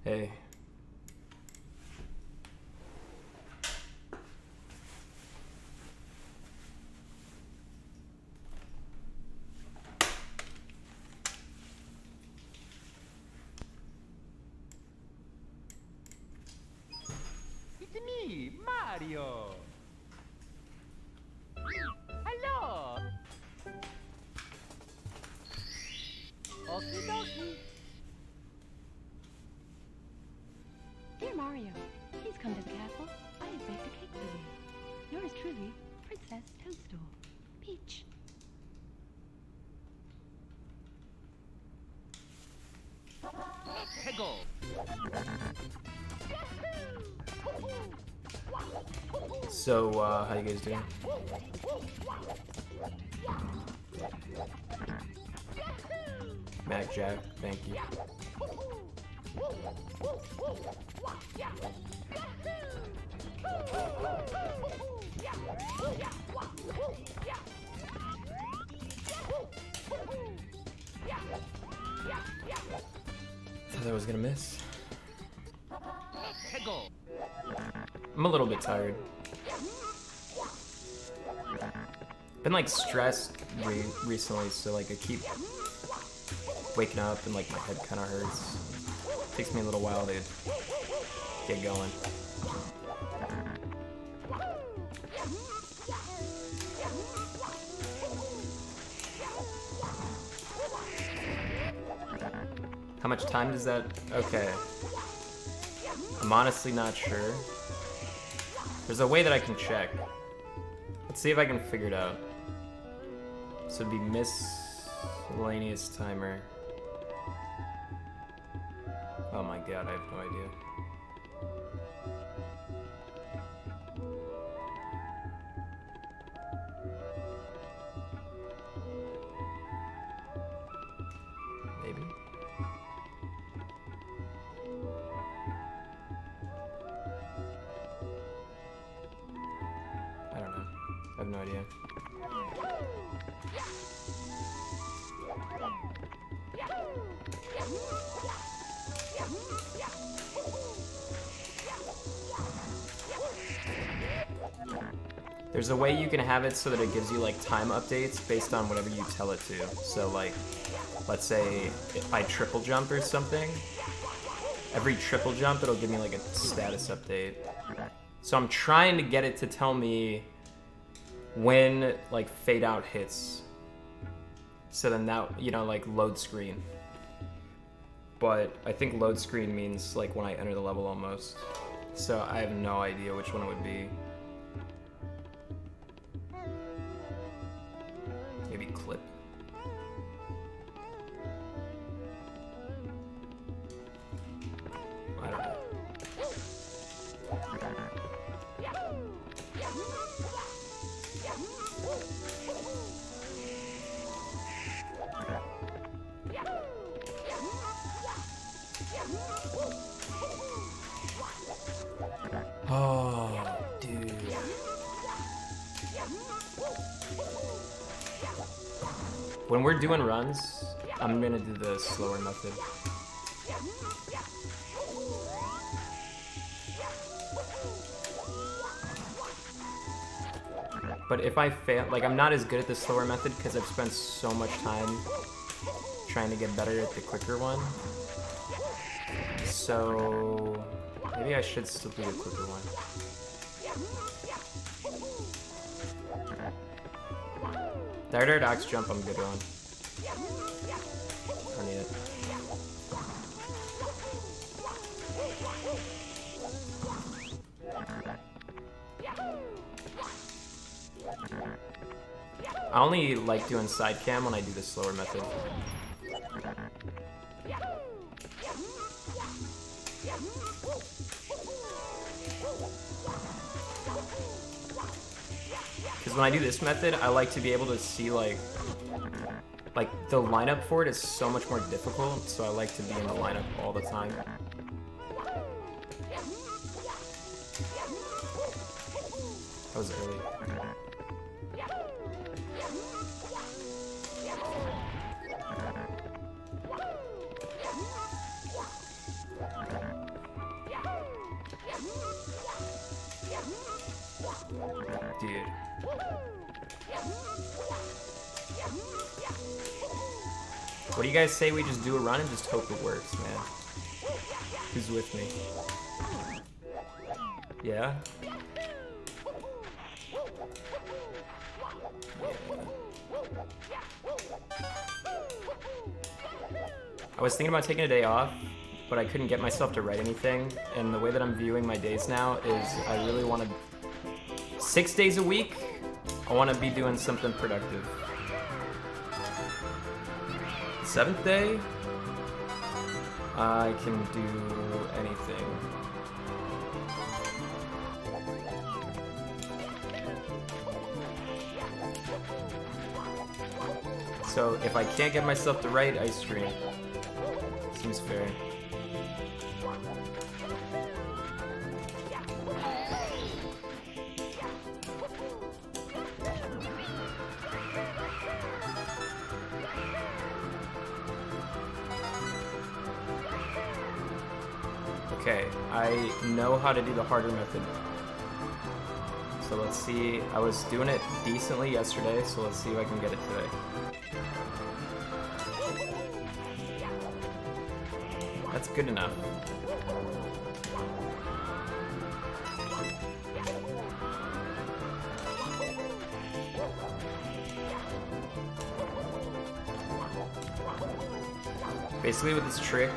Hey. It's me, Mario. Hello. Okie dokie. Dear Mario, please come to the castle. I have baked a cake for you. Yours truly, Princess Toadstool. Peach. Let's go. So, how you guys doing? Mac Jack, thank you. Thought I was gonna miss. Let's go. I'm a little bit tired. Been like stressed recently, so like I keep waking up and like my head kind of hurts. Takes me a little while to get going. How much time does that? Okay. I'm honestly not sure. There's a way that I can check. Let's see if I can figure it out. So it'd be miscellaneous timer. Oh my god, I have no idea. Maybe. I don't know. I have no idea. There's a way you can have it so that it gives you like time updates based on whatever you tell it to. So like, let's say if I triple jump or something, every triple jump it'll give me like a status update. So I'm trying to get it to tell me when like fade out hits. So then that, you know, like load screen. But I think load screen means like when I enter the level almost. So I have no idea which one it would be. Maybe clip. I don't know. Oh, dude. When we're doing runs, I'm gonna do the slower method. But if I fail, like I'm not as good at the slower method because I've spent so much time trying to get better at the quicker one. So maybe I should still do the quicker one. Dart ox jump I'm good on. Don't need it. I only like doing side cam when I do the slower method. Because when I do this method, I like to be able to see like the lineup for it is so much more difficult, so I like to be in the lineup all the time. That was early. What do you guys say we just do a run and just hope it works, man? Who's with me? Yeah? I was thinking about taking a day off, but I couldn't get myself to write anything, and the way that I'm viewing my days now is I really want to... 6 days a week, I want to be doing something productive. 7th day, I can do anything. So if I can't get myself to write, ice cream. Seems fair. Okay, I know how to do the harder method. So let's see. I was doing it decently yesterday, so let's see if I can get it today. That's good enough. Basically with this trick,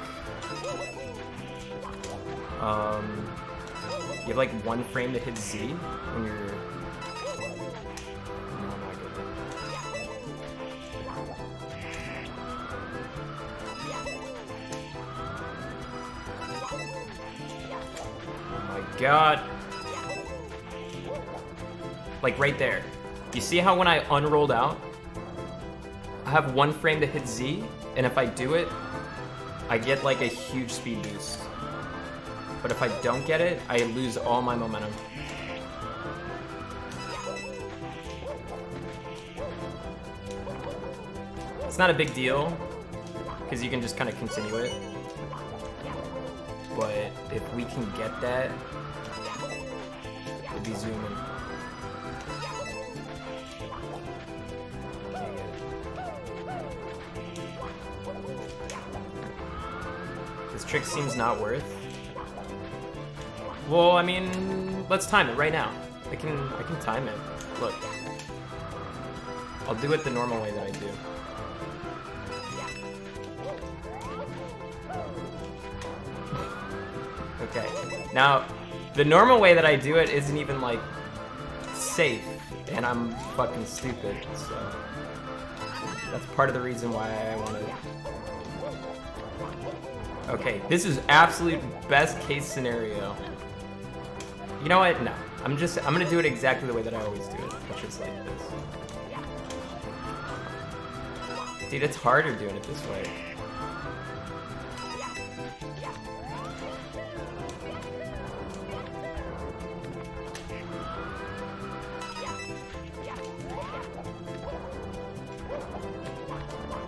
you have like 1 frame to hit Z when you're... Oh my goodness. Oh my god. Like right there. You see how when I unrolled out, I have 1 frame to hit Z, and if I do it, I get like a huge speed boost. But if I don't get it, I lose all my momentum. It's not a big deal, because you can just kind of continue it. But if we can get that, it'd be zooming. This trick seems not worth. Well, I mean, let's time it right now. I can time it. Look. I'll do it the normal way that I do. Okay. Now, the normal way that I do it isn't even, like, safe. And I'm fucking stupid, so... That's part of the reason why I want to... Okay, this is absolute best case scenario. You know what? No. I'm gonna do it exactly the way that I always do it, which is like this. Dude, it's harder doing it this way.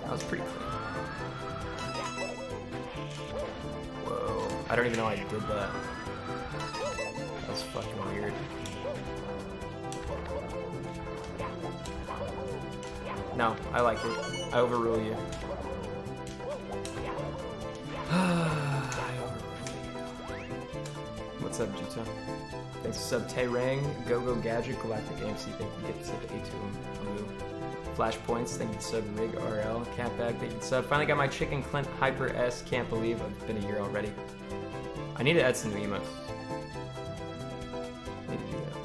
That was pretty clean. Whoa. I don't even know I did that. That's fucking weird. No, I like it. I overrule you. What's up, Juto? Thanks for sub Terang, Go Gadget, Galactic AMC, thank you get sub A2 Amu. Flashpoints, thank you sub Rig RL, Catbag, thank you sub. Finally got my chicken Clint Hyper S, can't believe I've been a year already. I need to add some new emotes. Need to do that.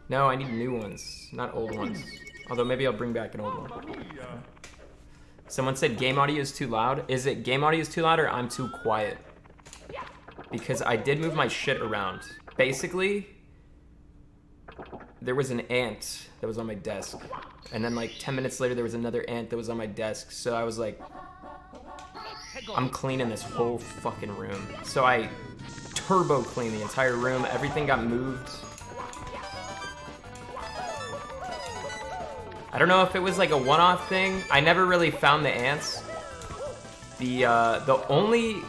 No, I need new ones, not old ones. Although maybe I'll bring back an old one. Someone said game audio is too loud. Is it game audio is too loud or I'm too quiet? Because I did move my shit around. Basically, there was an ant that was on my desk. And then like 10 minutes later, there was another ant that was on my desk. So I was like, I'm cleaning this whole fucking room. So I turbo cleaned the entire room. Everything got moved. I don't know if it was like a one-off thing. I never really found the ants. The only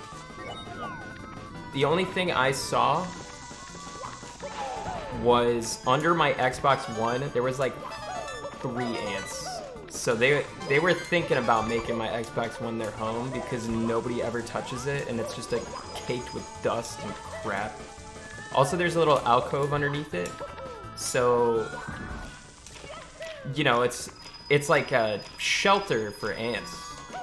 the only thing I saw was under my Xbox One, there was like 3 ants. So they were thinking about making my Xbox One their home because nobody ever touches it and it's just like caked with dust and crap. Also, there's a little alcove underneath it. So, you know, it's like a shelter for ants.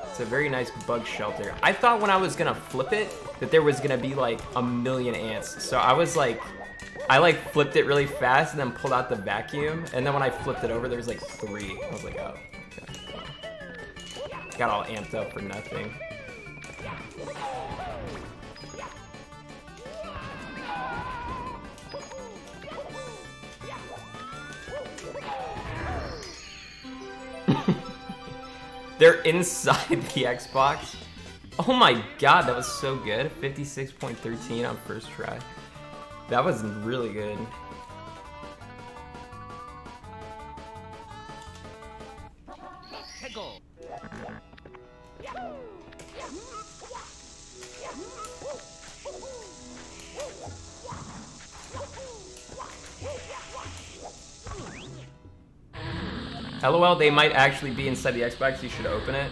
It's a very nice bug shelter. I thought when I was gonna flip it that there was gonna be like a million ants. So I was like, I flipped it really fast and then pulled out the vacuum. And then when I flipped it over, there was like 3. I was like, oh, okay. Got all amped up for nothing. They're inside the Xbox. Oh my god, that was so good. 56.13 on first try. That was really good. Hegel. LOL, they might actually be inside the Xbox. You should open it.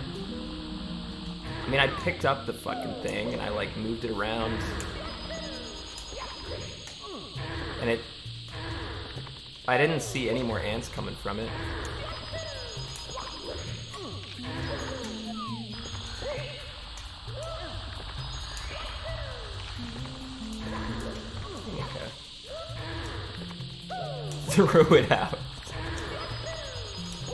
I mean, I picked up the fucking thing and I like moved it around. And I didn't see any more ants coming from it. Okay. Threw it out.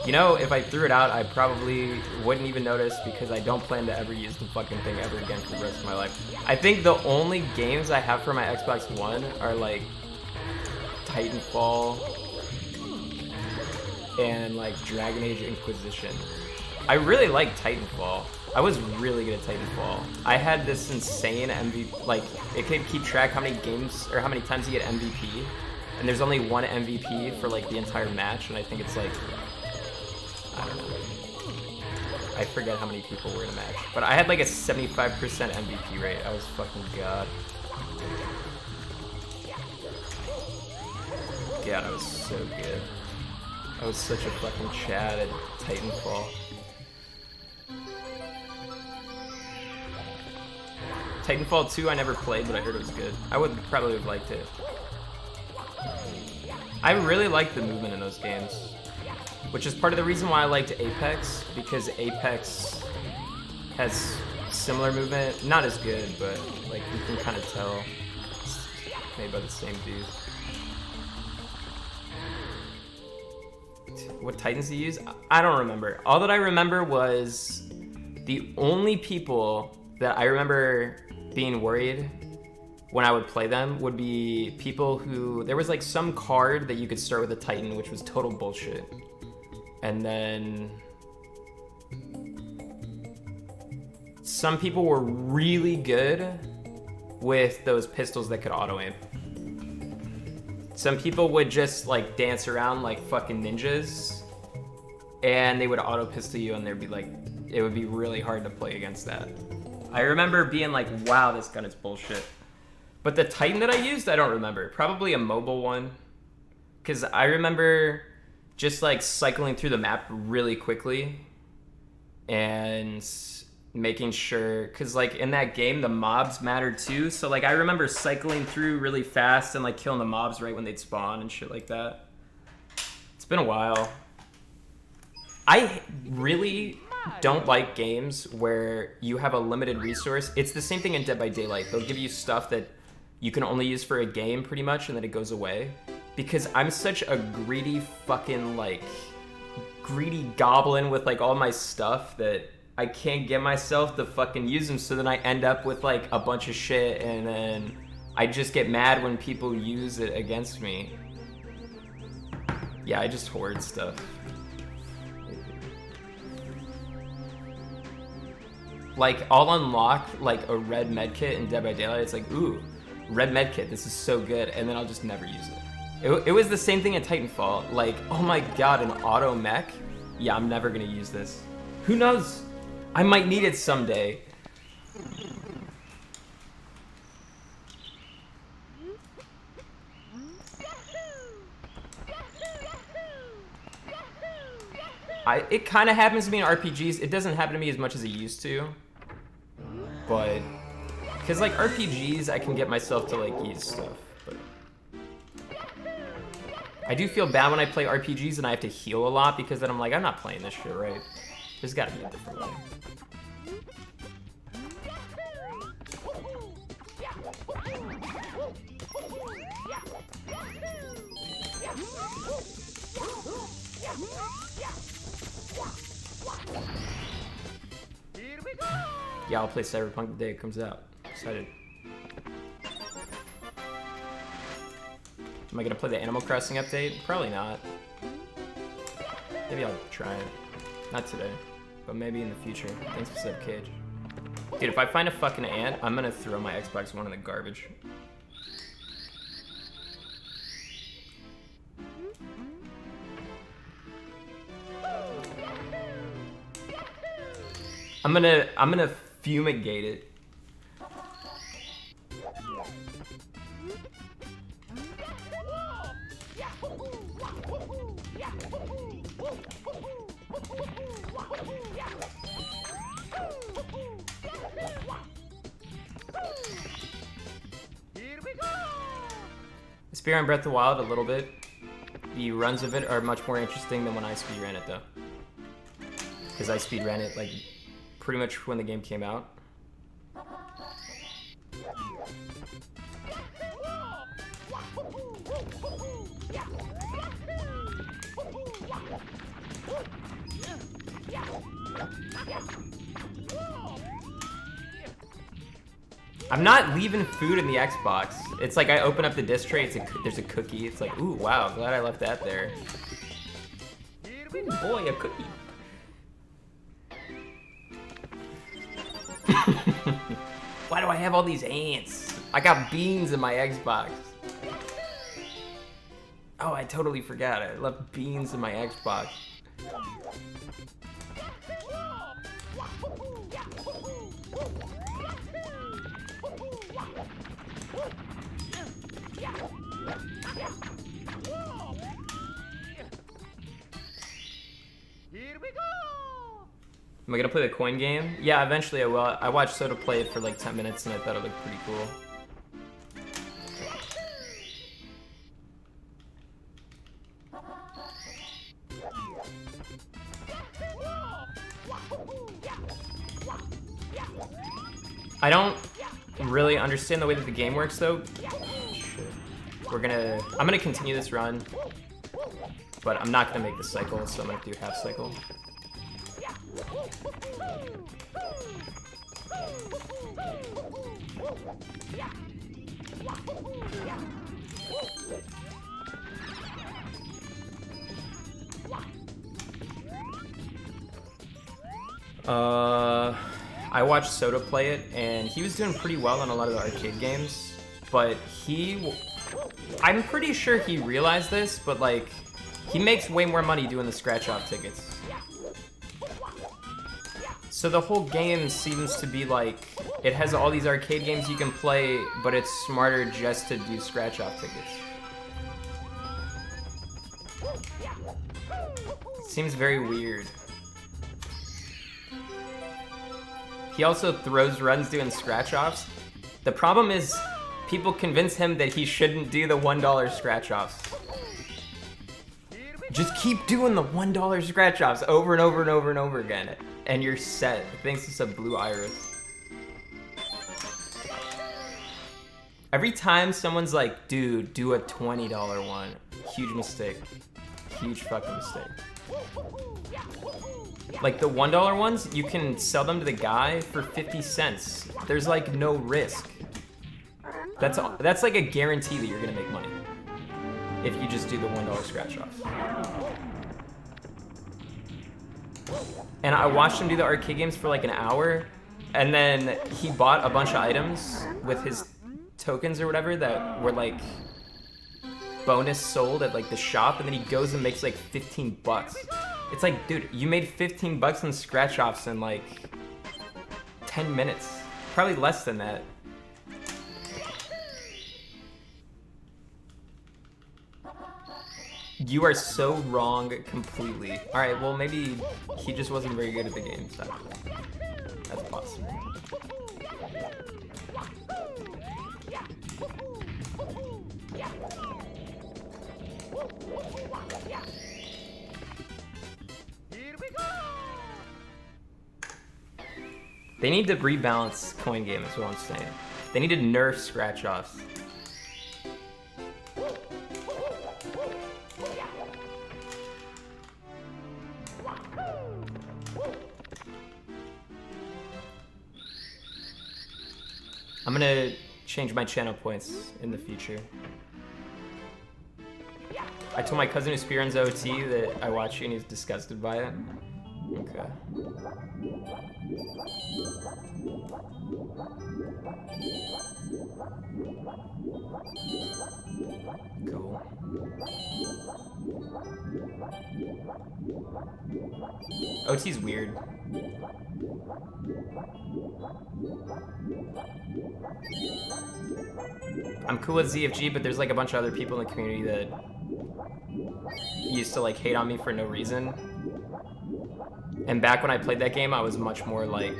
You know, if I threw it out, I probably wouldn't even notice because I don't plan to ever use the fucking thing ever again for the rest of my life. I think the only games I have for my Xbox One are like Titanfall and like Dragon Age Inquisition. I really like Titanfall. I was really good at Titanfall. I had this insane MVP, like it could keep track how many games or how many times you get MVP, and there's only one MVP for like the entire match, and I think it's like, I don't know. I forget how many people were in a match. But I had like a 75% MVP rate. I was fucking god. God, I was so good. I was such a fucking Chad at Titanfall. Titanfall 2 I never played, but I heard it was good. I would probably have liked it. I really liked the movement in those games. Which is part of the reason why I liked Apex, because Apex has similar movement. Not as good, but like you can kind of tell it's made by the same dude. What Titans do you use? I don't remember. All that I remember was the only people that I remember being worried when I would play them would be people who... There was like some card that you could start with a Titan, which was total bullshit. And then some people were really good with those pistols that could auto-aim. Some people would just like dance around like fucking ninjas and they would auto-pistol you and there'd be like, it would be really hard to play against that. I remember being like, wow, this gun is bullshit. But the Titan that I used, I don't remember. Probably a mobile one. Because I remember just like cycling through the map really quickly and making sure, because like in that game the mobs matter too, so like I remember cycling through really fast and like killing the mobs right when they'd spawn and shit like that. It's been a while. I really don't like games where you have a limited resource. It's the same thing in Dead by Daylight. They'll give you stuff that you can only use for a game pretty much and then it goes away. Because I'm such a greedy fucking, like, greedy goblin with, like, all my stuff that I can't get myself to fucking use them, so then I end up with, like, a bunch of shit, and then I just get mad when people use it against me. Yeah, I just hoard stuff. Like, I'll unlock, like, a red medkit in Dead by Daylight. It's like, ooh, red medkit, this is so good, and then I'll just never use it. It was the same thing in Titanfall. Like, oh my god, an auto mech? Yeah, I'm never gonna use this. Who knows? I might need it someday. It kind of happens to me in RPGs. It doesn't happen to me as much as it used to. But, because like RPGs, I can get myself to like use stuff. But I do feel bad when I play RPGs and I have to heal a lot because then I'm like, I'm not playing this shit right. There's gotta be a different way. Here we go. Yeah, I'll play Cyberpunk the day it comes out. Excited. Am I gonna play the Animal Crossing update? Probably not. Maybe I'll try it. Not today, but maybe in the future. Thanks for Sub Cage. Dude, if I find a fucking ant, I'm gonna throw my Xbox One in the garbage. I'm gonna fumigate it. Here we go. Speedrun Breath of the Wild a little bit. The runs of it are much more interesting than when I speedran it though. Because I speedran it like pretty much when the game came out. I'm not leaving food in the Xbox. It's like I open up the disc tray, there's a cookie. It's like, ooh, wow, glad I left that there. Ooh, boy, a cookie. Why do I have all these ants? I got beans in my Xbox. Oh, I totally forgot. I left beans in my Xbox. Here we go. Am I gonna play the coin game? Yeah, eventually I will. I watched Soda play it for like 10 minutes and I thought it looked pretty cool. I don't really understand the way that the game works though. Shit. I'm gonna continue this run, but I'm not gonna make the cycle, so I'm gonna do half cycle. I watched Soda play it, and he was doing pretty well on a lot of the arcade games, but I'm pretty sure he realized this, but like, he makes way more money doing the scratch-off tickets. So the whole game seems to be like, it has all these arcade games you can play, but it's smarter just to do scratch-off tickets. Seems very weird. He also throws runs doing scratch-offs. The problem is, people convince him that he shouldn't do the $1 scratch-offs. Just keep doing the $1 scratch-offs over and over and over and over again, and you're set. Thanks to a blue iris. Every time someone's like, dude, do a $20 one. Huge mistake. Huge fucking mistake. Like the $1 ones, you can sell them to the guy for 50 cents. There's like no risk. That's like a guarantee that you're gonna make money if you just do the $1 scratch-offs. And I watched him do the arcade games for like an hour, and then he bought a bunch of items with his tokens or whatever that were like bonus sold at like the shop, and then he goes and makes like 15 bucks. It's like, dude, you made 15 bucks in scratch-offs in like 10 minutes. Probably less than that. You are so wrong completely. Alright, well maybe he just wasn't very good at the game, so that's possible. Here we go! They need to rebalance coin game is what I'm saying. They need to nerf scratch offs. I'm gonna change my channel points in the future. I told my cousin who speedruns OT that I watch you and he's disgusted by it. Okay. Cool. OT's weird. I'm cool with ZFG, but there's like a bunch of other people in the community that used to like hate on me for no reason. And back when I played that game, I was much more like,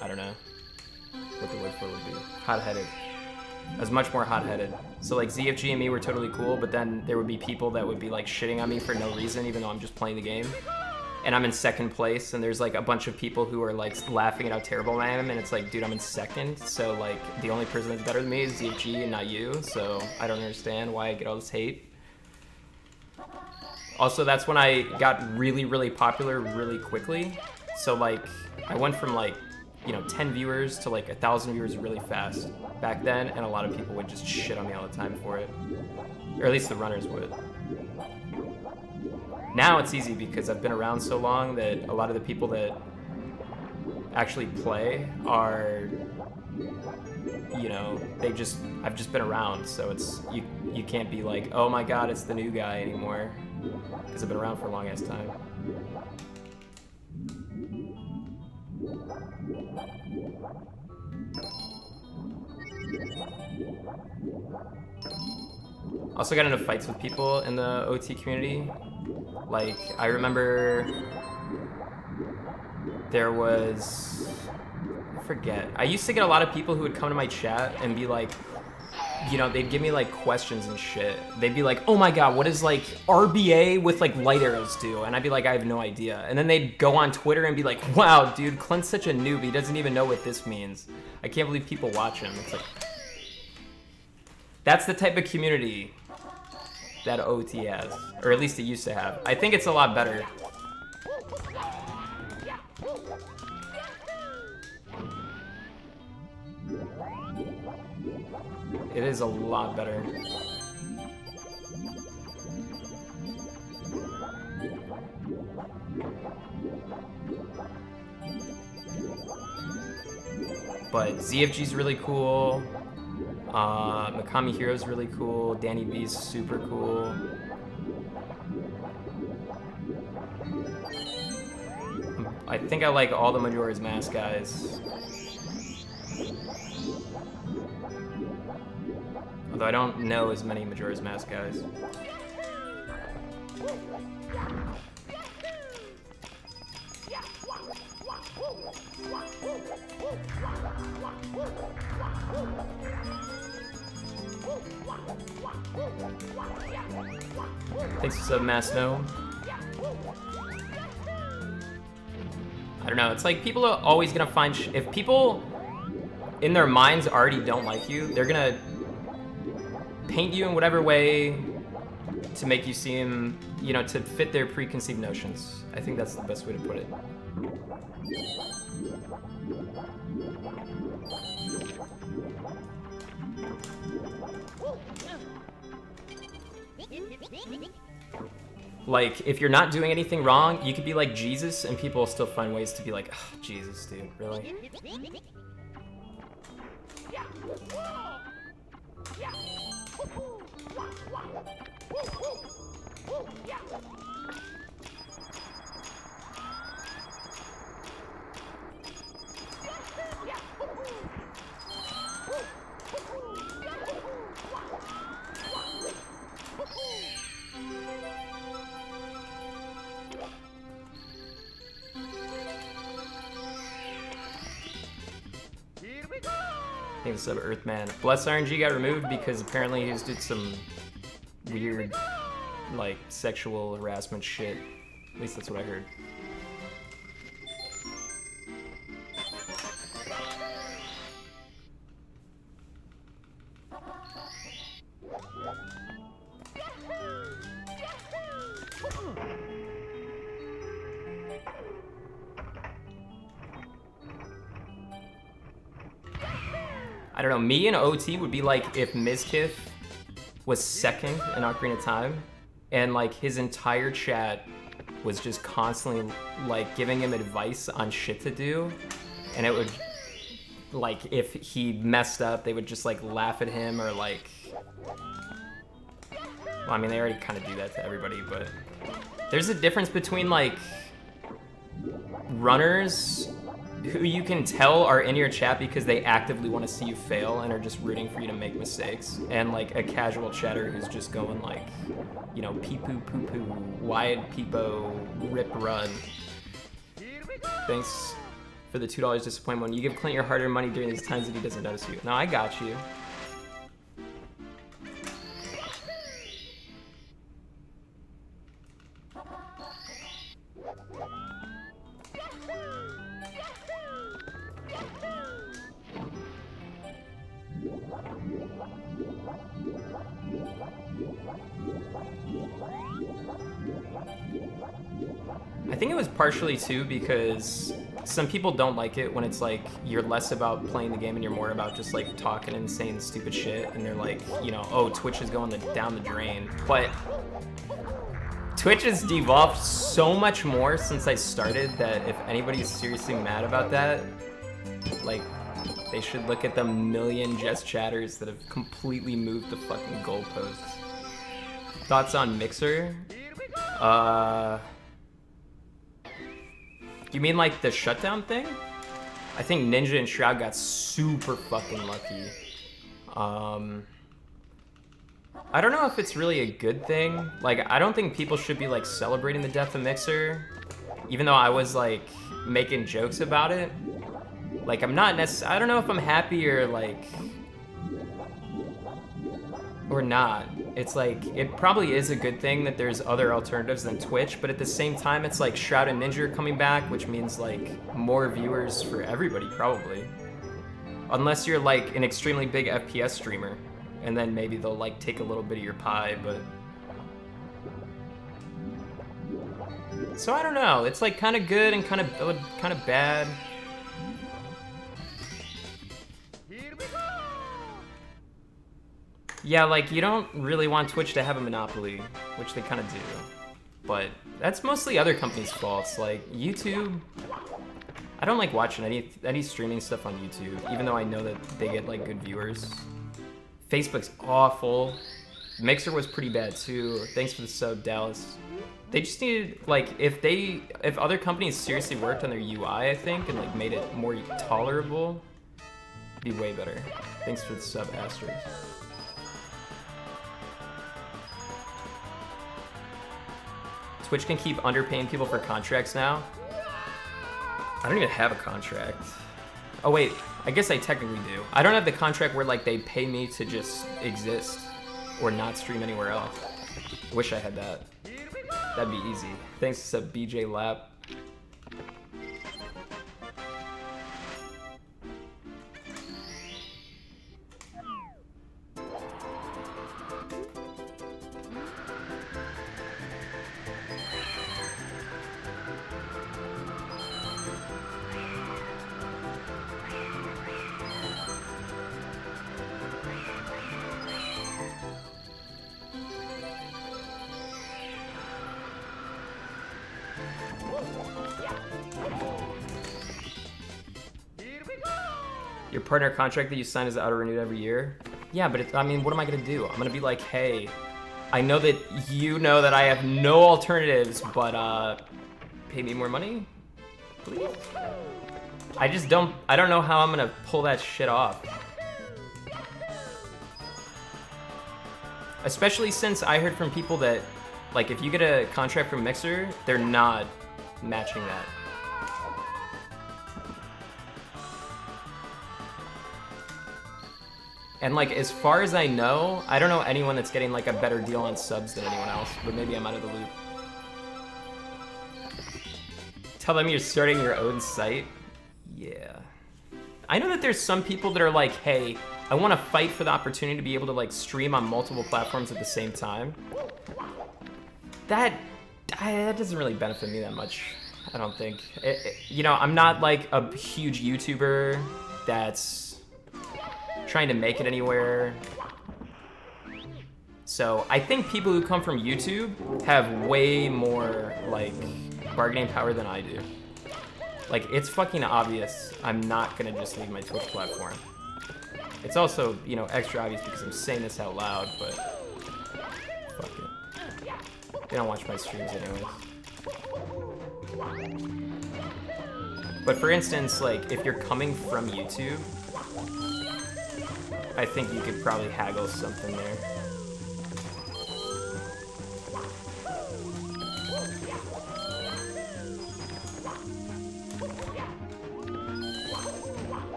I don't know what the word for it would be, hot-headed. I was much more hot-headed. So like ZFG and me were totally cool, but then there would be people that would be like shitting on me for no reason, even though I'm just playing the game. And I'm in second place, and there's like a bunch of people who are like laughing at how terrible I am, and it's like, dude, I'm in second, so like the only person that's better than me is ZFG and not you, so I don't understand why I get all this hate. Also, that's when I got really, really popular really quickly. So like, I went from like, you know, 10 viewers to like 1,000 viewers really fast back then, and a lot of people would just shit on me all the time for it. Or at least the runners would. Now it's easy because I've been around so long that a lot of the people that actually play are, you know, I've just been around, so it's, you can't be like, oh my god, it's the new guy anymore, because I've been around for a long ass time. Also got into fights with people in the OT community. Like, I remember there was, I forget. I used to get a lot of people who would come to my chat and be like, you know, they'd give me like questions and shit. They'd be like, oh my god, what does like RBA with like light arrows do? And I'd be like, I have no idea. And then they'd go on Twitter and be like, wow, dude, Clint's such a noob. He doesn't even know what this means. I can't believe people watch him. It's like, that's the type of community that OT has, or at least it used to have. I think it's a lot better. It is a lot better. But ZFG's really cool. Mikami Hero's really cool. Danny B's super cool. I think I like all the Majora's Mask guys. Although I don't know as many Majora's Mask guys. Thanks for sub, Mass No. I don't know, it's like people are always gonna find if people in their minds already don't like you, they're gonna paint you in whatever way to make you seem, you know, to fit their preconceived notions. I think that's the best way to put it. Like, if you're not doing anything wrong, you could be like Jesus, and people will still find ways to be like, oh, Jesus, dude, really? Thanks sub Earthman. Bless RNG got removed because apparently he did some weird, like, sexual harassment shit. At least that's what I heard. I don't know, me and OT would be like if Mizkif was second in Ocarina of Time and like his entire chat was just constantly like giving him advice on shit to do, and it would, like, if he messed up they would just like laugh at him or like, well, I mean they already kind of do that to everybody, but there's a difference between like runners who you can tell are in your chat because they actively want to see you fail and are just rooting for you to make mistakes, and like a casual chatter who's just going like, you know, pee-poo, poo-poo, wide peepo, rip, run. Thanks for the $2 disappointment. You give Clint your hard-earned money during these times that he doesn't notice you. No, I got you. I think it was partially too because some people don't like it when it's like you're less about playing the game and you're more about just like talking and saying stupid shit, and they're like, you know, oh, Twitch is going down the drain. But Twitch has devolved so much more since I started that if anybody's seriously mad about that, like, they should look at the million Just Chatters that have completely moved the fucking goalposts. Thoughts on Mixer? You mean like the shutdown thing? I think Ninja and Shroud got super fucking lucky. I don't know if it's really a good thing. Like, I don't think people should be like celebrating the death of Mixer, even though I was like making jokes about it. Like, I'm not necessarily, I don't know if I'm happy or like, or not. It's like, it probably is a good thing that there's other alternatives than Twitch, but at the same time, it's like Shroud and Ninja are coming back, which means like more viewers for everybody, probably. Unless you're like an extremely big FPS streamer, and then maybe they'll like take a little bit of your pie, but... So I don't know, it's like kind of good and kind of bad. Yeah, like, you don't really want Twitch to have a monopoly, which they kind of do. But that's mostly other companies' faults. Like, YouTube... I don't like watching any streaming stuff on YouTube, even though I know that they get, like, good viewers. Facebook's awful. Mixer was pretty bad, too. Thanks for the sub, Dallas. They just needed, like, if other companies seriously worked on their UI, I think, and, like, made it more tolerable, it'd be way better. Thanks for the sub, Asterisk. Twitch can keep underpaying people for contracts now. I don't even have a contract. Oh wait, I guess I technically do. I don't have the contract where like they pay me to just exist or not stream anywhere else. Wish I had that. That'd be easy. Thanks to BJ Lap. Your partner contract that you sign is auto-renewed every year? Yeah, but I mean, what am I gonna do? I'm gonna be like, hey, I know that you know that I have no alternatives, but pay me more money, please? I don't know how I'm gonna pull that shit off. Especially since I heard from people that, like, if you get a contract from Mixer, they're not matching that. And like, as far as I know, I don't know anyone that's getting like a better deal on subs than anyone else, but maybe I'm out of the loop. Tell them you're starting your own site? Yeah. I know that there's some people that are like, hey, I want to fight for the opportunity to be able to like stream on multiple platforms at the same time. That doesn't really benefit me that much, I don't think. You know, I'm not like a huge YouTuber that's trying to make it anywhere. So I think people who come from YouTube have way more like bargaining power than I do. Like, it's fucking obvious I'm not gonna just leave my Twitch platform. It's also, you know, extra obvious because I'm saying this out loud, but fuck it. They don't watch my streams anyways. But for instance, like, if you're coming from YouTube, I think you could probably haggle something there.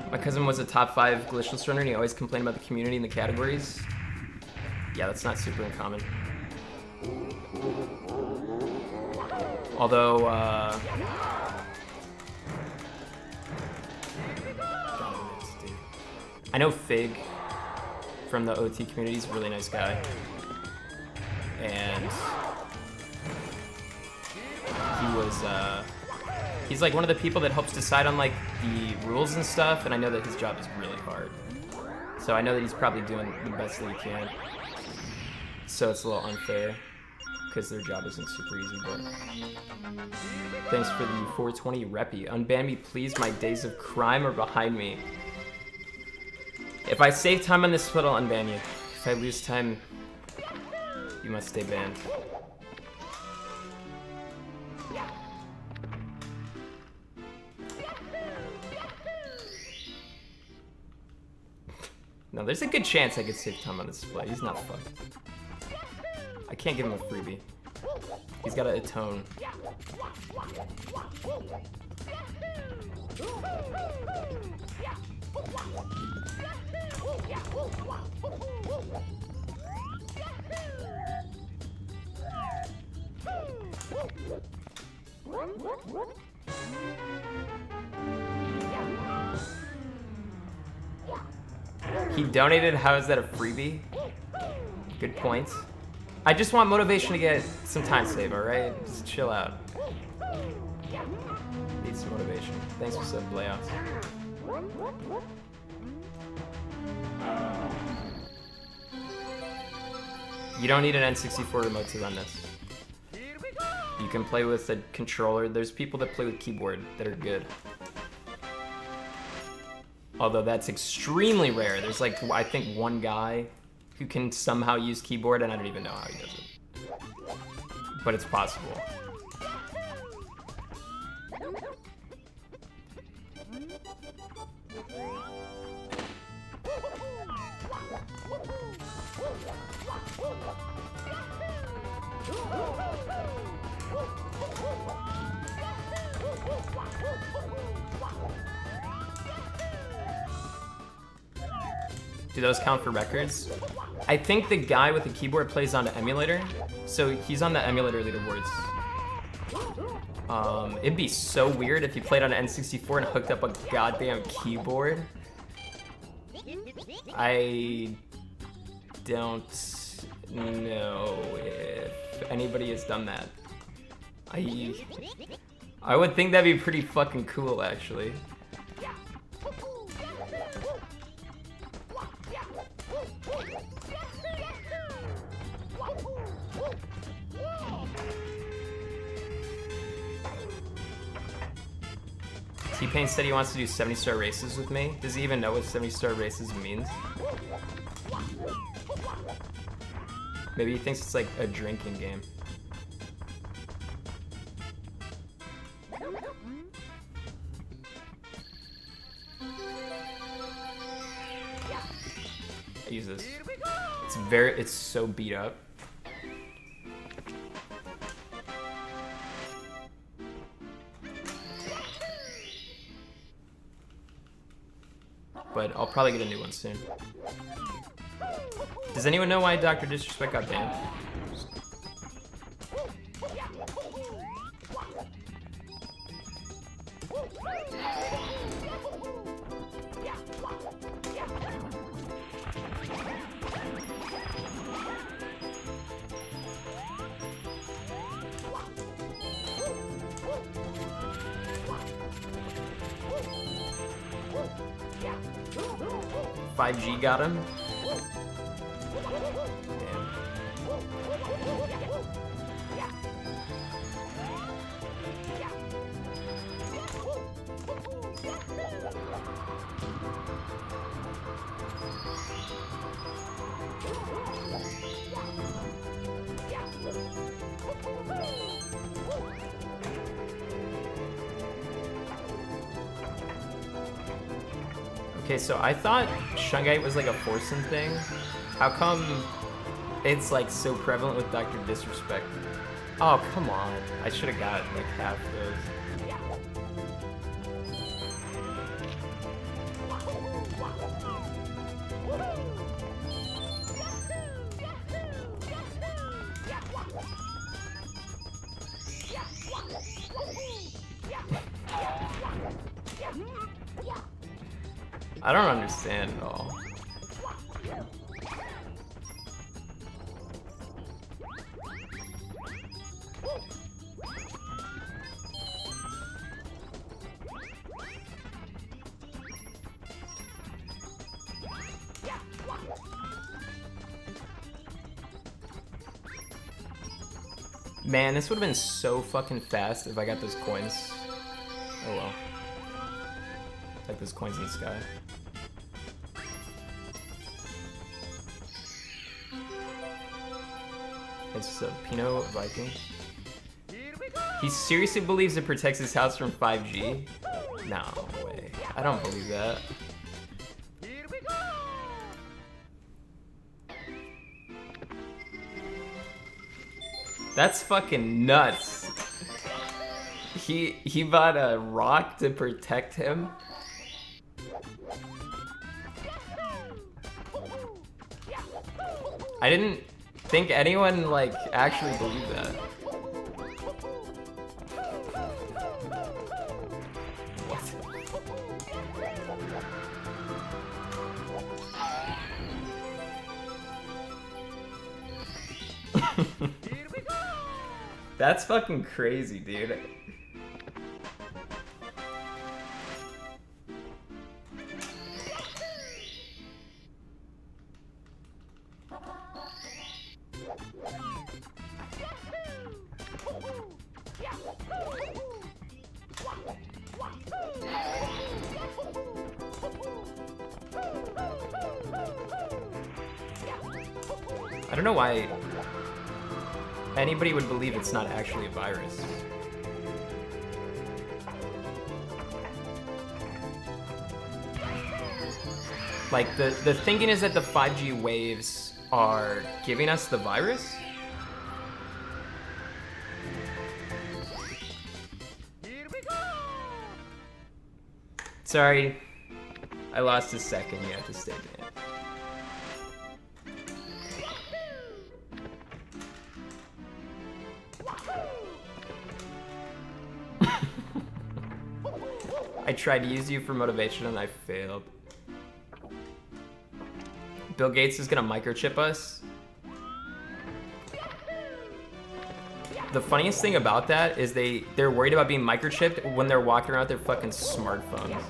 My cousin was a top 5 glitchless runner and he always complained about the community and the categories. Yeah, that's not super uncommon. Although, God, dude. I know Fig from the OT community. He's a really nice guy. And he was, he's like one of the people that helps decide on like the rules and stuff, and I know that his job is really hard. So I know that he's probably doing the best that he can. So it's a little unfair, because their job isn't super easy, but... Thanks for the 420 reppy. Unban me please, my days of crime are behind me. If I save time on this split, I'll unban you. If I lose time, you must stay banned. No, there's a good chance I could save time on this split. He's not fucked. I can't give him a freebie. He's gotta atone. He donated, how is that a freebie? Good point. I just want motivation to get some time save, alright? Just chill out. Need some motivation. Thanks for sub layouts. You don't need an N64 remote to run this. You can play with a controller. There's people that play with keyboard that are good. Although that's extremely rare. There's like, I think one guy who can somehow use keyboard, and I don't even know how he does it. But it's possible. Do those count for records? I think the guy with the keyboard plays on the emulator, so he's on the emulator leaderboards. It'd be so weird if he played on an N64 and hooked up a goddamn keyboard. I don't know if anybody has done that. I would think that'd be pretty fucking cool, actually. T-Pain said he wants to do 70-star races with me. Does he even know what 70-star races means? Maybe he thinks it's like a drinking game. Jesus. Here we go! It's so beat up. But I'll probably get a new one soon. Does anyone know why Dr. Disrespect got banned? 5G got him. Damn. Okay, so I thought Shungite was like a Forsen thing. How come it's like so prevalent with Dr. Disrespect? Oh, come on. I should have got like half those. I don't understand at all. Man, this would have been so fucking fast if I got those coins. Oh well. Like those coins in the sky. It's a Pinot Viking. He seriously believes it protects his house from 5G? No way. I don't believe that. Here we go! That's fucking nuts. He bought a rock to protect him? I didn't think anyone like actually believed that. What? That's fucking crazy, dude. I don't know why anybody would believe it's not actually a virus. Like, the thinking is that the 5G waves are giving us the virus? Here we go! Sorry, I lost a second. You have to stay in. I tried to use you for motivation and I failed. Bill Gates is gonna microchip us. The funniest thing about that is they're worried about being microchipped when they're walking around with their fucking smartphones.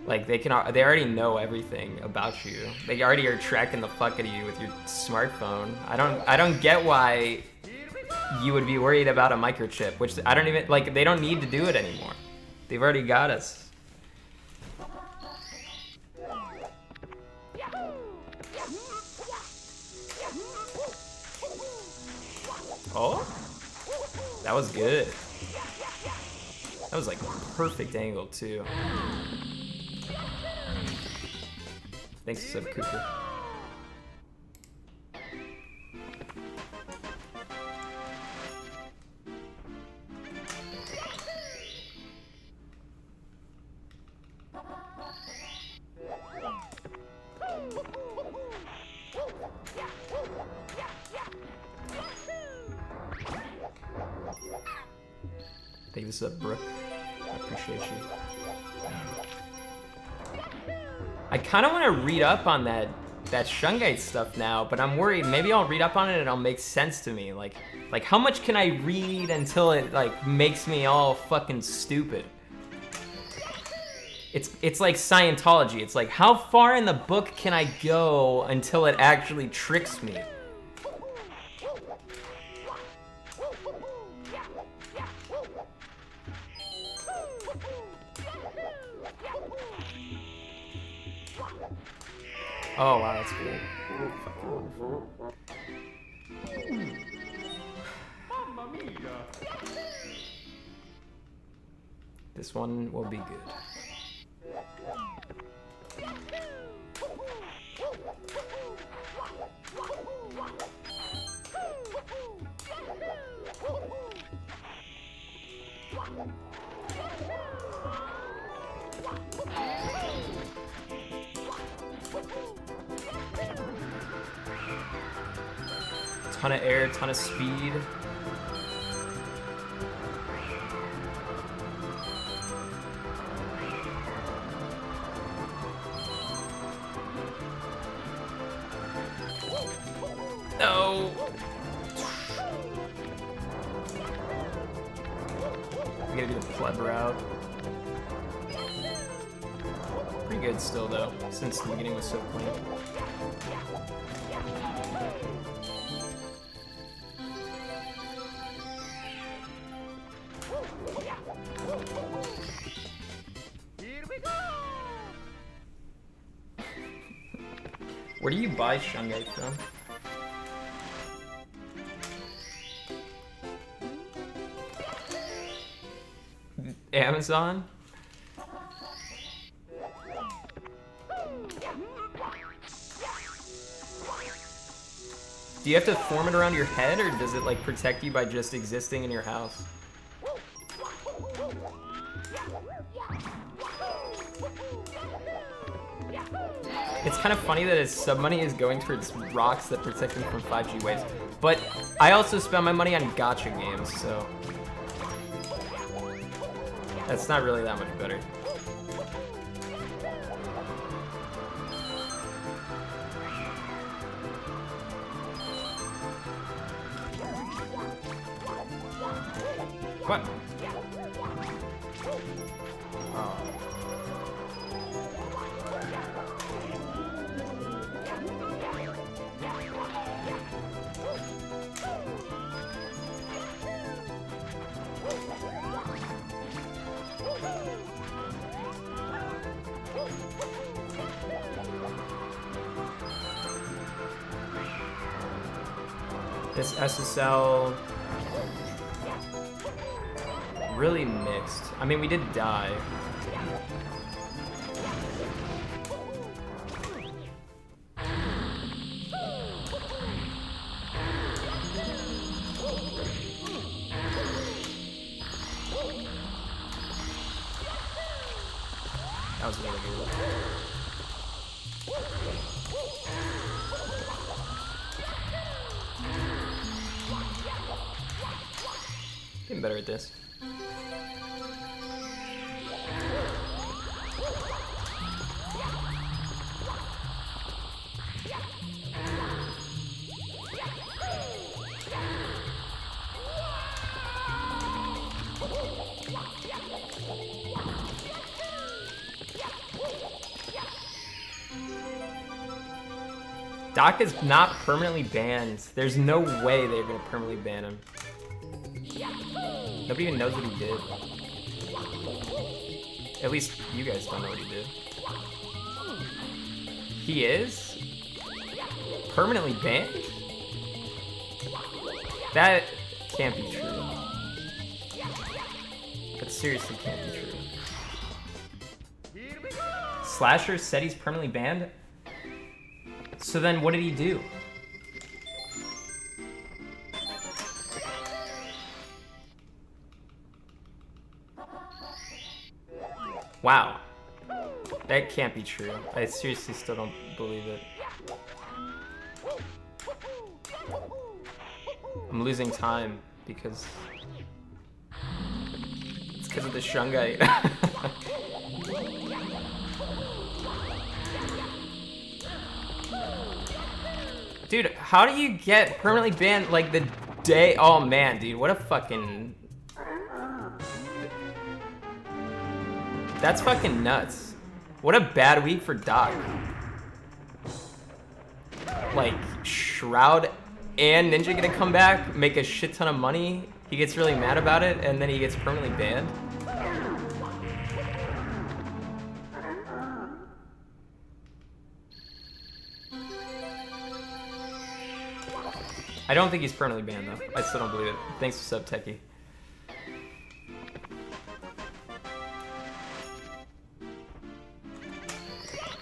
Like they already know everything about you. They already are tracking the fuck out of you with your smartphone. I don't get why you would be worried about a microchip, which I don't even like. They don't need to do it anymore. They've already got us. Oh, that was good. That was like perfect angle too. Thanks, Sub Cooper. Thank you, Sub Brooke. I appreciate you. I kind of want to read up on that Shungite stuff now, but I'm worried. Maybe I'll read up on it and it'll make sense to me. Like how much can I read until it like makes me all fucking stupid? It's like Scientology. It's like, how far in the book can I go until it actually tricks me? Oh wow, that's cool. This one will be good. Ton of air, ton of speed. No. I'm gonna do the pleb route. Pretty good still though, since the beginning was so clean. Where do you buy Shungite from? Amazon? Do you have to form it around your head, or does it like protect you by just existing in your house? It's kind of funny that his sub money is going towards rocks that protect him from 5G waves. But I also spend my money on gacha games, so that's not really that much better. What? Oh. This SSL really mixed. I mean, we did die. That was really good. Getting better at this. Doc is not permanently banned. There's no way they're gonna permanently ban him. Nobody even knows what he did. At least you guys don't know what he did. He is? Permanently banned? That can't be true. That seriously can't be true. Slasher said he's permanently banned? So then what did he do? Wow. That can't be true. I seriously still don't believe it. I'm losing time because it's because of the Shungite. Dude, how do you get permanently banned like the day? Oh man, dude, what a fucking... That's fucking nuts. What a bad week for Doc. Like, Shroud and Ninja gonna come back, make a shit ton of money. He gets really mad about it, and then he gets permanently banned. I don't think he's permanently banned, though. I still don't believe it. Thanks for sub, Techie.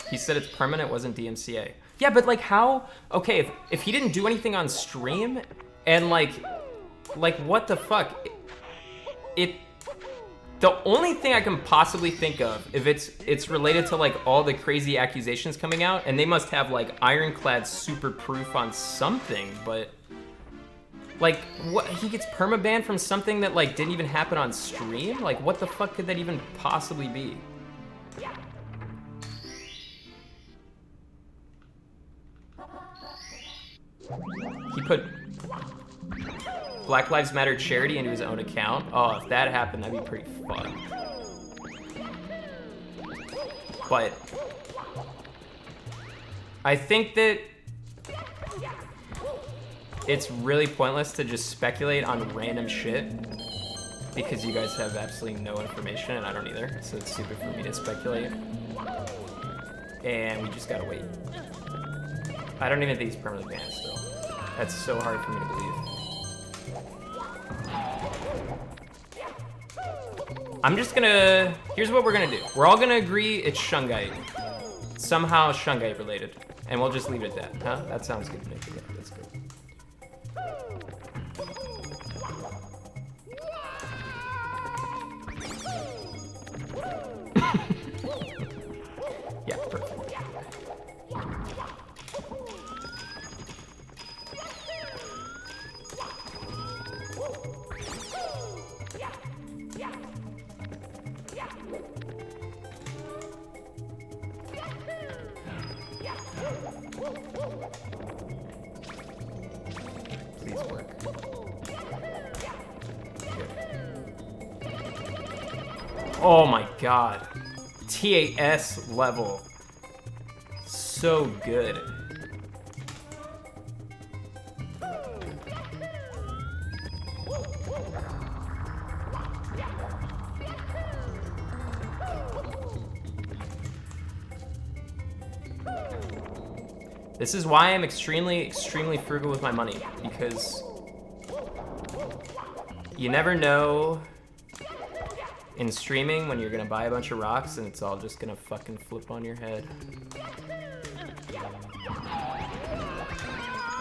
He said it's permanent, wasn't DMCA. Yeah, but like how? Okay, if he didn't do anything on stream, and like what the fuck? The only thing I can possibly think of, if it's related to like all the crazy accusations coming out, and they must have like ironclad super proof on something, but like what, he gets permabanned from something that like didn't even happen on stream? Like what the fuck could that even possibly be? He put Black Lives Matter charity into his own account. Oh, if that happened, that'd be pretty fun. But I think that it's really pointless to just speculate on random shit because you guys have absolutely no information and I don't either. So it's stupid for me to speculate. And we just gotta wait. I don't even think he's permanently banned still. That's so hard for me to believe. I'm just gonna... Here's what we're gonna do. We're all gonna agree it's Shungite. Somehow Shungite related. And we'll just leave it at that, huh? That sounds good to me. Yeah, that's good. Yeah, perfect. Please work. Good. Oh my god. TAS level. So good. This is why I'm extremely, extremely frugal with my money, because you never know in streaming when you're gonna buy a bunch of rocks and it's all just gonna fucking flip on your head.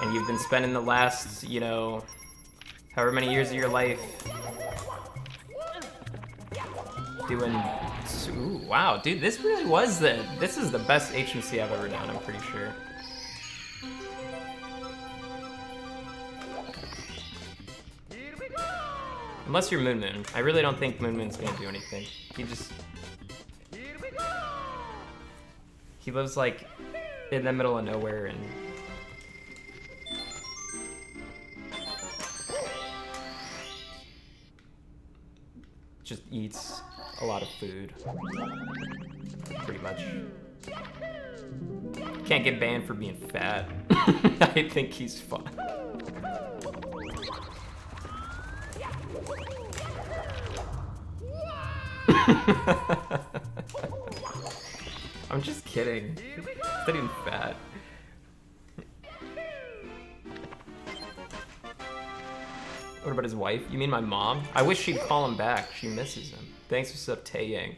And you've been spending the last, you know, however many years of your life doing... Ooh, wow, dude, this really was this is the best HMC I've ever done, I'm pretty sure. Unless you're Moon Moon. I really don't think Moon Moon's gonna do anything. He lives like in the middle of nowhere and just eats a lot of food. Pretty much. Can't get banned for being fat. I think he's fine. I'm just kidding. He's not even fat. What about his wife? You mean my mom? I wish she'd call him back. She misses him. Thanks for sub Taeyang.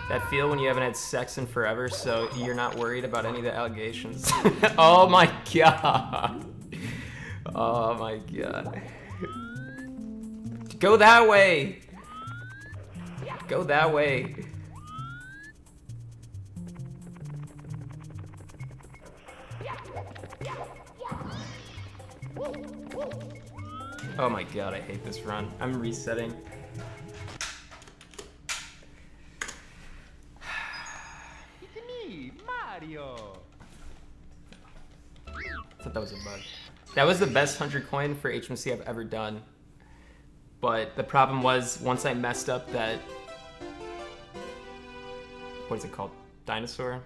That feel when you haven't had sex in forever, so you're not worried about any of the allegations. Oh my god. Oh my god. Go that way. Go that way. Oh my god, I hate this run. I'm resetting. It's me, Mario. I thought that was a bug. That was the best 100 coin for HMC I've ever done. But the problem was, once I messed up that... What is it called? Dinosaur?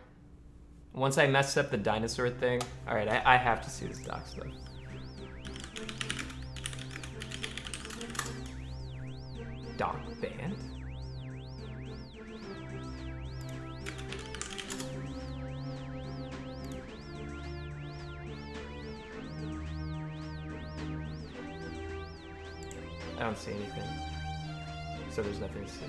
Once I messed up the dinosaur thing... Alright, I have to see this doc stuff. Doc band? I don't see anything. So there's nothing to see.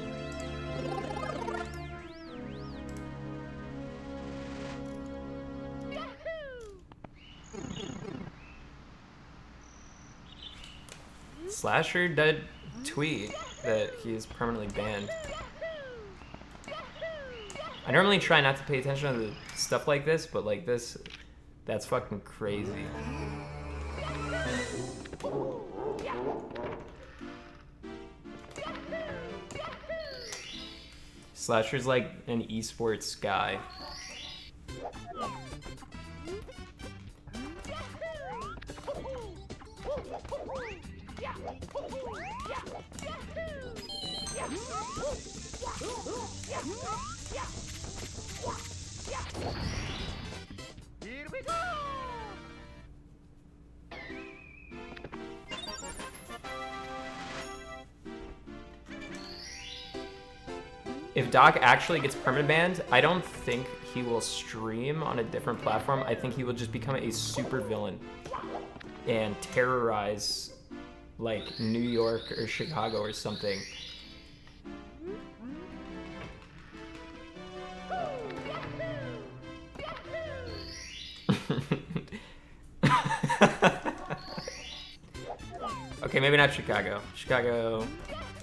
Slasher did tweet that he is permanently banned. I normally try not to pay attention to stuff like this, but like this, that's fucking crazy. Slasher's like an esports guy. Here we go. If Doc actually gets permanent banned, I don't think he will stream on a different platform. I think he will just become a super villain and terrorize like New York or Chicago or something. Okay, maybe not Chicago. Chicago.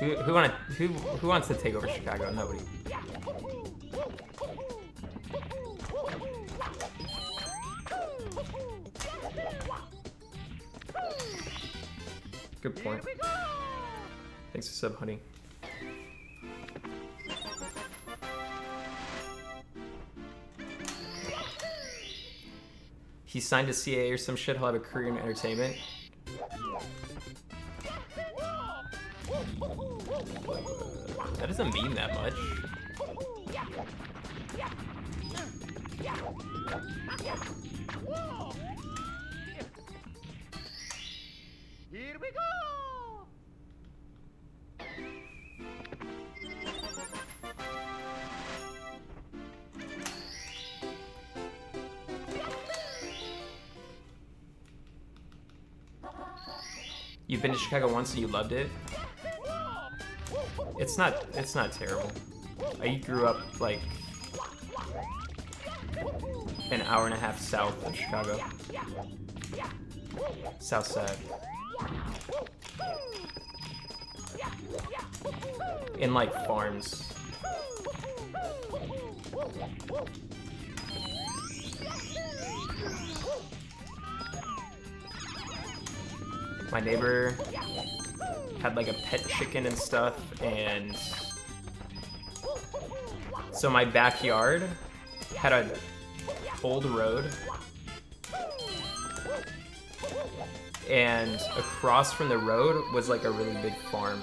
Who wants to take over Chicago? Nobody. Good point. Thanks for sub, honey. He signed to CA or some shit. He'll have a career in entertainment. That doesn't mean that much. Here we go. You've been to Chicago once and you loved it? It's not terrible. I grew up like an hour and a half south of Chicago. South side. In like farms. My neighbor had like a pet chicken and stuff, and so my backyard had an old road, and across from the road was like a really big farm.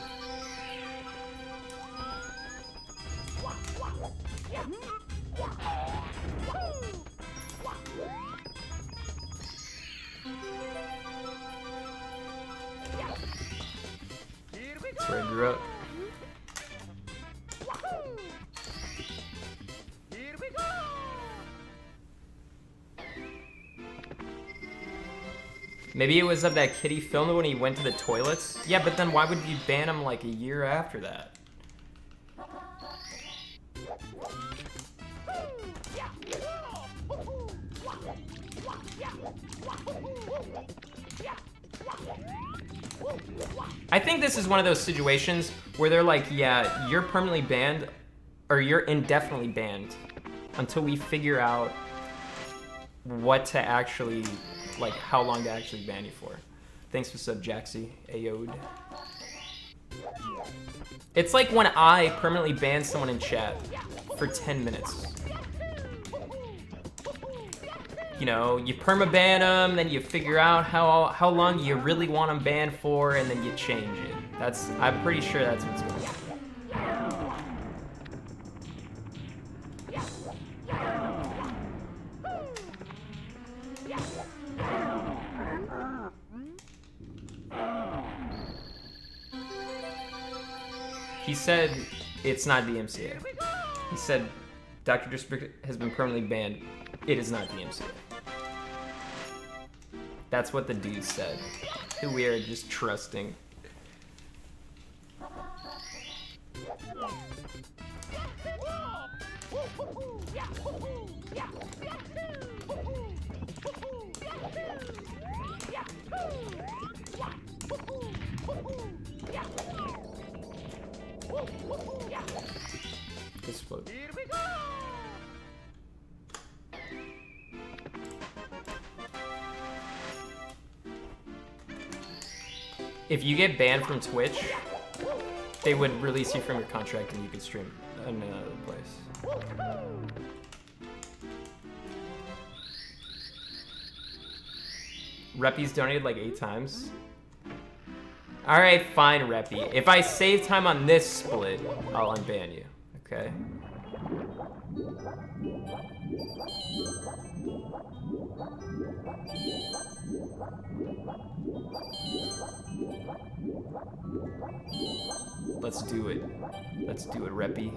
That's where I grew up. Maybe it was of that kid he filmed when he went to the toilets? Yeah, but then why would you ban him like a year after that? I think this is one of those situations where they're like, yeah, you're permanently banned, or you're indefinitely banned until we figure out what to actually, like, how long to actually ban you for. Thanks for sub, Jaxie. Ayode. It's like when I permanently ban someone in chat for 10 minutes. You know, you permaban them, then you figure out how long you really want them banned for, and then you change it. I'm pretty sure that's what's going on. He said it's not DMCA. He said Dr. District has been permanently banned. It is not DMCA. That's what the dude said. We are just trusting. This float. If you get banned from Twitch, they would release you from your contract and you could stream in another place. Reppy's donated like 8 times. Alright, fine, Reppy. If I save time on this split, I'll unban you, okay? Let's do it. Let's do it, Reppy.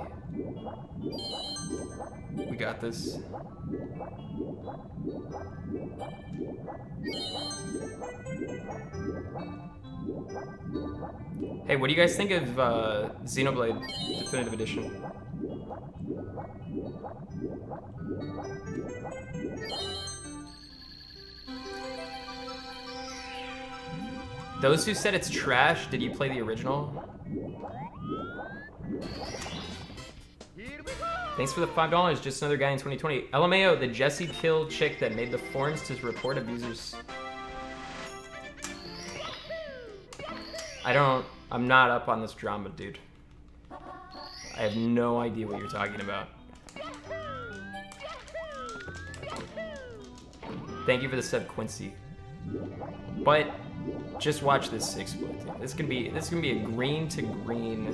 We got this. Hey, what do you guys think of Xenoblade Definitive Edition? Those who said it's trash, did you play the original? Thanks for the $5, just another guy in 2020. LMAO, the Jesse Kill chick that made the forums to report abusers. I'm not up on this drama, dude. I have no idea what you're talking about. Thank you for the sub, Quincy. But just watch this exploit. This can be a green to green.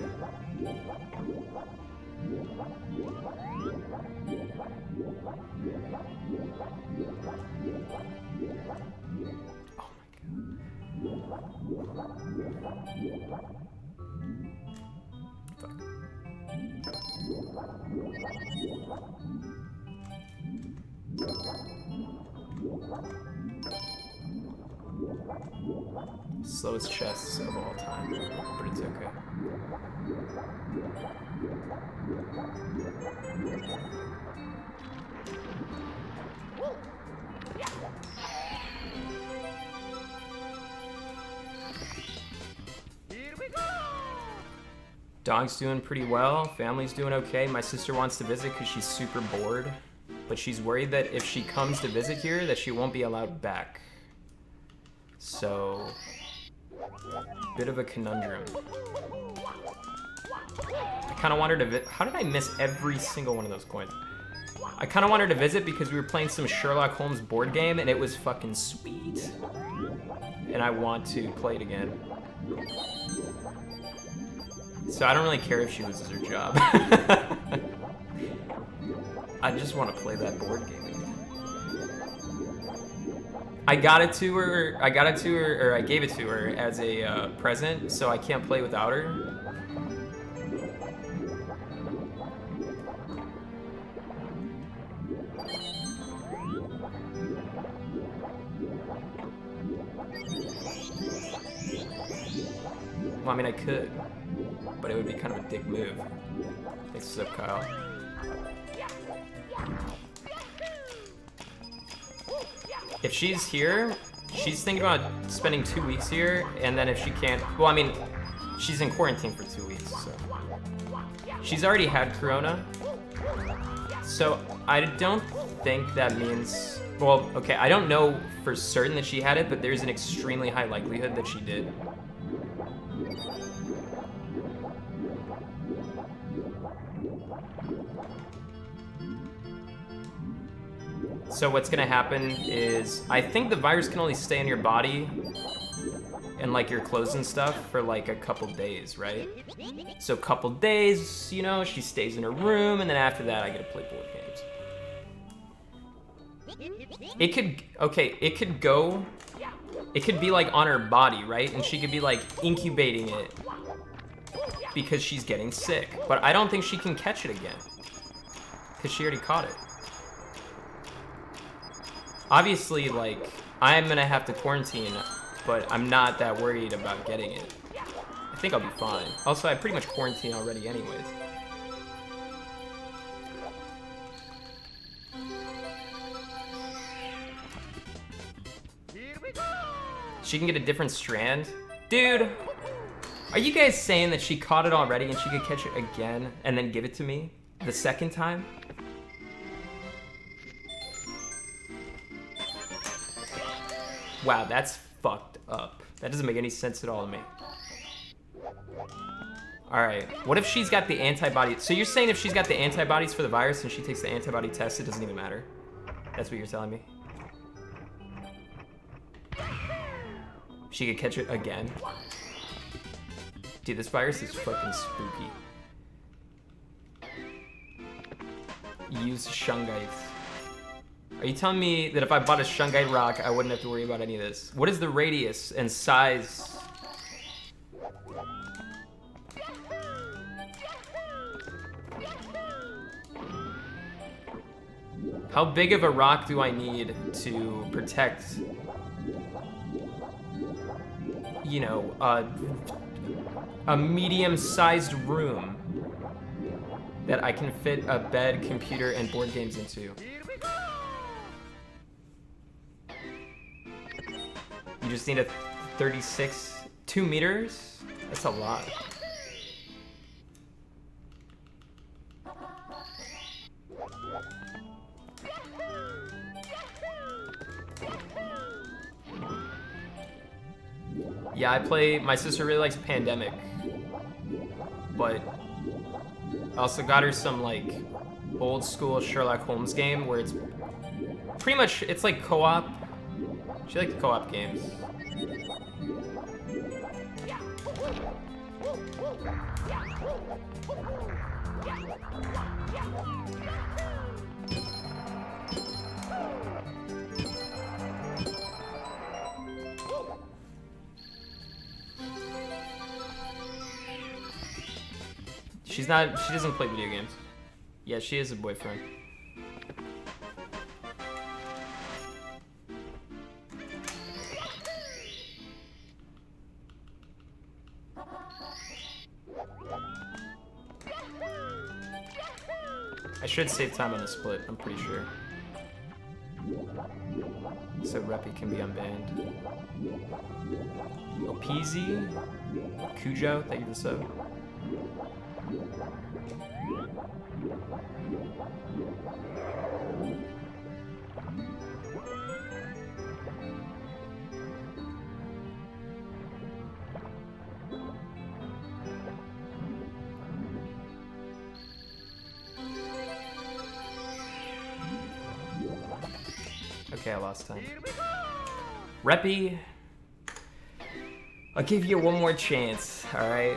Oh my god. Fuck. Slowest chests of all time, but it's okay. Here we go! Dog's doing pretty well, family's doing okay. My sister wants to visit because she's super bored, but she's worried that if she comes to visit here that she won't be allowed back. So, bit of a conundrum. I kind of want her to how did I miss every single one of those coins? I kind of want her to visit because we were playing some Sherlock Holmes board game and it was fucking sweet. And I want to play it again. So I don't really care if she loses her job. I just want to play that board game again. I gave it to her as a present, so I can't play without her. mean, I could, but it would be kind of a dick move. Thanks, what's up, Kyle? If she's here, she's thinking about spending 2 weeks here, and then if she can't, well, I mean, she's in quarantine for 2 weeks, so. She's already had corona, so I don't think that means, well, okay, I don't know for certain that she had it, but there's an extremely high likelihood that she did. So what's gonna happen is, I think the virus can only stay in your body and like your clothes and stuff for like a couple days, right? So a couple days, you know, she stays in her room, and then after that I get to play board games. It could, okay, it could go, it could be like on her body, right? And she could be like incubating it because she's getting sick. But I don't think she can catch it again because she already caught it. Obviously, like, I'm gonna have to quarantine, but I'm not that worried about getting it. I think I'll be fine. Also, I pretty much quarantine already anyways. She can get a different strand? Dude, are you guys saying that she caught it already and she could catch it again and then give it to me the second time? Wow, that's fucked up. That doesn't make any sense at all to me. Alright, what if she's got the antibodies? So you're saying if she's got the antibodies for the virus and she takes the antibody test, it doesn't even matter? That's what you're telling me? She could catch it again? Dude, this virus is fucking spooky. Use shungite. Are you telling me that if I bought a shungite rock, I wouldn't have to worry about any of this? What is the radius and size? How big of a rock do I need to protect, you know, a medium-sized room that I can fit a bed, computer, and board games into? You just need a 2 meters? That's a lot. Yeah, my sister really likes Pandemic, but I also got her some like old school Sherlock Holmes game where it's pretty much, it's like co-op. She likes co-op games. She doesn't play video games. Yeah, she has a boyfriend. I should save time on the split, I'm pretty sure. So Reppy can be unbanned. Opeasy, Cujo, thank you for the sub. Okay, I lost time. Reppy, I'll give you one more chance, alright?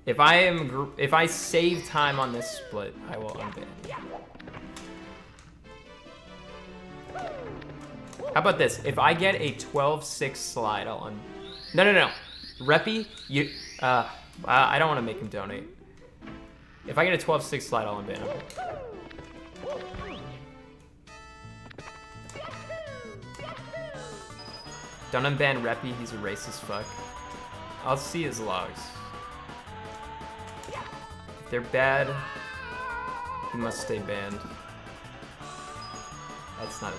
If I save time on this split, I will unban you. How about this? If I get a 12-6 slide, I'll No. Reppy, you, I don't want to make him donate. If I get a 12-6 slide, I'll unban him. Don't unban Reppy, he's a racist fuck. I'll see his logs. If they're bad, he must stay banned. That's not a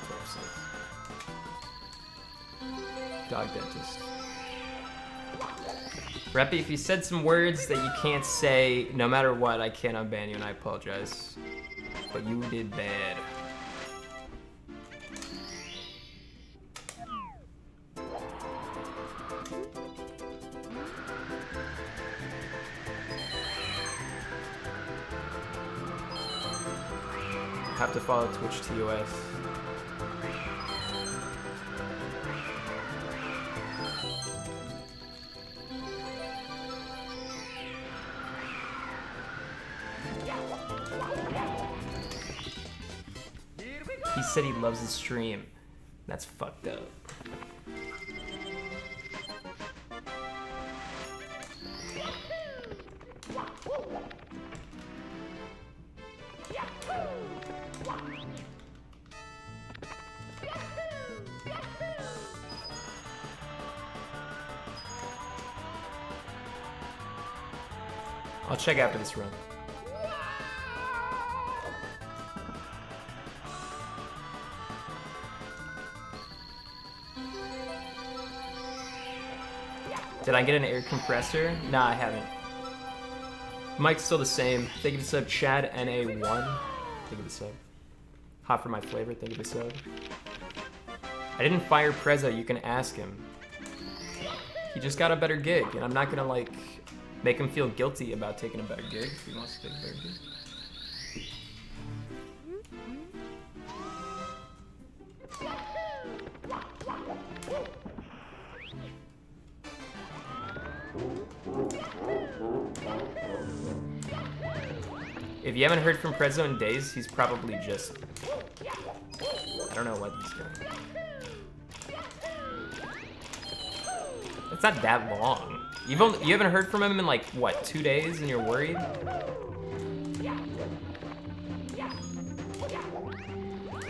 12-6. Dog dentist. Reppy, if you said some words that you can't say, no matter what, I can't unban you, and I apologize. But you did bad. Have to follow Twitch TOS. He said he loves the stream. That's fucked up. I'll check after this run. Did I get an air compressor? Nah, I haven't. Mike's still the same. Thank you for the sub, Chad NA1. Thank you for the sub. Hot for my flavor, thank you for the sub. I didn't fire Prezzo, you can ask him. He just got a better gig, and I'm not gonna like make him feel guilty about taking a better gig if he wants to take a better gig. If you haven't heard from Prezzo in days, he's probably just... I don't know what he's doing. It's not that long. You haven't heard from him in like, what, 2 days and you're worried? I'm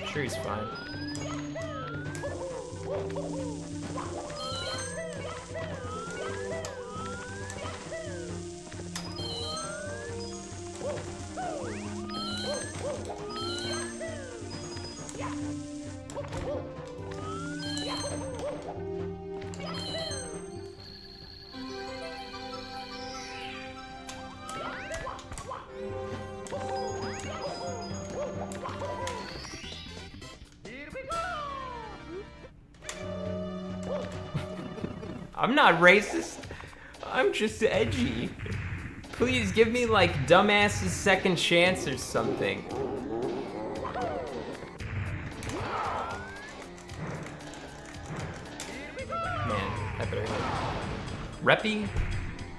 sure he's fine. I'm not racist. I'm just edgy. Please give me like dumbass's second chance or something. Man, I better hit. Reppy,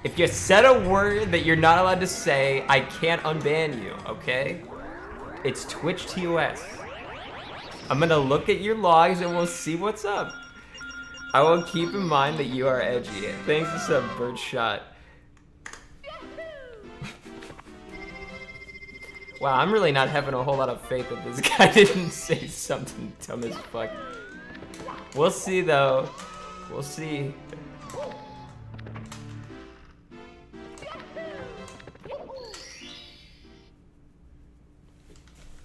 if you said a word that you're not allowed to say, I can't unban you, okay? It's Twitch TOS. I'm gonna look at your logs and we'll see what's up. I will keep in mind that you are edgy. Thanks for some bird shot. Wow, I'm really not having a whole lot of faith that this guy didn't say something dumb as fuck. We'll see though. We'll see.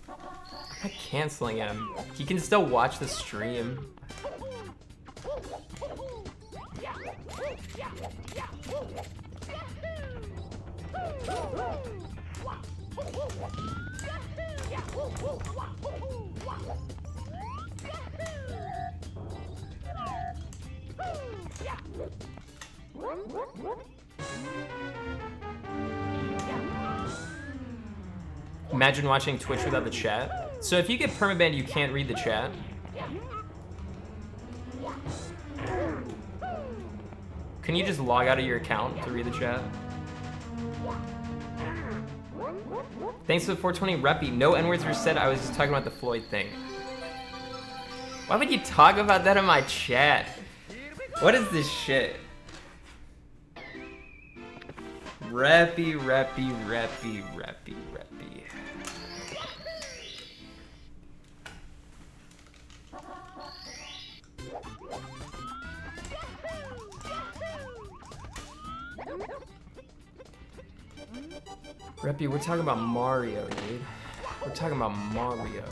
I'm not canceling him. He can still watch the stream. Imagine watching Twitch without the chat. So if you get permabanned, you can't read the chat. Can you just log out of your account to read the chat? Thanks for the 420 Reppy. No N-words were said. I was just talking about the Floyd thing. Why would you talk about that in my chat? What is this shit? Reppy, Reppy, Reppy, Reppy, Reppy. Reppy, we're talking about Mario, dude. We're talking about Mario.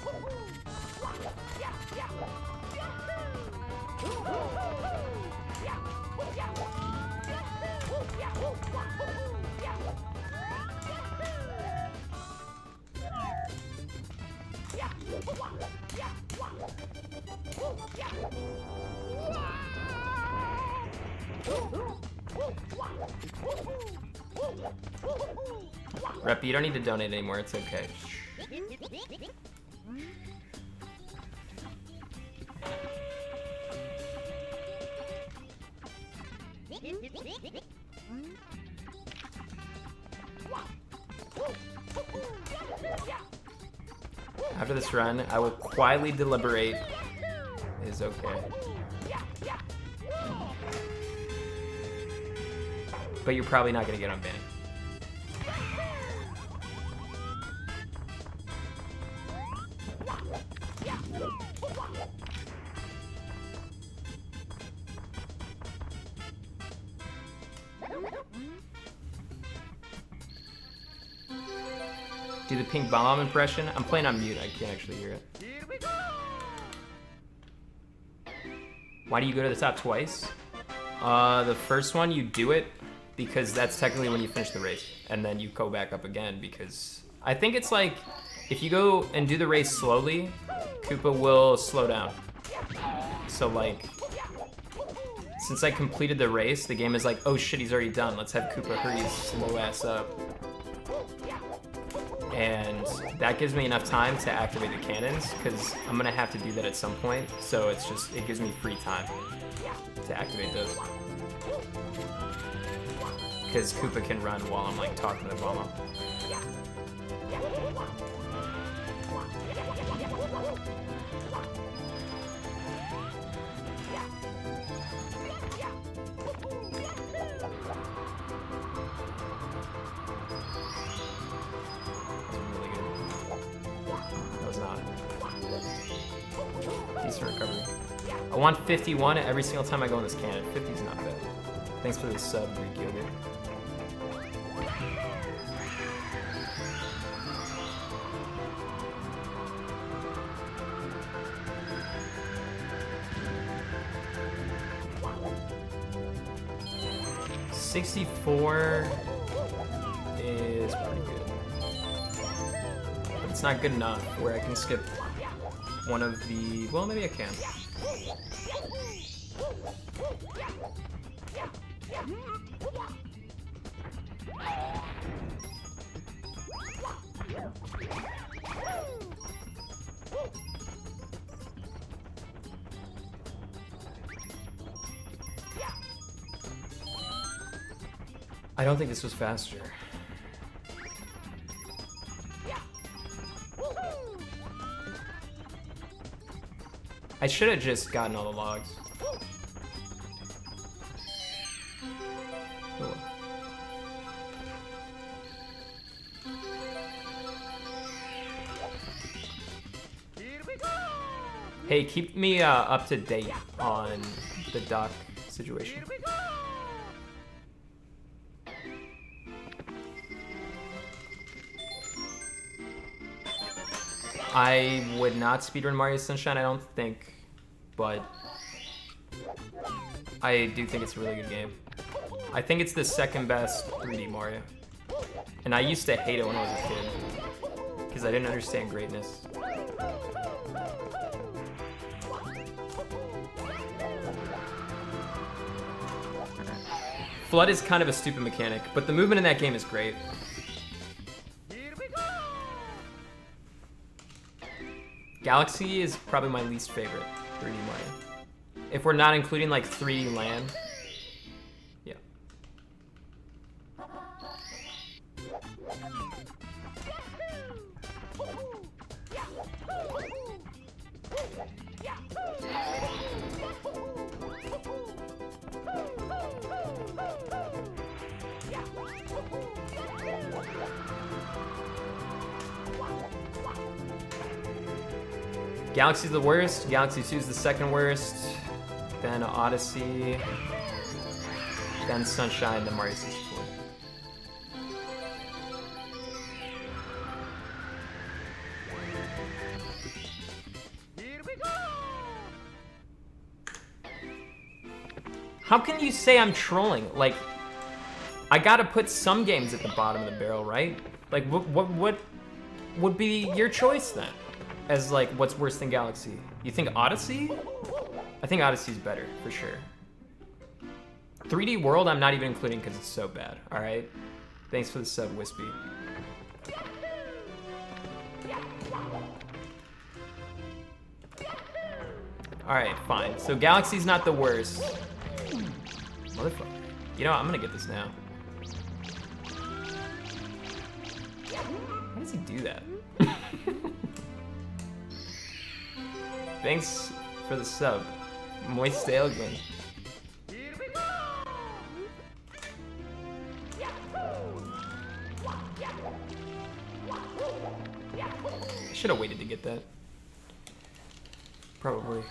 Reppy, you don't need to donate anymore, it's okay. After this run, I will quietly deliberate. Is okay. But you're probably not gonna get unbanned. Do the pink bomb impression? I'm playing on mute, I can't actually hear it. Here we go! Why do you go to the top twice? The first one, you do it because that's technically when you finish the race. And then you go back up again because I think it's like, if you go and do the race slowly, Koopa will slow down. So like, since I completed the race, the game is like, oh shit, he's already done. Let's have Koopa hurry his slow ass up. And that gives me enough time to activate the cannons, because I'm gonna have to do that at some point. So it's just, it gives me free time to activate those. Because Koopa can run while I'm like talking to Mama. Decent recovery. I want 51 every single time I go in this cannon. 50's not bad. Thanks for the sub, Greek Yogurt. $64 is pretty good. But it's not good enough where I can skip one of the, well, maybe I can. I don't think this was faster. I should have just gotten all the logs. Cool. Hey, keep me up to date on the dock situation. I would not speedrun Mario Sunshine, I don't think, but I do think it's a really good game. I think it's the second best 3D Mario. And I used to hate it when I was a kid, because I didn't understand greatness. Flood is kind of a stupid mechanic, but the movement in that game is great. Galaxy is probably my least favorite 3D Mario. If we're not including like 3D Land. Yeah. Galaxy's the worst, Galaxy 2 is the second worst, then Odyssey, then Sunshine, then Mario 64. How can you say I'm trolling? Like, I gotta put some games at the bottom of the barrel, right? Like, what would be your choice then? As like, what's worse than Galaxy? You think Odyssey? I think Odyssey's better, for sure. 3D World, I'm not even including because it's so bad, all right? Thanks for the sub, Wispy. All right, fine. So Galaxy's not the worst. Motherfucker. You know what? I'm gonna get this now. How does he do that? Thanks for the sub. Moist Alien. Here we go. I should have waited to get that. Probably.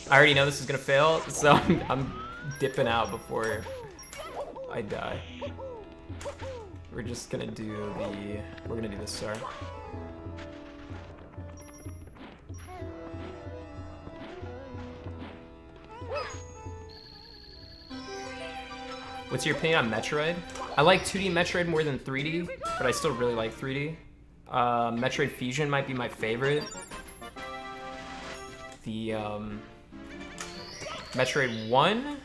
I already know this is gonna fail, so I'm dipping out before I die. We're just gonna do we're gonna do this star. What's your opinion on Metroid? I like 2D Metroid more than 3D, but I still really like 3D. Metroid Fusion might be my favorite. The Metroid 1,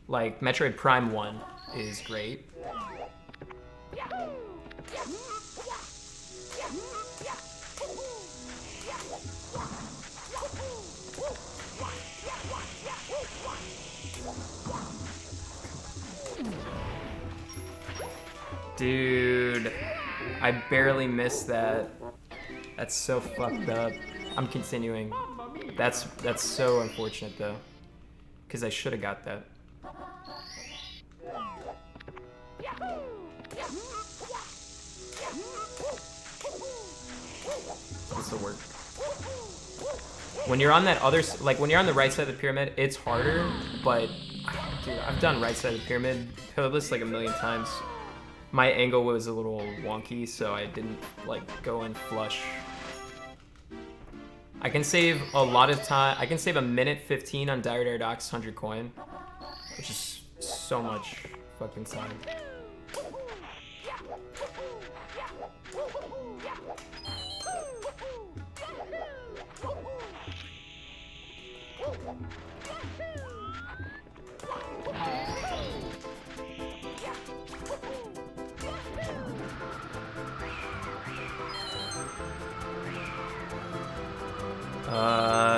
like Metroid Prime 1 is great. Dude, I barely missed that. That's so fucked up. I'm continuing. That's so unfortunate though, because I should have got that. This will work. When you're on that other, like when you're on the right side of the pyramid, it's harder. But dude, I've done right side of the pyramid pillowless like a million times. My angle was a little wonky, so I didn't like go in flush. I can save a lot of time. I can save 1:15 on Dire Dare Doc's 100 coin, which is so much fucking time.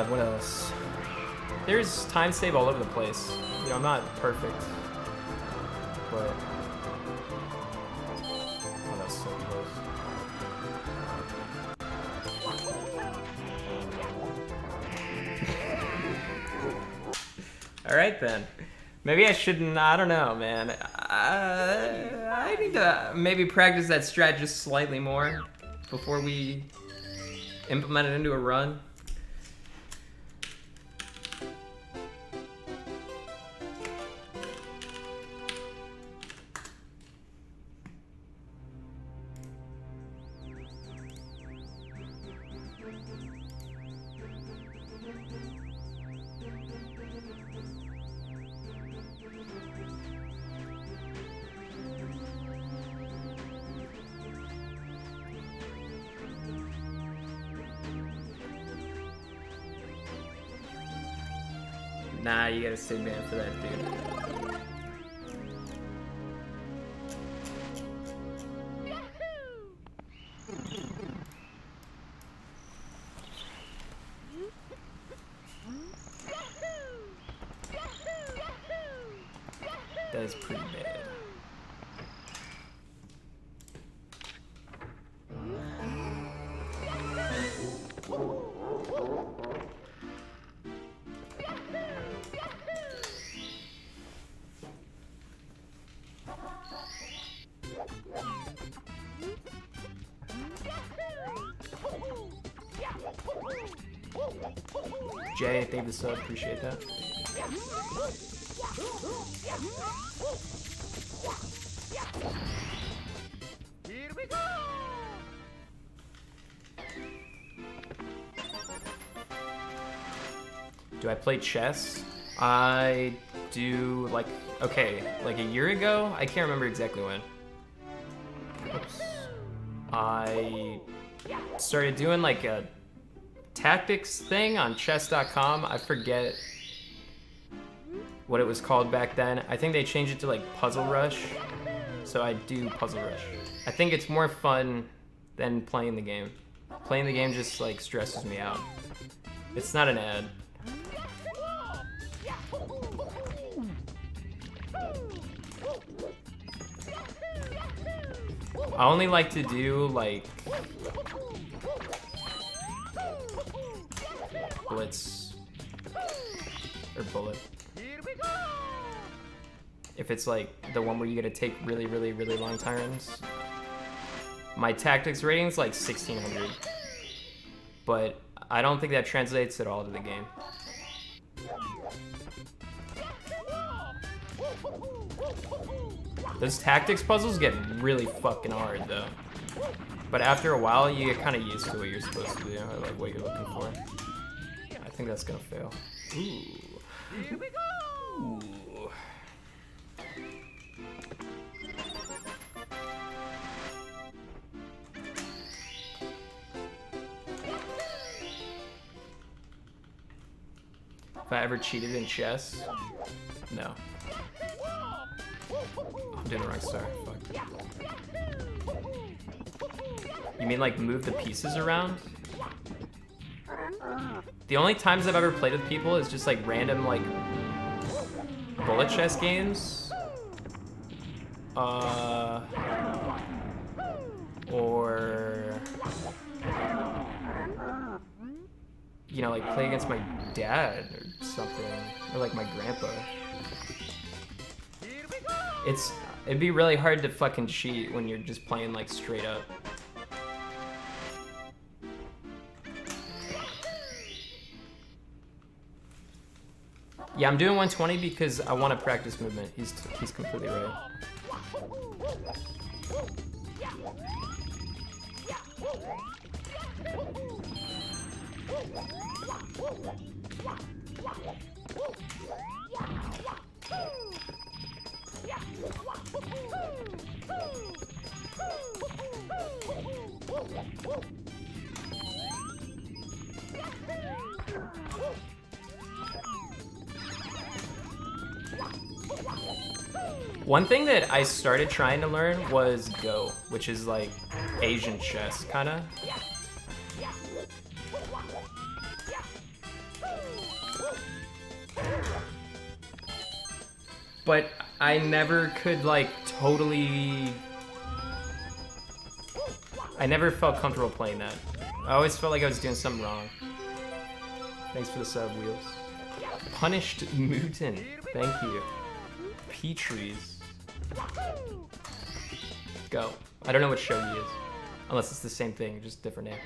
What else? There's time save all over the place. You know, I'm not perfect, but oh, that's so close. All right then. Maybe I shouldn't. I don't know, man. I need to maybe practice that strat just slightly more before we implement it into a run. Nah, you gotta stay banned for that, dude. That is pretty bad. Jay, thank you for the sub, appreciate that. Here we go. Do I play chess? I do, like, okay, like a year ago? I can't remember exactly when. Oops. I started doing like a tactics thing on chess.com. I forget what it was called back then. I think they changed it to like Puzzle Rush. So I do Puzzle Rush. I think it's more fun than playing the game. Playing the game just like stresses me out. It's not an ad. I only like to do like blitz or bullet. If it's like the one where you gotta take really, really, really long turns. My tactics rating's like 1600, but I don't think that translates at all to the game. Those tactics puzzles get really fucking hard though. But after a while, you get kind of used to what you're supposed to do, or like what you're looking for. I think that's gonna fail. Ooh. Here we go! Ooh. If I ever cheated in chess? No. I'm doing the wrong star. Fuck. You mean like move the pieces around? The only times I've ever played with people is just like random like bullet chess games. Or you know, like play against my dad or something, or like my grandpa. It'd be really hard to fucking cheat when you're just playing like straight up. Yeah, I'm doing 120 because I want to practice movement. He's completely right. One thing that I started trying to learn was Go, which is like Asian chess, kinda. But I never could like totally... I never felt comfortable playing that. I always felt like I was doing something wrong. Thanks for the sub, Wheels. Punished Mutant, thank you. Peachtrees. Go. I don't know what show he is. Unless it's the same thing, just different name.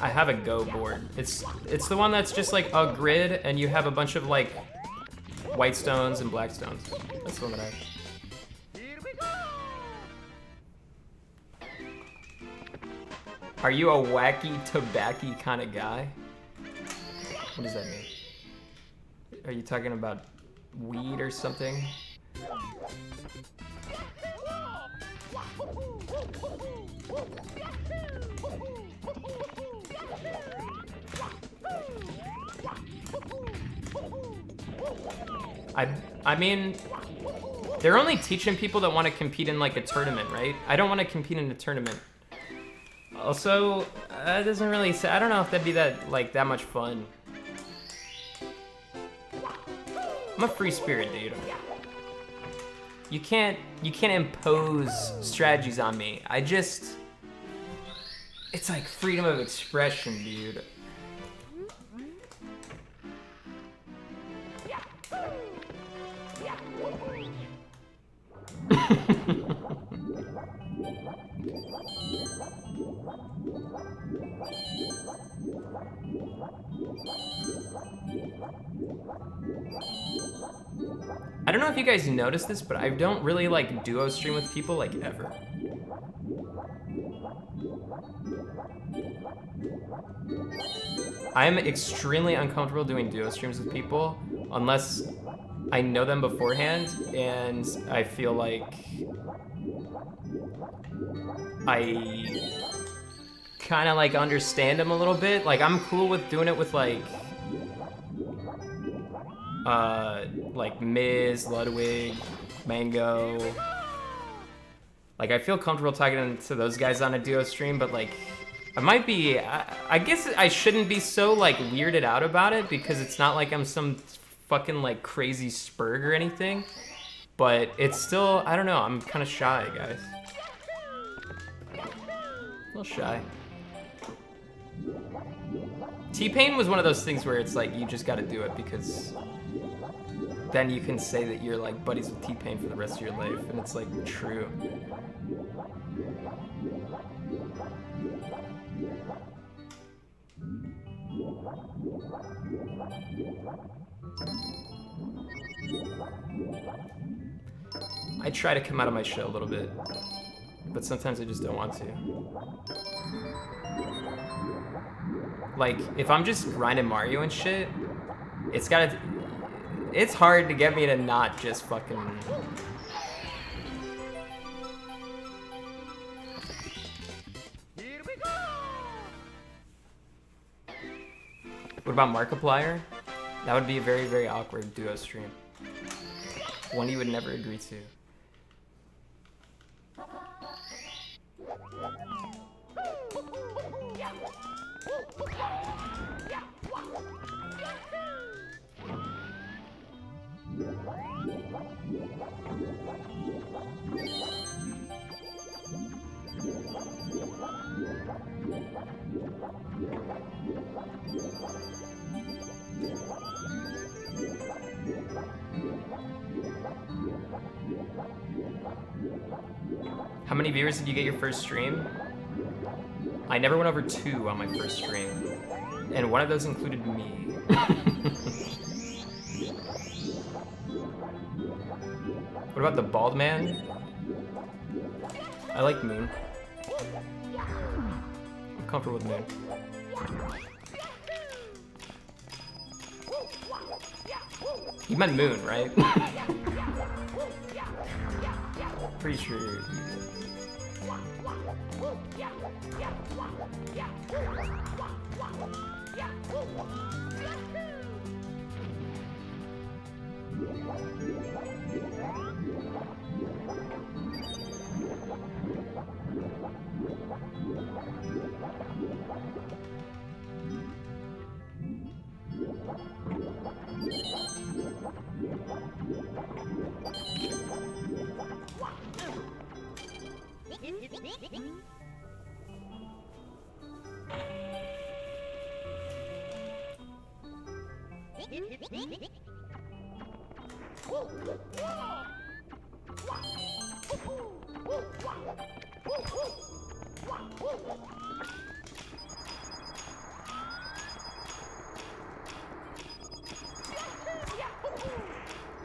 I have a Go board. It's the one that's just like a grid and you have a bunch of like white stones and black stones. That's the one that I have. Are you a wacky tobacco kind of guy? What does that mean? Are you talking about weed or something? I mean, they're only teaching people that want to compete in like a tournament, right? I don't want to compete in a tournament. Also, it doesn't really say, I don't know if that'd be that much fun. I'm a free spirit, dude. You can't impose strategies on me. It's like freedom of expression, dude. don't know if you guys noticed this, but I don't really like duo stream with people like ever. I'm extremely uncomfortable doing duo streams with people unless I know them beforehand and I feel like I kind of like understand them a little bit. Like I'm cool with doing it with like Miz, Ludwig, Mango. Like I feel comfortable talking to those guys on a duo stream, but like I might be, I guess I shouldn't be so like weirded out about it because it's not like I'm some fucking like crazy spurg or anything, but it's still, I don't know, I'm kind of shy, guys. A little shy. T-Pain was one of those things where it's like you just gotta do it because then you can say that you're like buddies with T-Pain for the rest of your life, and it's like true. I try to come out of my shell a little bit, but sometimes I just don't want to. Like, if I'm just grinding Mario and shit, it's hard to get me to not just fucking... What about Markiplier? That would be a very, very awkward duo stream. One you would never agree to. How many viewers did you get your first stream? I never went over 2 on my first stream, and one of those included me. What about the bald man? I like Moon. I'm comfortable with Moon. You meant Moon, right? Pretty sure you did.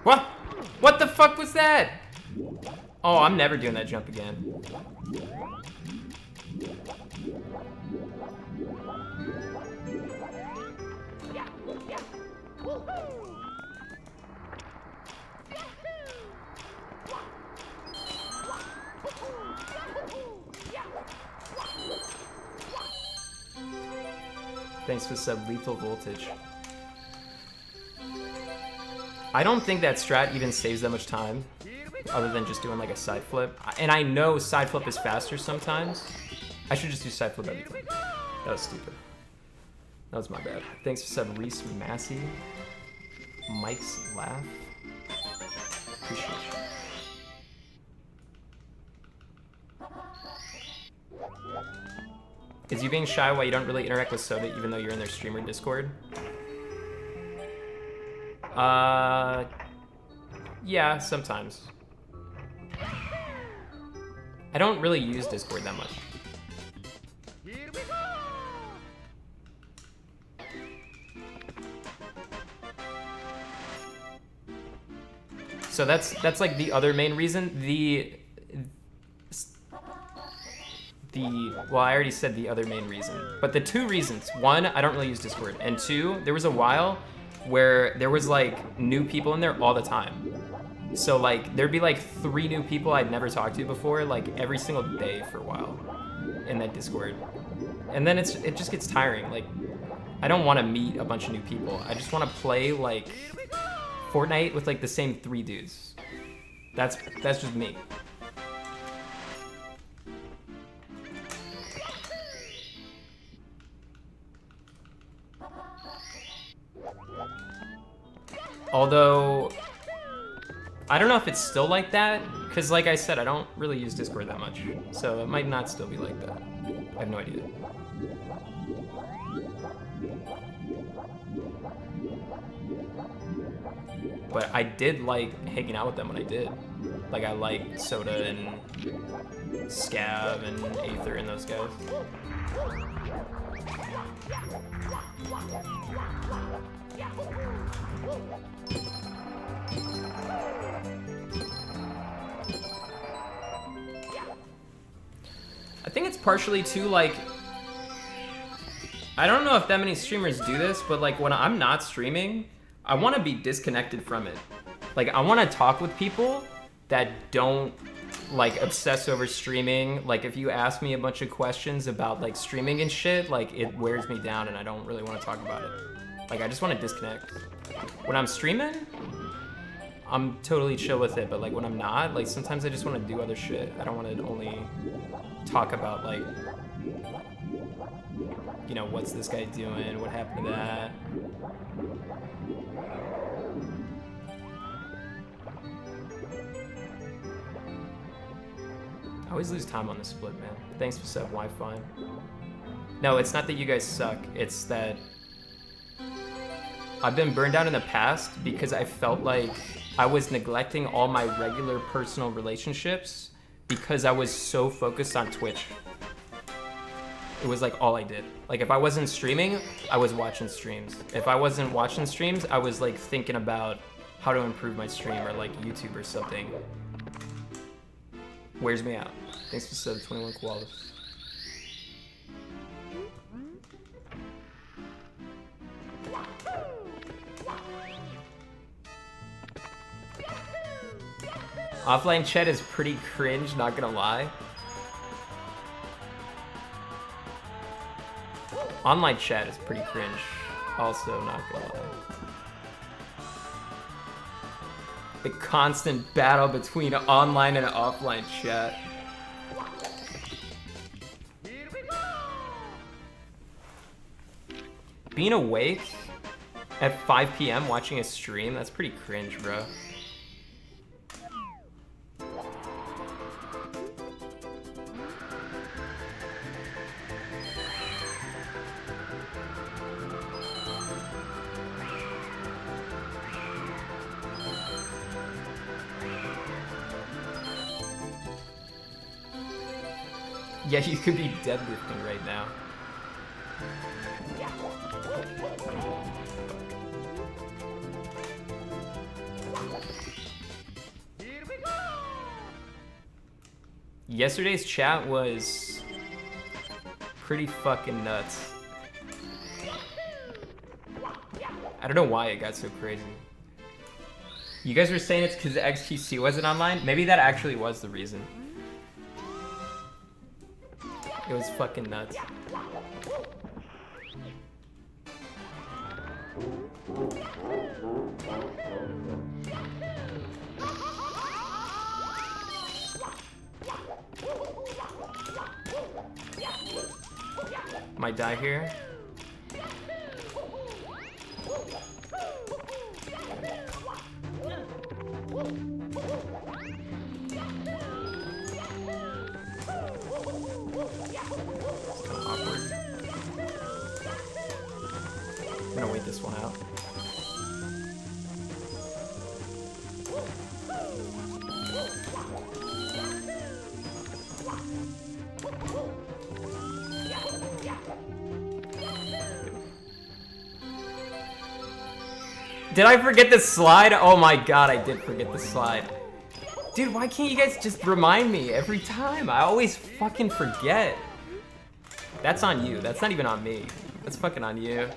What? What the fuck was that? Oh, I'm never doing that jump again. Thanks for sub Lethal Voltage. I don't think that strat even saves that much time, other than just doing like a side flip. And I know side flip is faster sometimes. I should just do side flip every time. That was stupid. That was my bad. Thanks for sub Reese Massey. Mike's Laugh. Appreciate you. Is you being shy why you don't really interact with Soda even though you're in their streamer Discord? Yeah, sometimes. I don't really use Discord that much. Here we go! So that's like the other main reason. Well, I already said the other main reason, but the two reasons: one, I don't really use Discord, and two, there was a while where there was like new people in there all the time. So like there'd be like 3 new people I'd never talked to before, like every single day for a while in that Discord, and then it just gets tiring. Like I don't want to meet a bunch of new people. I just want to play like Fortnite with like the same 3 dudes. That's just me. Although, I don't know if it's still like that, because like I said, I don't really use Discord that much. So it might not still be like that. I have no idea. But I did like hanging out with them when I did. Like I liked Soda and Scav and Aether and those guys. I think it's partially too, like, I don't know if that many streamers do this, but like when I'm not streaming, I want to be disconnected from it. Like I want to talk with people that don't like obsess over streaming. Like if you ask me a bunch of questions about like streaming and shit, like it wears me down and I don't really want to talk about it. Like I just want to disconnect. When I'm streaming, I'm totally chill with it, but like when I'm not, like sometimes I just want to do other shit. I don't want to only talk about like, you know, what's this guy doing? What happened to that? I always lose time on the split, man. Thanks for sub Wi-Fi. No, it's not that you guys suck. It's that I've been burned out in the past because I felt like I was neglecting all my regular personal relationships because I was so focused on Twitch. It was like all I did. Like if I wasn't streaming, I was watching streams. If I wasn't watching streams, I was like thinking about how to improve my stream or like YouTube or something. Wears me out. Thanks for sub 21 koalas. Offline chat is pretty cringe, not gonna lie. Online chat is pretty cringe, also not gonna lie. The constant battle between online and offline chat. Being awake at 5 p.m. watching a stream, that's pretty cringe, bro. Yeah, you could be deadlifting right now. Yesterday's chat was pretty fucking nuts. I don't know why it got so crazy. You guys were saying it's because XTC wasn't online? Maybe that actually was the reason. It was fucking nuts. Might die here. I'm gonna wait this one out. Did I forget the slide? Oh my god, I did forget the slide. Dude, why can't you guys just remind me every time? I always fucking forget. That's on you. That's not even on me. That's fucking on you.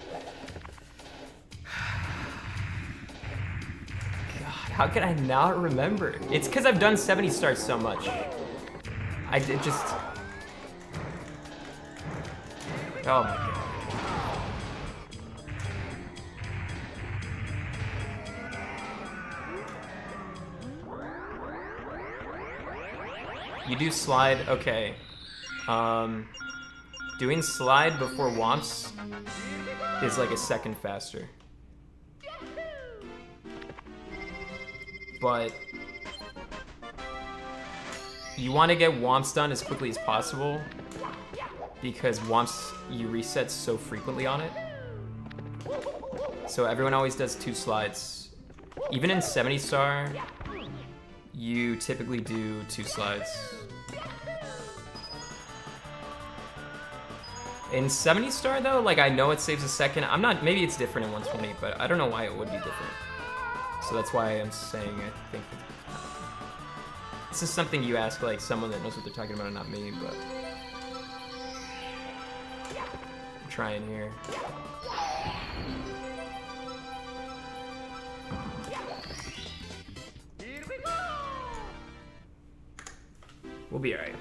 God, how can I not remember? It's because I've done 70 stars so much. I did just... Oh my god. You do slide, okay. Doing slide before womps is like a second faster. But you want to get womps done as quickly as possible because womps, you reset so frequently on it. So everyone always does 2 slides. Even in 70 star, you typically do 2 slides. In 70 star though, like I know it saves a second. I'm not, maybe it's different in 120, but I don't know why it would be different. So that's why I'm saying I think this is something you ask like someone that knows what they're talking about and not me, but I'm trying here. We'll be alright.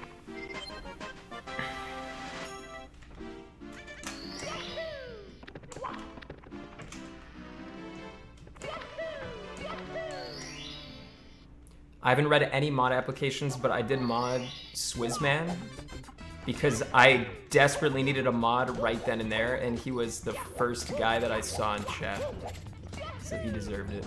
I haven't read any mod applications, but I did mod Swizzman because I desperately needed a mod right then and there, and he was the first guy that I saw in chat, so he deserved it.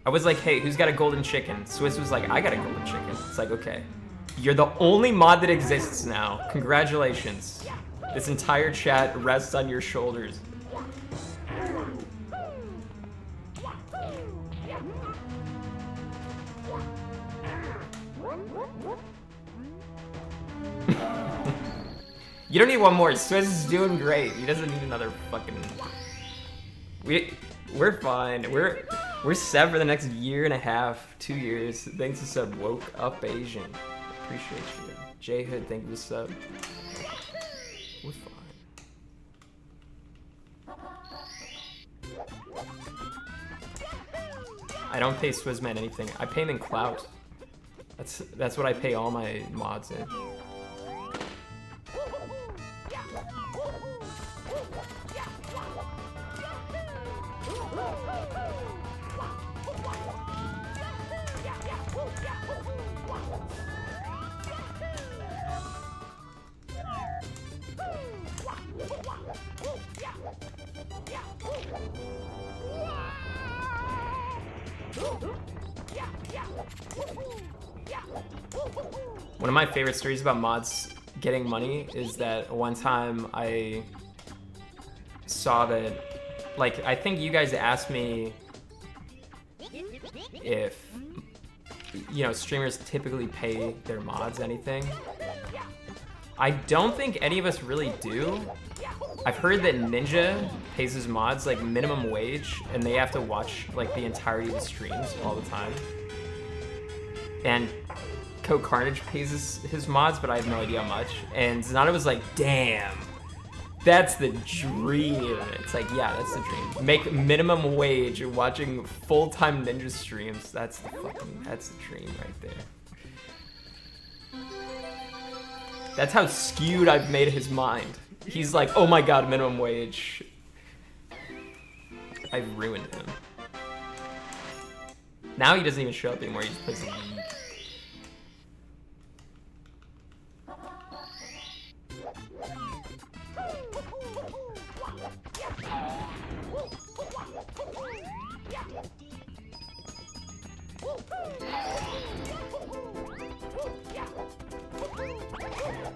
I was like, hey, who's got a golden chicken? Swizz was like, I got a golden chicken. It's like, okay. You're the only mod that exists now. Congratulations. This entire chat rests on your shoulders. You don't need one more. Swizz is doing great. He doesn't need another fucking... We're fine. We're set for the next year and a half, 2 years. Thanks to sub Woke Up Asian. Appreciate you. J Hood, thank you for the sub. We're fine. I don't pay Swizzman anything. I pay him in clout. That's what I pay all my mods in. One of my favorite stories about mods getting money is that one time I saw that, like, I think you guys asked me if, you know, streamers typically pay their mods anything. I don't think any of us really do. I've heard that Ninja pays his mods like minimum wage and they have to watch like the entirety of the streams all the time. And Coke Carnage pays his mods, but I have no idea how much. And Zanata was like, damn, that's the dream. It's like, yeah, that's the dream. Make minimum wage watching full-time Ninja streams. That's the dream right there. That's how skewed I've made his mind. He's like, oh my god, minimum wage. I've ruined him. Now he doesn't even show up anymore, he just plays the league.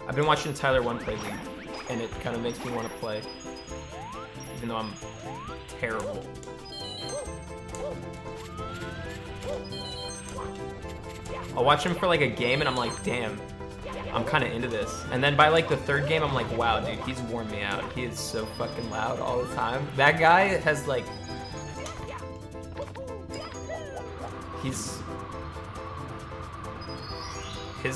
I've been watching Tyler 1 play League, and it kind of makes me want to play, even though I'm terrible. I'll watch him for like a game and I'm like, damn, I'm kind of into this. And then by like the third game, I'm like, wow, dude, he's worn me out. He is so fucking loud all the time. That guy has like, his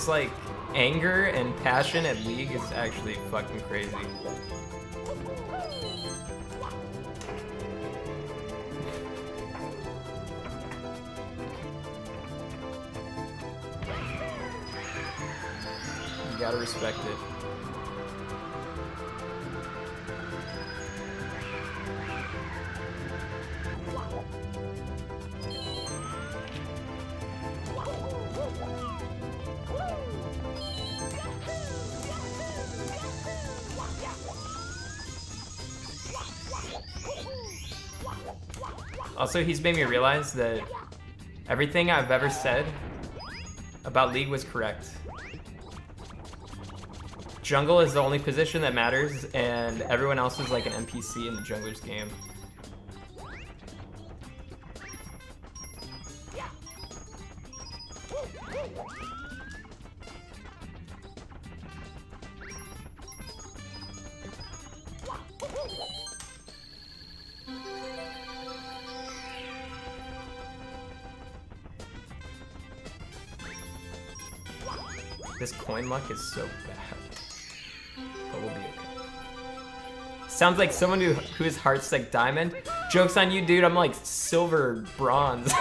like anger and passion at League is actually fucking crazy. You gotta respect it. Also, he's made me realize that everything I've ever said about League was correct. Jungle is the only position that matters, and everyone else is like an NPC in the jungler's game. This coin luck is so bad, but we'll be okay. Sounds like someone whose heart's like diamond. Joke's on you, dude. I'm like silver, bronze.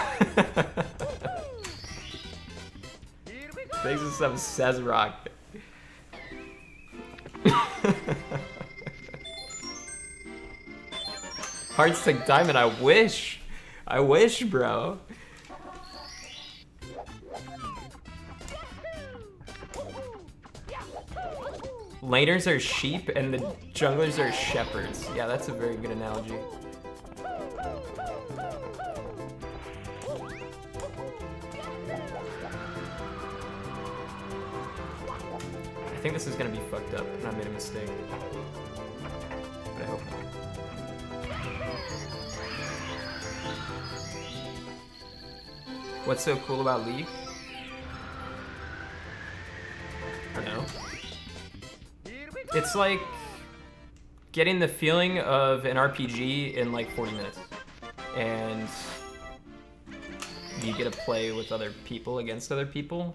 Thanks to some says rock. Heart's like diamond. I wish, bro. Laners are sheep and the junglers are shepherds. Yeah, that's a very good analogy. I think this is gonna be fucked up and I made a mistake. But I hope not. What's so cool about League? I don't know. It's like getting the feeling of an RPG in like 40 minutes. And you get to play with other people against other people.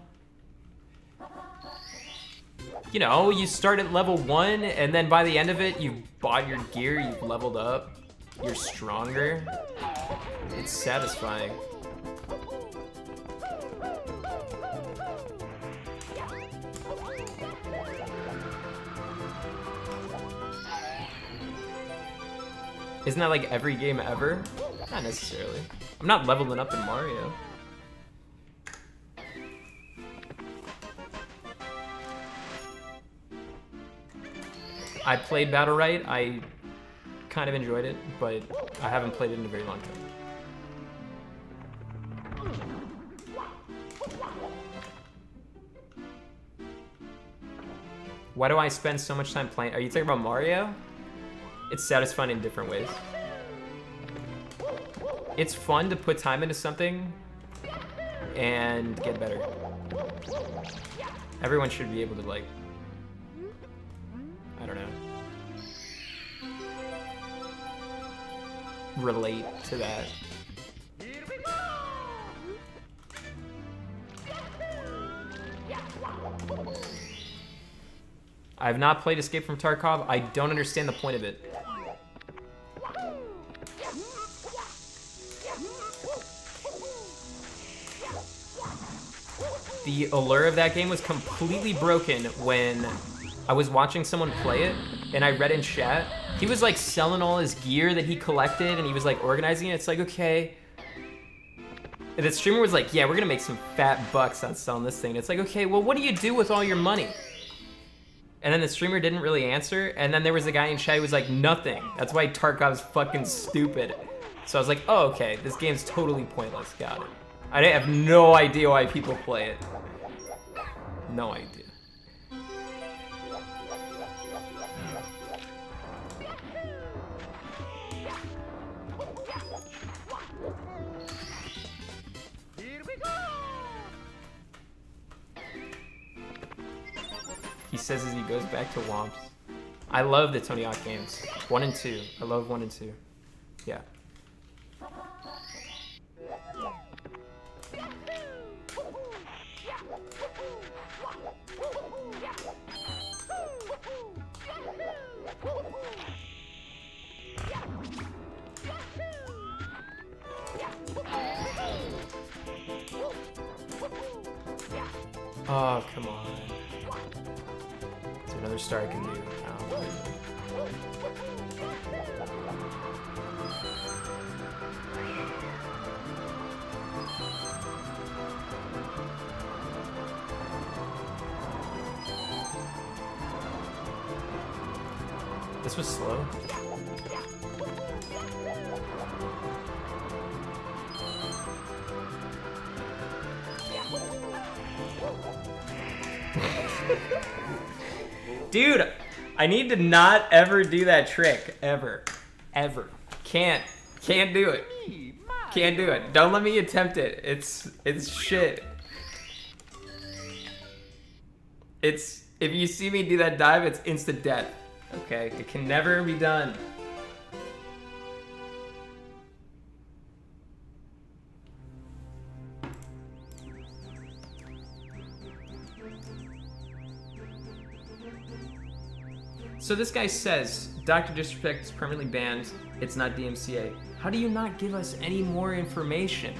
You know, you start at level 1 and then by the end of it, you've bought your gear, you've leveled up, you're stronger. It's satisfying. Isn't that like every game ever? Not necessarily. I'm not leveling up in Mario. I played Battle Right. I kind of enjoyed it, but I haven't played it in a very long time. Why do I spend so much time playing? Are you talking about Mario? It's satisfying in different ways. It's fun to put time into something and get better. Everyone should be able to like, I don't know, relate to that. I have not played Escape from Tarkov. I don't understand the point of it. The allure of that game was completely broken when I was watching someone play it and I read in chat, he was like selling all his gear that he collected and he was like organizing it. It's like, okay. And the streamer was like, yeah, we're gonna make some fat bucks on selling this thing. It's like, okay, well, what do you do with all your money? And then the streamer didn't really answer. And then there was a guy in chat who was like, nothing. That's why Tarkov's fucking stupid. So I was like, oh, okay, this game's totally pointless. Got it. I have no idea why people play it. No idea. He says as he goes back to Womps. I love the Tony Hawk games. 1 and 2. I love 1 and 2. Yeah. Oh, come on. There's another star I can do. Oh. This was slow. Dude, I need to not ever do that trick. Ever. Ever. Can't do it. Can't do it. Don't let me attempt it. It's shit. If you see me do that dive, it's instant death. Okay? It can never be done. So this guy says, Dr. Disrespect is permanently banned. It's not DMCA. How do you not give us any more information?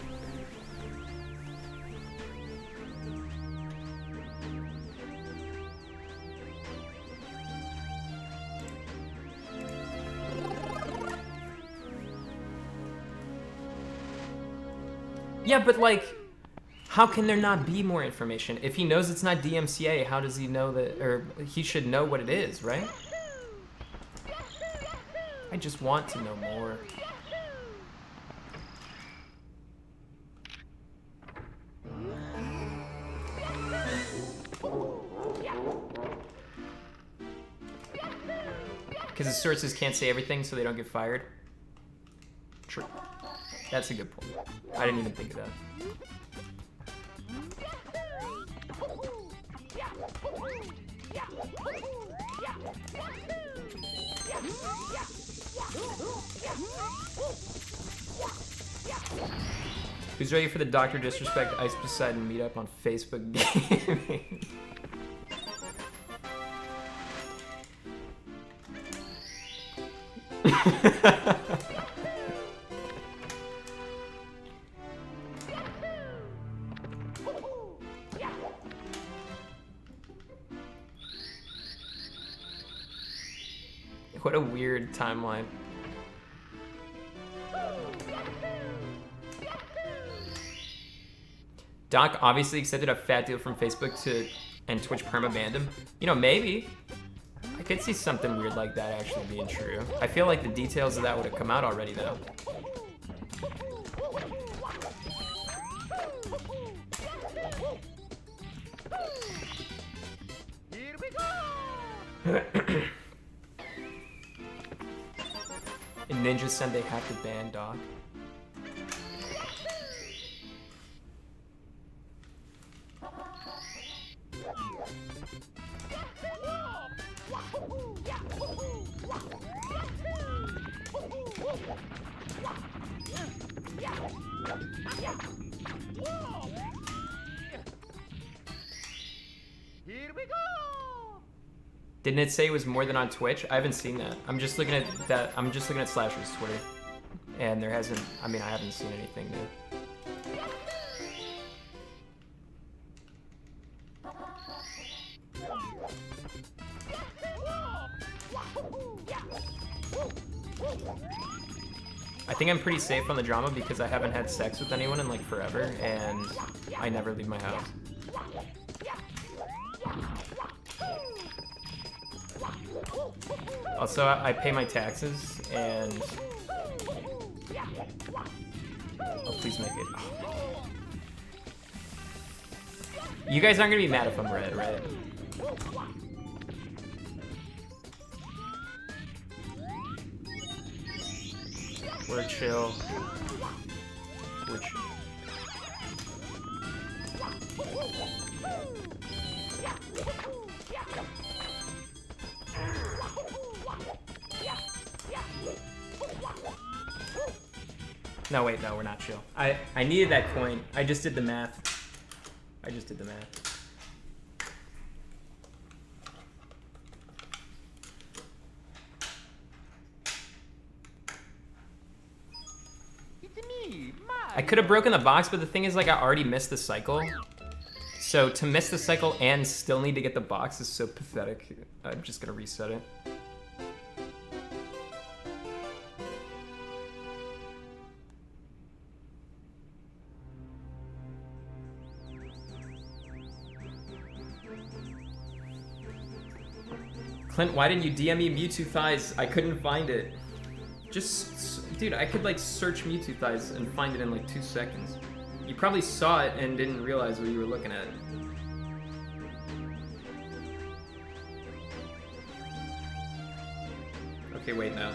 Yeah, but like, how can there not be more information? If he knows it's not DMCA, how does he know that, or he should know what it is, right? I just want to know more. Because the sources can't say everything so they don't get fired. True. That's a good point. I didn't even think of that. Who's ready for the Dr. Disrespect Ice Poseidon meetup on Facebook Gaming? What a weird timeline. Doc obviously accepted a fat deal from Facebook and Twitch perma-banned him. You know, maybe. I could see something weird like that actually being true. I feel like the details of that would have come out already, though. Here we go! And Ninja said they have to ban Doc. Here we go! Didn't it say it was more than on Twitch? I haven't seen that. I'm just looking at that. I'm just looking at Slasher's Twitter, and there hasn't. I mean, I haven't seen anything new. I think I'm pretty safe on the drama because I haven't had sex with anyone in like forever, and I never leave my house. Also, I pay my taxes, and oh, please make it. Oh. You guys aren't gonna be mad if I'm red, right? We're chill. We're chill. No, wait, no, we're not chill. I needed that coin. I just did the math. It's me, Mario. I could have broken the box, but the thing is, like, I already missed the cycle. So to miss the cycle and still need to get the box is so pathetic. I'm just gonna reset it. Clint, why didn't you DM me Mewtwo Thighs? I couldn't find it. Dude, I could like search Mewtwo Thighs and find it in like 2 seconds. You probably saw it and didn't realize what you were looking at. Okay, wait now.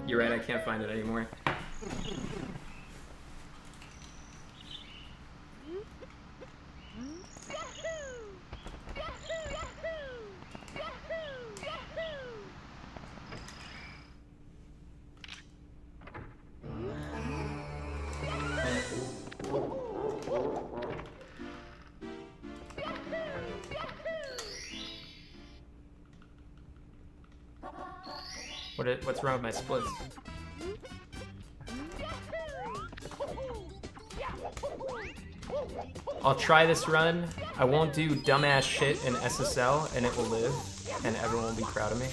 You're right, I can't find it anymore. What's wrong with my splits? I'll try this run. I won't do dumbass shit in SSL, and it will live, and everyone will be proud of me.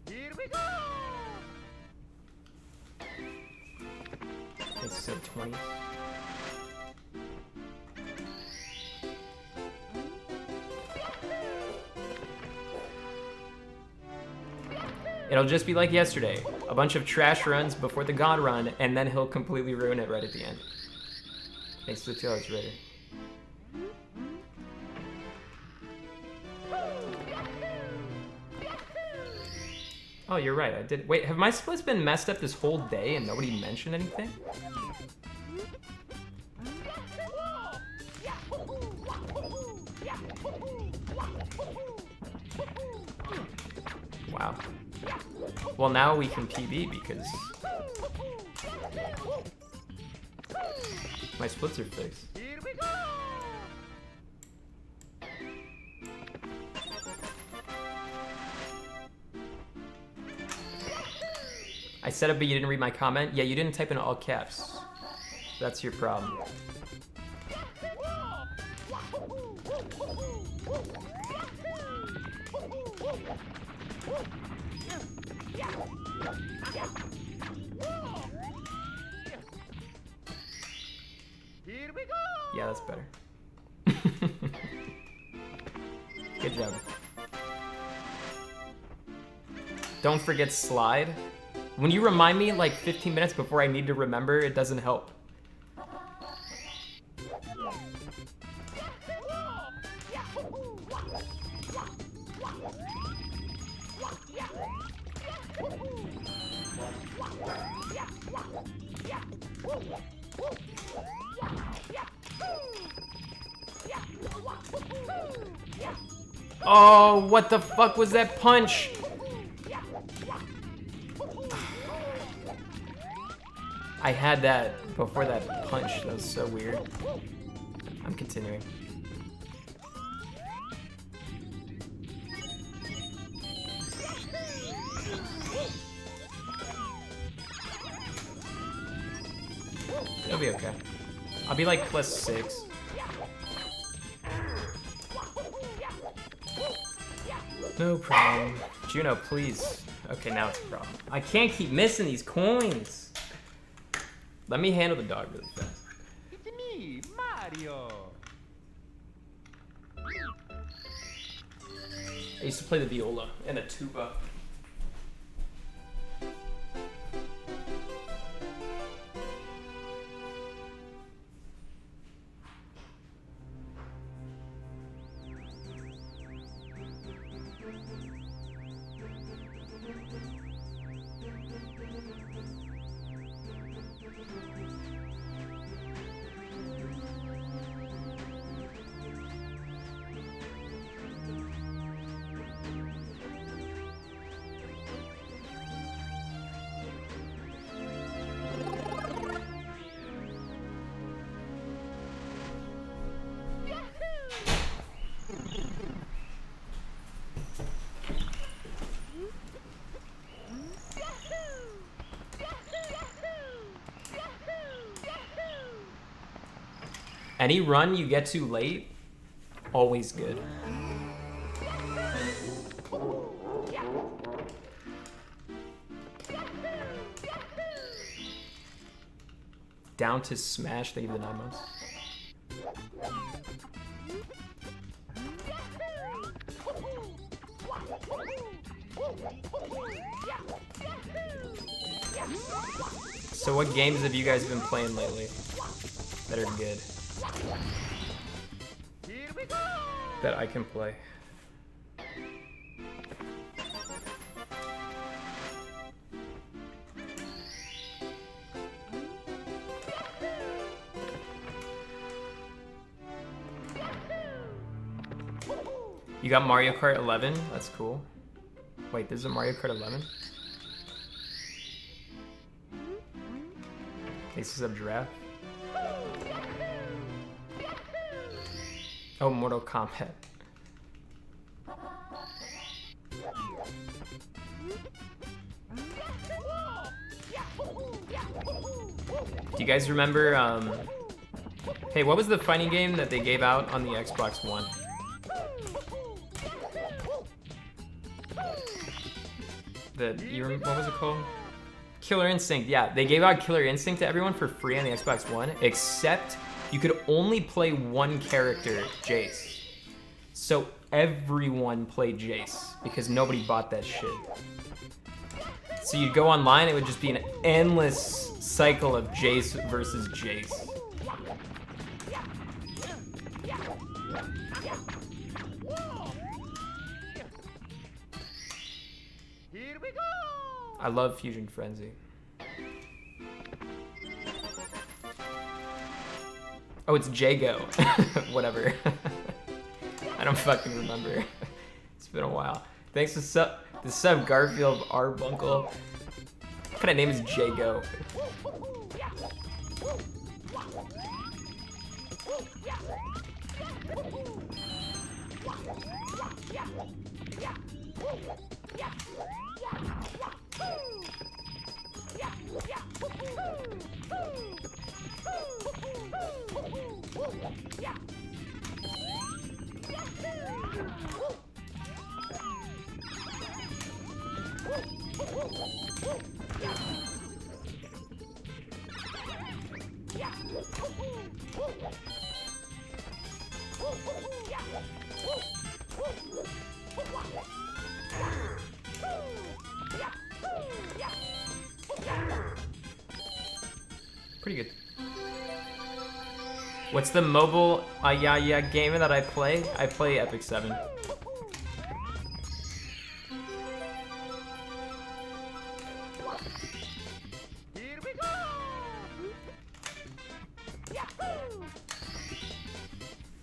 Here we go. It's so 20. It'll just be like yesterday. A bunch of trash runs before the God run, and then he'll completely ruin it right at the end. Thanks to the 2 hours later. Oh, you're right, I did. Wait, have my splits been messed up this whole day and nobody mentioned anything? Wow. Well, now we can PB because my splits are fixed. Here we go. I said it, but you didn't read my comment? Yeah, you didn't type in all caps. That's your problem. Here we go. Yeah, that's better. Good job. Don't forget slide. When you remind me like 15 minutes before I need to remember, it doesn't help. Oh, what the fuck was that punch? I had that before that punch. That was so weird. I'm continuing. It'll be okay. I'll be like +6. No problem. Juno, please. Okay, now it's a problem. I can't keep missing these coins. Let me handle the dog really fast. It's me, Mario. I used to play the viola and a tuba. Any run you get too late, always good. Down to smash, thank you for the 9 months. So what games have you guys been playing lately that are good? That I can play? You got Mario Kart 11? That's cool. Wait, this is a Mario Kart 11? Aces of Giraffe. Oh, Mortal Kombat. Do you guys remember, hey, what was the fighting game that they gave out on the Xbox One? What was it called? Killer Instinct, yeah. They gave out Killer Instinct to everyone for free on the Xbox One, except you could only play one character, Jace. So everyone played Jace, because nobody bought that shit. So you'd go online, it would just be an endless cycle of Jace versus Jace. I love Fusion Frenzy. Oh, it's Jago. Whatever. I don't fucking remember. It's been a while. Thanks to the sub Garfield Arbuncle. What kind of name is Jago? Pretty good. What's the mobile game that I play? I play Epic 7. Here we go!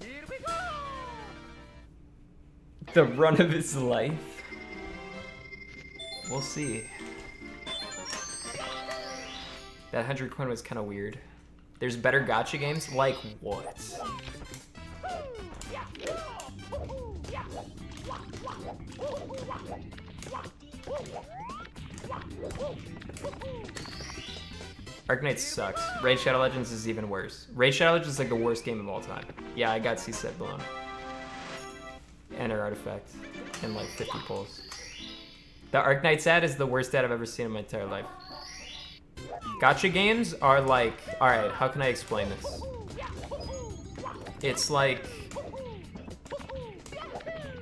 Here we go! The run of his life? We'll see. That 100 coin was kind of weird. There's better gacha games? Like what? Arknight sucks. Raid Shadow Legends is even worse. Raid Shadow Legends is like the worst game of all time. Yeah, I got C-Set blown. And her artifact. And like 50 pulls. The Arknight's ad is the worst ad I've ever seen in my entire life. Gacha games are like, alright, how can I explain this? It's like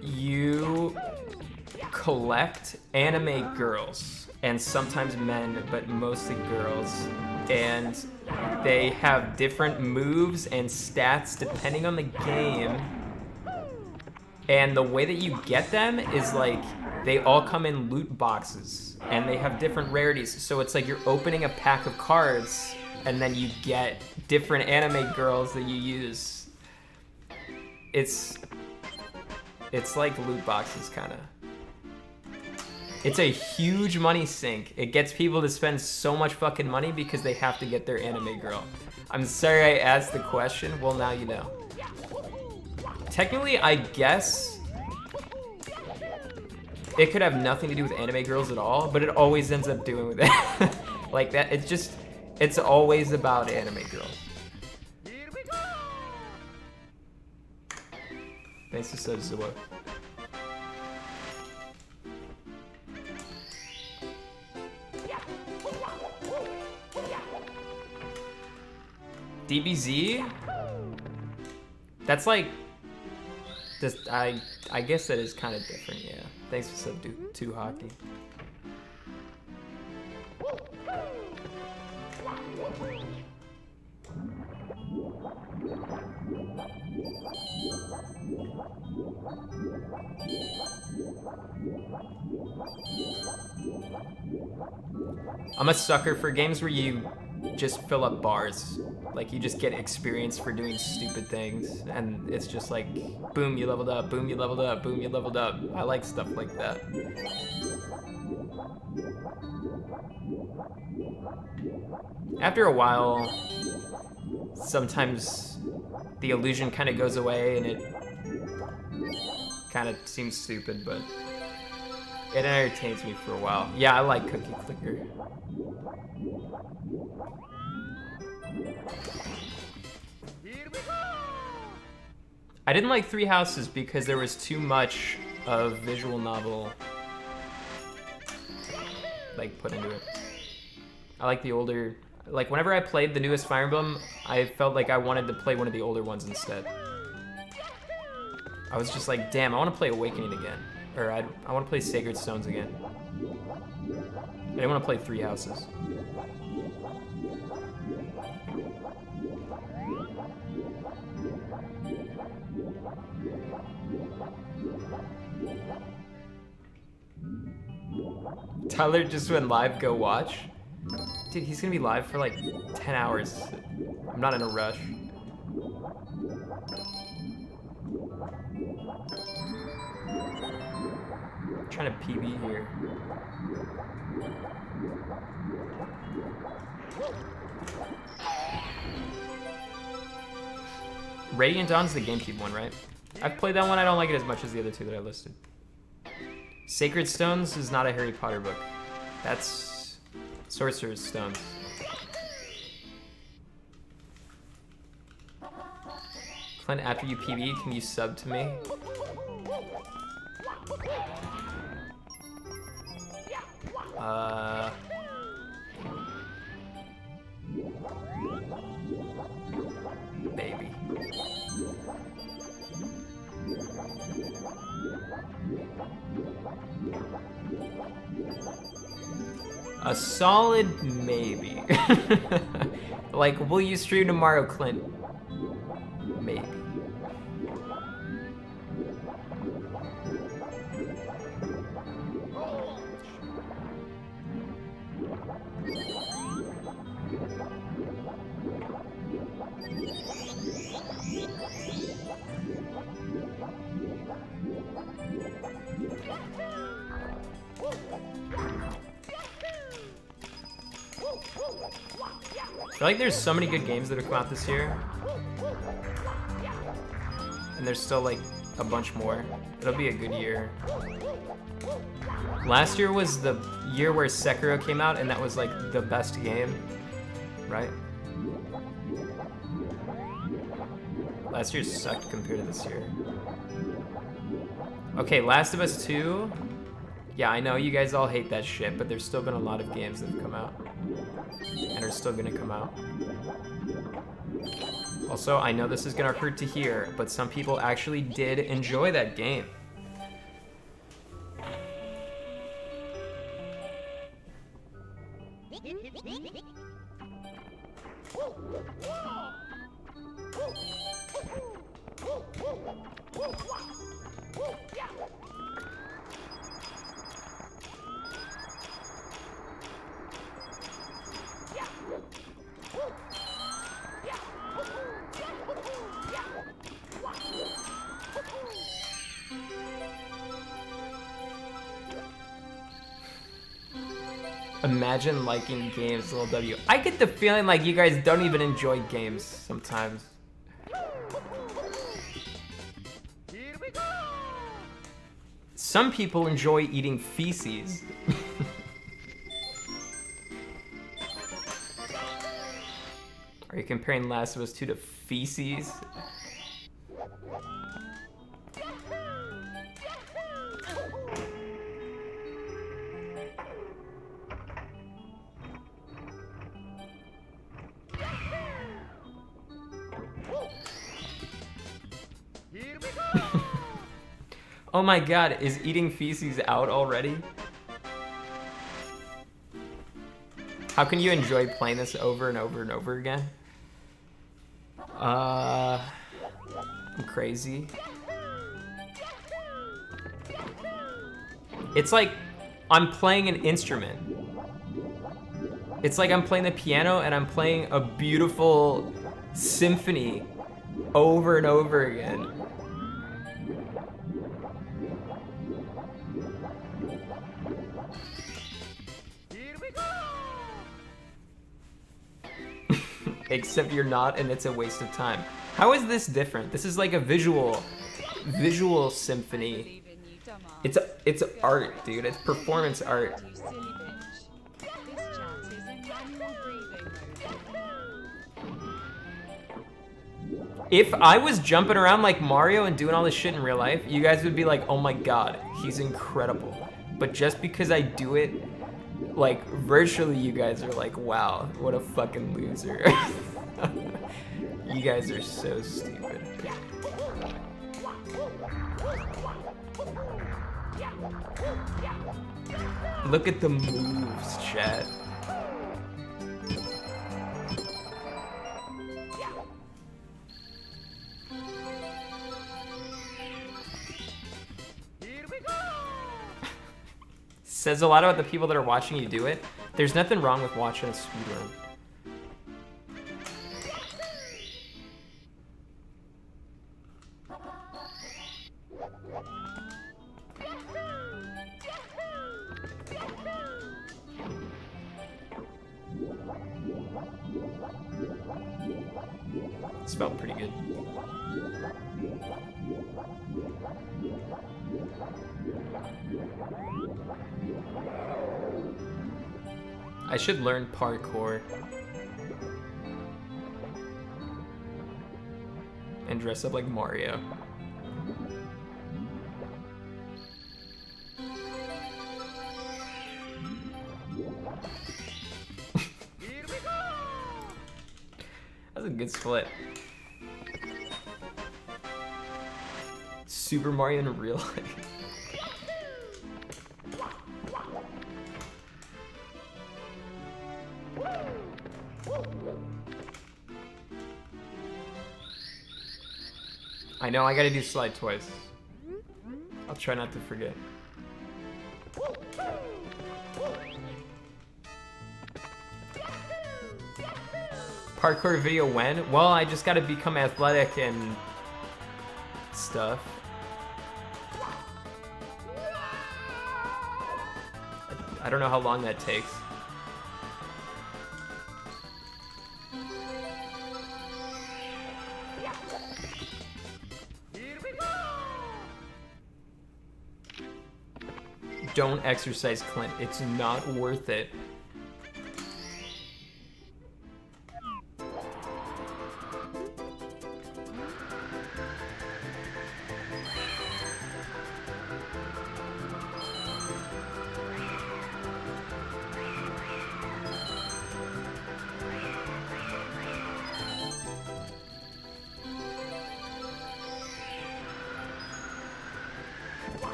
you collect anime girls, and sometimes men, but mostly girls, and they have different moves and stats depending on the game, and the way that you get them is like they all come in loot boxes and they have different rarities. So it's like you're opening a pack of cards and then you get different anime girls that you use. It's like loot boxes kind of. It's a huge money sink. It gets people to spend so much fucking money because they have to get their anime girl. I'm sorry I asked the question. Well, now you know. Technically, I guess it could have nothing to do with anime girls at all, but it always ends up doing with it. Like that, it's always about anime girls. Here we go! Thanks to Subzilla. DBZ? That's like, just I guess that is kind of different, yeah. Thanks for sub 2 hockey. I'm a sucker for games where you just fill up bars. Like, you just get experience for doing stupid things, and it's just like, boom, you leveled up, boom, you leveled up, boom, you leveled up. I like stuff like that. After a while, sometimes the illusion kind of goes away, and it kind of seems stupid, but it entertains me for a while. Yeah, I like Cookie Clicker. I didn't like Three Houses because there was too much of visual novel like put into it. I like the older, like whenever I played the newest Fire Emblem, I felt like I wanted to play one of the older ones instead. I was just like, damn, I want to play Awakening again. Or I want to play Sacred Stones again. I didn't want to play Three Houses. Tyler just went live, go watch. Dude, he's gonna be live for like 10 hours. I'm not in a rush. I'm trying to PB here. Radiant Dawn's the GameCube one, right? I've played that one, I don't like it as much as the other two that I listed. Sacred Stones is not a Harry Potter book. That's Sorcerer's Stones. Clint, after you PB, can you sub to me? Baby. A solid maybe. Like, will you stream tomorrow, Clint? Maybe. I feel like there's so many good games that have come out this year. And there's still like a bunch more. It'll be a good year. Last year was the year where Sekiro came out, and that was like the best game, right? Last year sucked compared to this year. Okay, Last of Us 2. Yeah, I know you guys all hate that shit, but there's still been a lot of games that have come out. And are still gonna come out. Also, I know this is gonna hurt to hear, but some people actually did enjoy that game. Imagine liking games, little W. I get the feeling like you guys don't even enjoy games sometimes. Here we go. Some people enjoy eating feces. Are you comparing Last of Us 2 to feces? Oh my god, is eating feces out already? How can you enjoy playing this over and over and over again? I'm crazy. It's like I'm playing an instrument. It's like I'm playing the piano and I'm playing a beautiful symphony over and over again. Here we go! Except you're not, and it's a waste of time. How is this different? This is like a visual symphony. It's art, dude. It's performance art. If I was jumping around like Mario and doing all this shit in real life, you guys would be like, oh my god, he's incredible. But just because I do it, like, virtually, you guys are like, wow, what a fucking loser. You guys are so stupid. Look at the moves, chat. Here we go! Says a lot about the people that are watching you do it. There's nothing wrong with watching a speedrun. This felt pretty good. I should learn parkour and dress up like Mario. Here we go! That's a good split. Super Mario in real life. I know, I gotta do slide twice. I'll try not to forget. Parkour video when? Well, I just gotta become athletic and stuff. I don't know how long that takes. Here we go! Don't exercise, Clint. It's not worth it.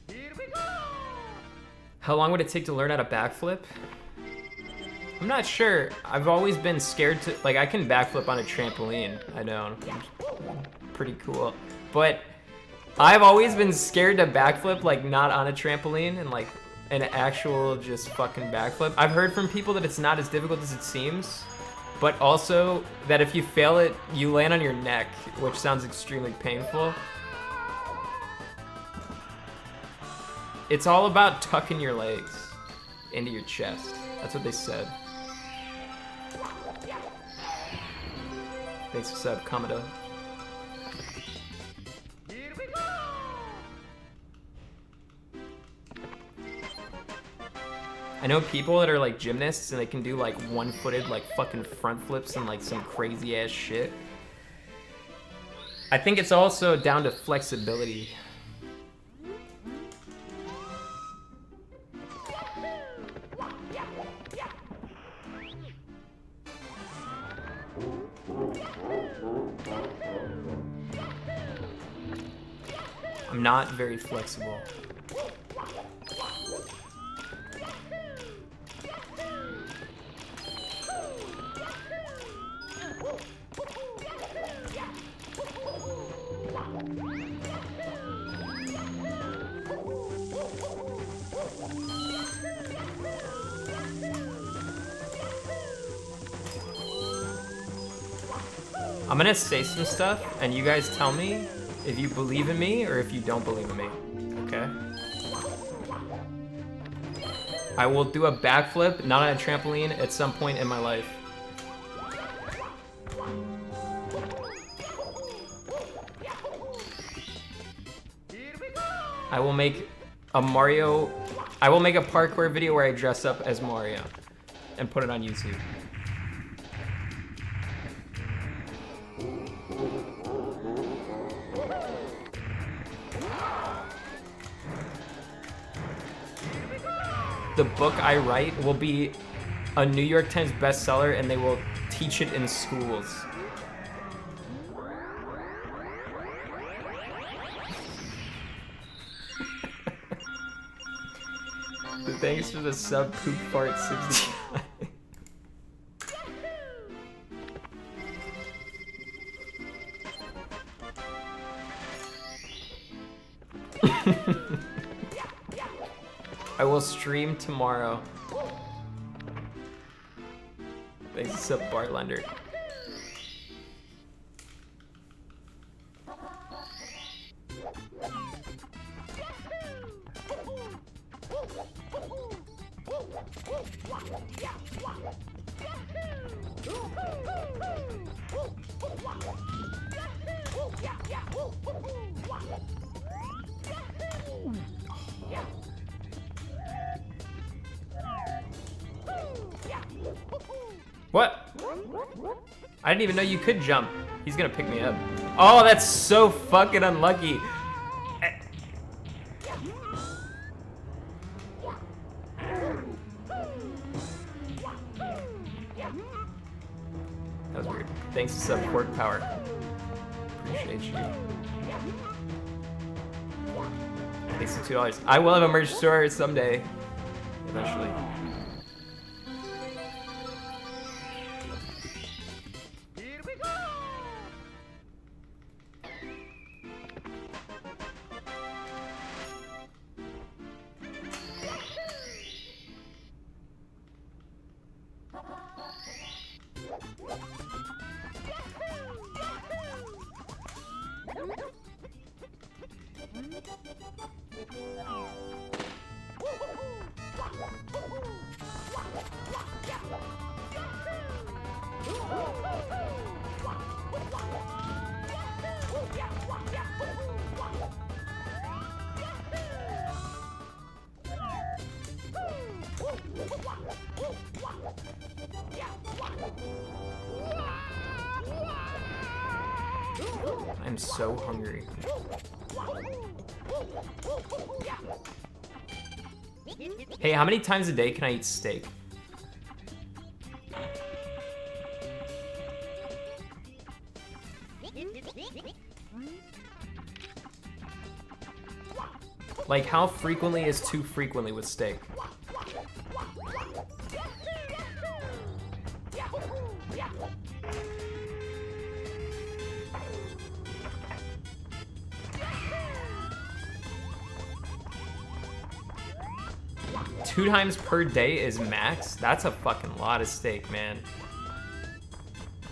Here we go! How long would it take to learn how to backflip? I'm not sure. I've always been scared to, like, I can backflip on a trampoline. I know. Pretty cool. But I've always been scared to backflip, like, not on a trampoline and, like, an actual just fucking backflip. I've heard from people that it's not as difficult as it seems, but also that if you fail it, you land on your neck, which sounds extremely painful. It's all about tucking your legs into your chest. That's what they said. Thanks for sub, Commodore. Here we go! I know people that are like gymnasts and they can do like one-footed like fucking front flips and like some crazy ass shit. I think it's also down to flexibility. I'm not very flexible. I'm gonna say some stuff, and you guys tell me if you believe in me or if you don't believe in me, okay? I will do a backflip, not on a trampoline, at some point in my life. I will make a parkour video where I dress up as Mario and put it on YouTube. The book I write will be a New York Times bestseller, and they will teach it in schools. Thanks for the sub poop fart 69. I will stream tomorrow. Thanks, sub Bartlander. What? I didn't even know you could jump. He's gonna pick me up. Oh, that's so fucking unlucky. That was weird. Thanks to sub Pork Power. Appreciate you. Thanks to $2. I will have a merch store someday. Eventually. I'm so hungry. Hey, how many times a day can I eat steak? Like, how frequently is too frequently with steak? Two times per day is max? That's a fucking lot of steak, man.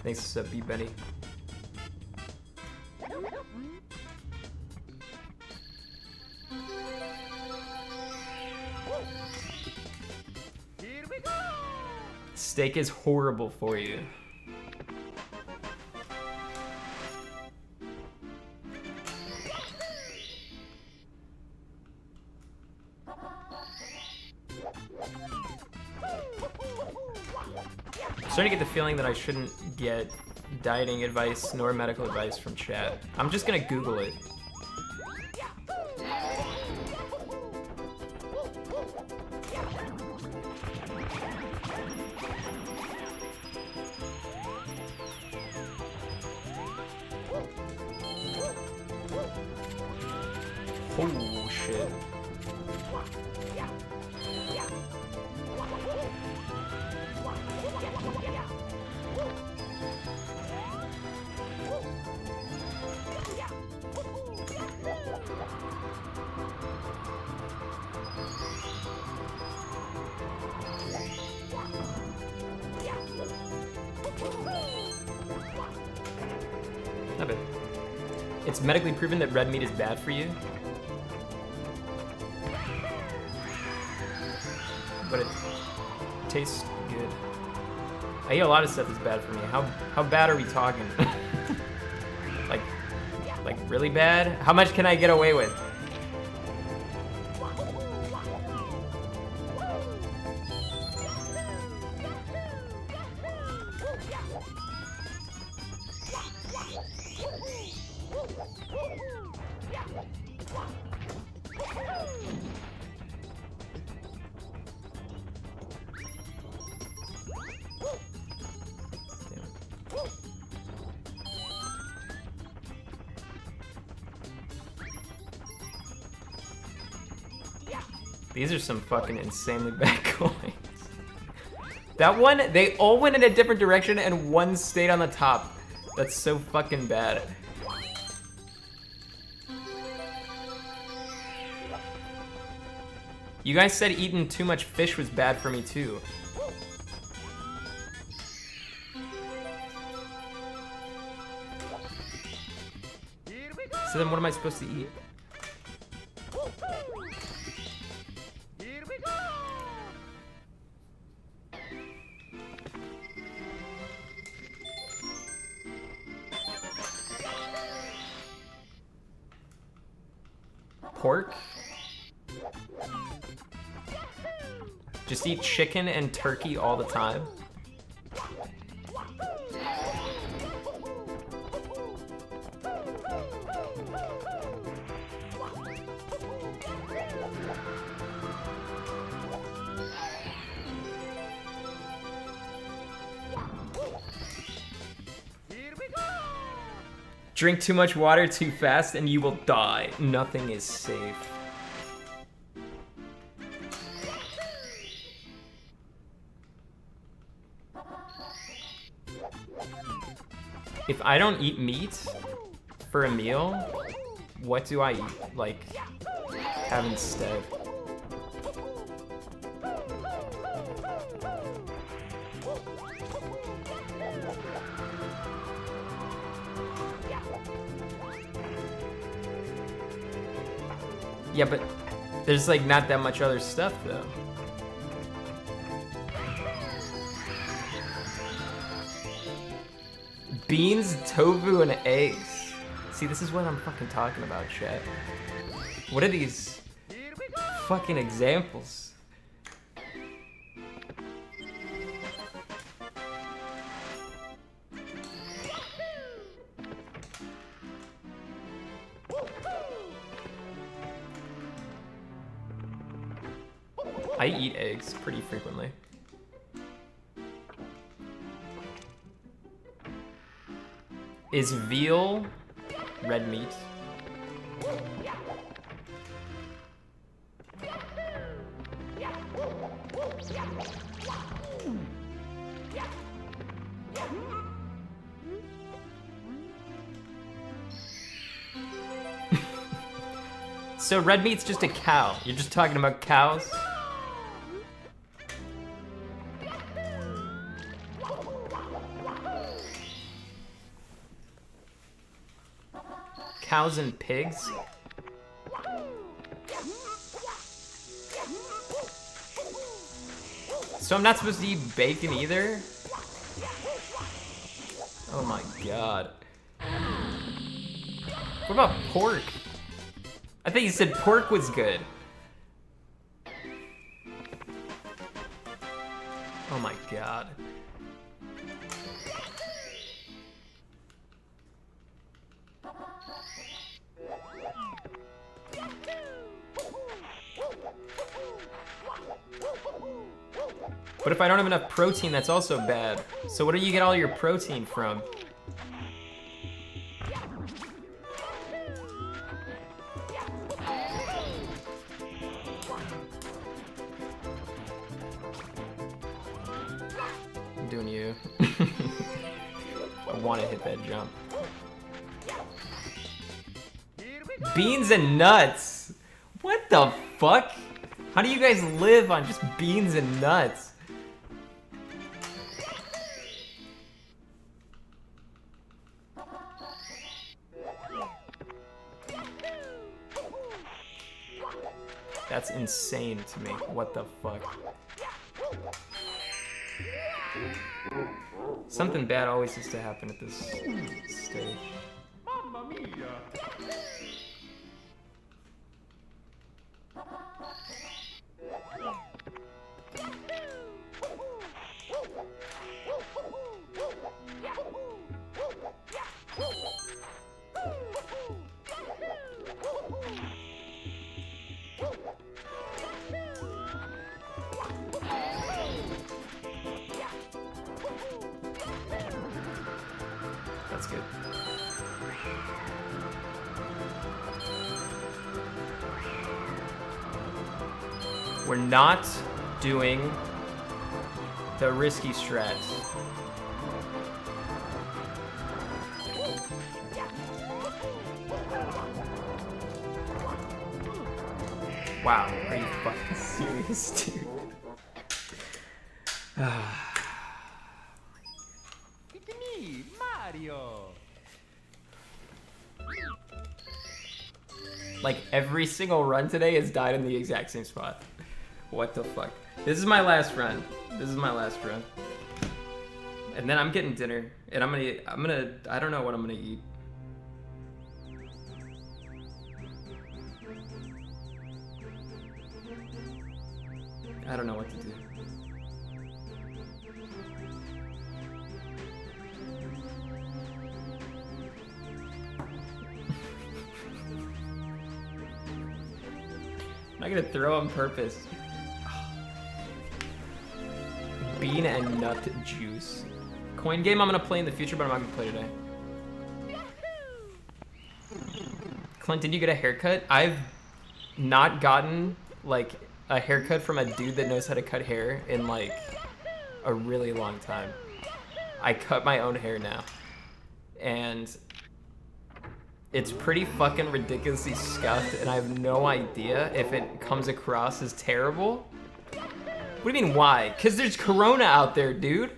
Thanks to B. Benny. Steak is horrible for you. I'm starting to get the feeling that I shouldn't get dieting advice nor medical advice from chat. I'm just gonna Google it. Oh shit. Not bad. It's medically proven that red meat is bad for you. But it tastes good. I eat a lot of stuff that's bad for me. How bad are we talking? like really bad? How much can I get away with? These are some fucking insanely bad coins. That one, they all went in a different direction and one stayed on the top. That's so fucking bad. You guys said eating too much fish was bad for me too. So then what am I supposed to eat? Here we go! Pork? Just eat chicken and turkey all the time? Here we go! Drink too much water too fast and you will die. Nothing is safe. If I don't eat meat for a meal, what do I eat? Like, have instead? Yeah, but there's like not that much other stuff though. Beans, tofu, and eggs. See, this is what I'm fucking talking about, chat. What are these Here we go! fucking examples? I eat eggs pretty frequently. Is veal red meat? So red meat's just a cow. You're just talking about cows? Cows and pigs? So I'm not supposed to eat bacon either? Oh my god. What about pork? I think you said pork was good. Oh my god. But if I don't have enough protein, that's also bad. So where do you get all your protein from? I want to hit that jump. Here we go. Beans and nuts. What the fuck? How do you guys live on just beans and nuts? That's insane to me. What the fuck? Something bad always has to happen at this stage. Mamma mia. That's good. We're not doing the risky strats. Wow, are you fucking serious, dude? It's me, Mario. Like every single run today has died in the exact same spot. What the fuck? This is my last run. This is my last run. And then I'm getting dinner, and I don't know what I'm gonna eat. I don't know what to do. I'm not gonna throw on purpose. Bean and nut juice. Coin game I'm gonna play in the future, but I'm not gonna play today. Clint, did you get a haircut? I've not gotten like a haircut from a dude that knows how to cut hair in like a really long time. I cut my own hair now. And it's pretty fucking ridiculously scuffed, and I have no idea if it comes across as terrible. What do you mean, why? Because there's Corona out there, dude.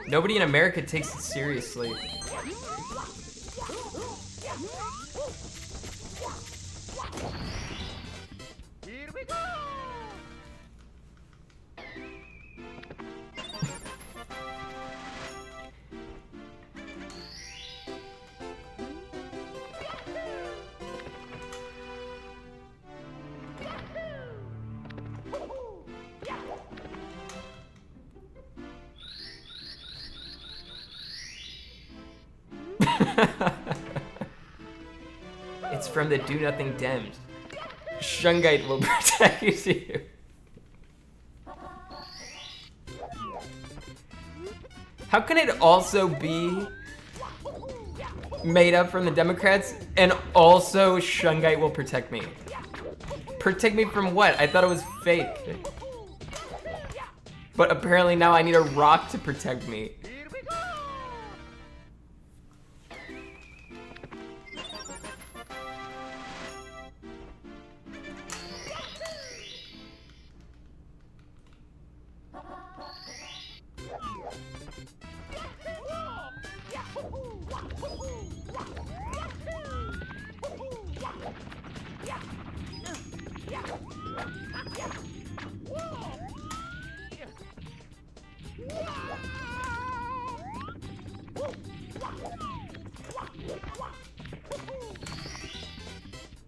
Nobody in America takes it seriously. Here we go. It's from the Do Nothing Dems. Shungite will protect you. How can it also be made up from the Democrats and also Shungite will protect me? Protect me from what? I thought it was fake. But apparently now I need a rock to protect me. Here we go.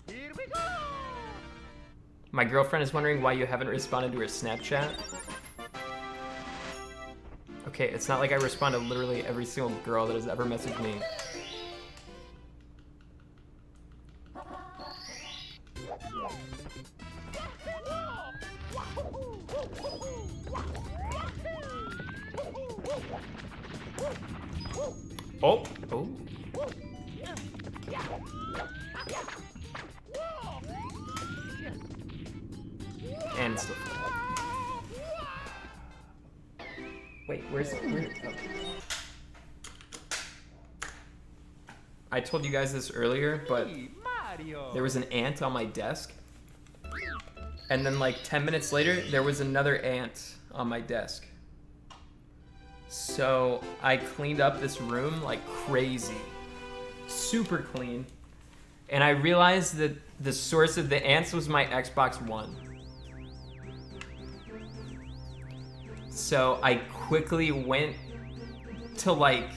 Here we go. My girlfriend is wondering why you haven't responded to her Snapchat. Okay, it's not like I respond to literally every single girl that has ever messaged me. Oh, oh. can still fly. Wait, where's it? Oh. I told you guys this earlier, but Mario. there was an ant on my desk. And then like 10 minutes later, there was another ant on my desk. So I cleaned up this room like crazy. Super clean. And I realized that the source of the ants was my Xbox One. So I quickly went to like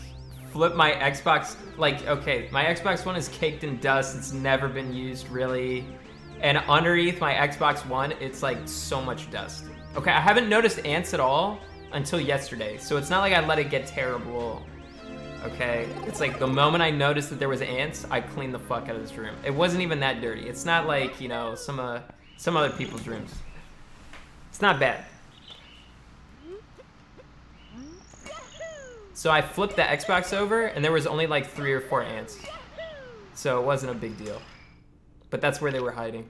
flip my Xbox, like, okay, my Xbox One is caked in dust. It's never been used really. And underneath my Xbox One, it's like so much dust. Okay, I haven't noticed ants at all until yesterday. So it's not like I let it get terrible. Okay, it's like the moment I noticed that there was ants, I cleaned the fuck out of this room. It wasn't even that dirty. It's not like, you know, some other people's rooms. It's not bad. So I flipped the Xbox over, and there was only like 3 or 4 ants. So it wasn't a big deal. But that's where they were hiding.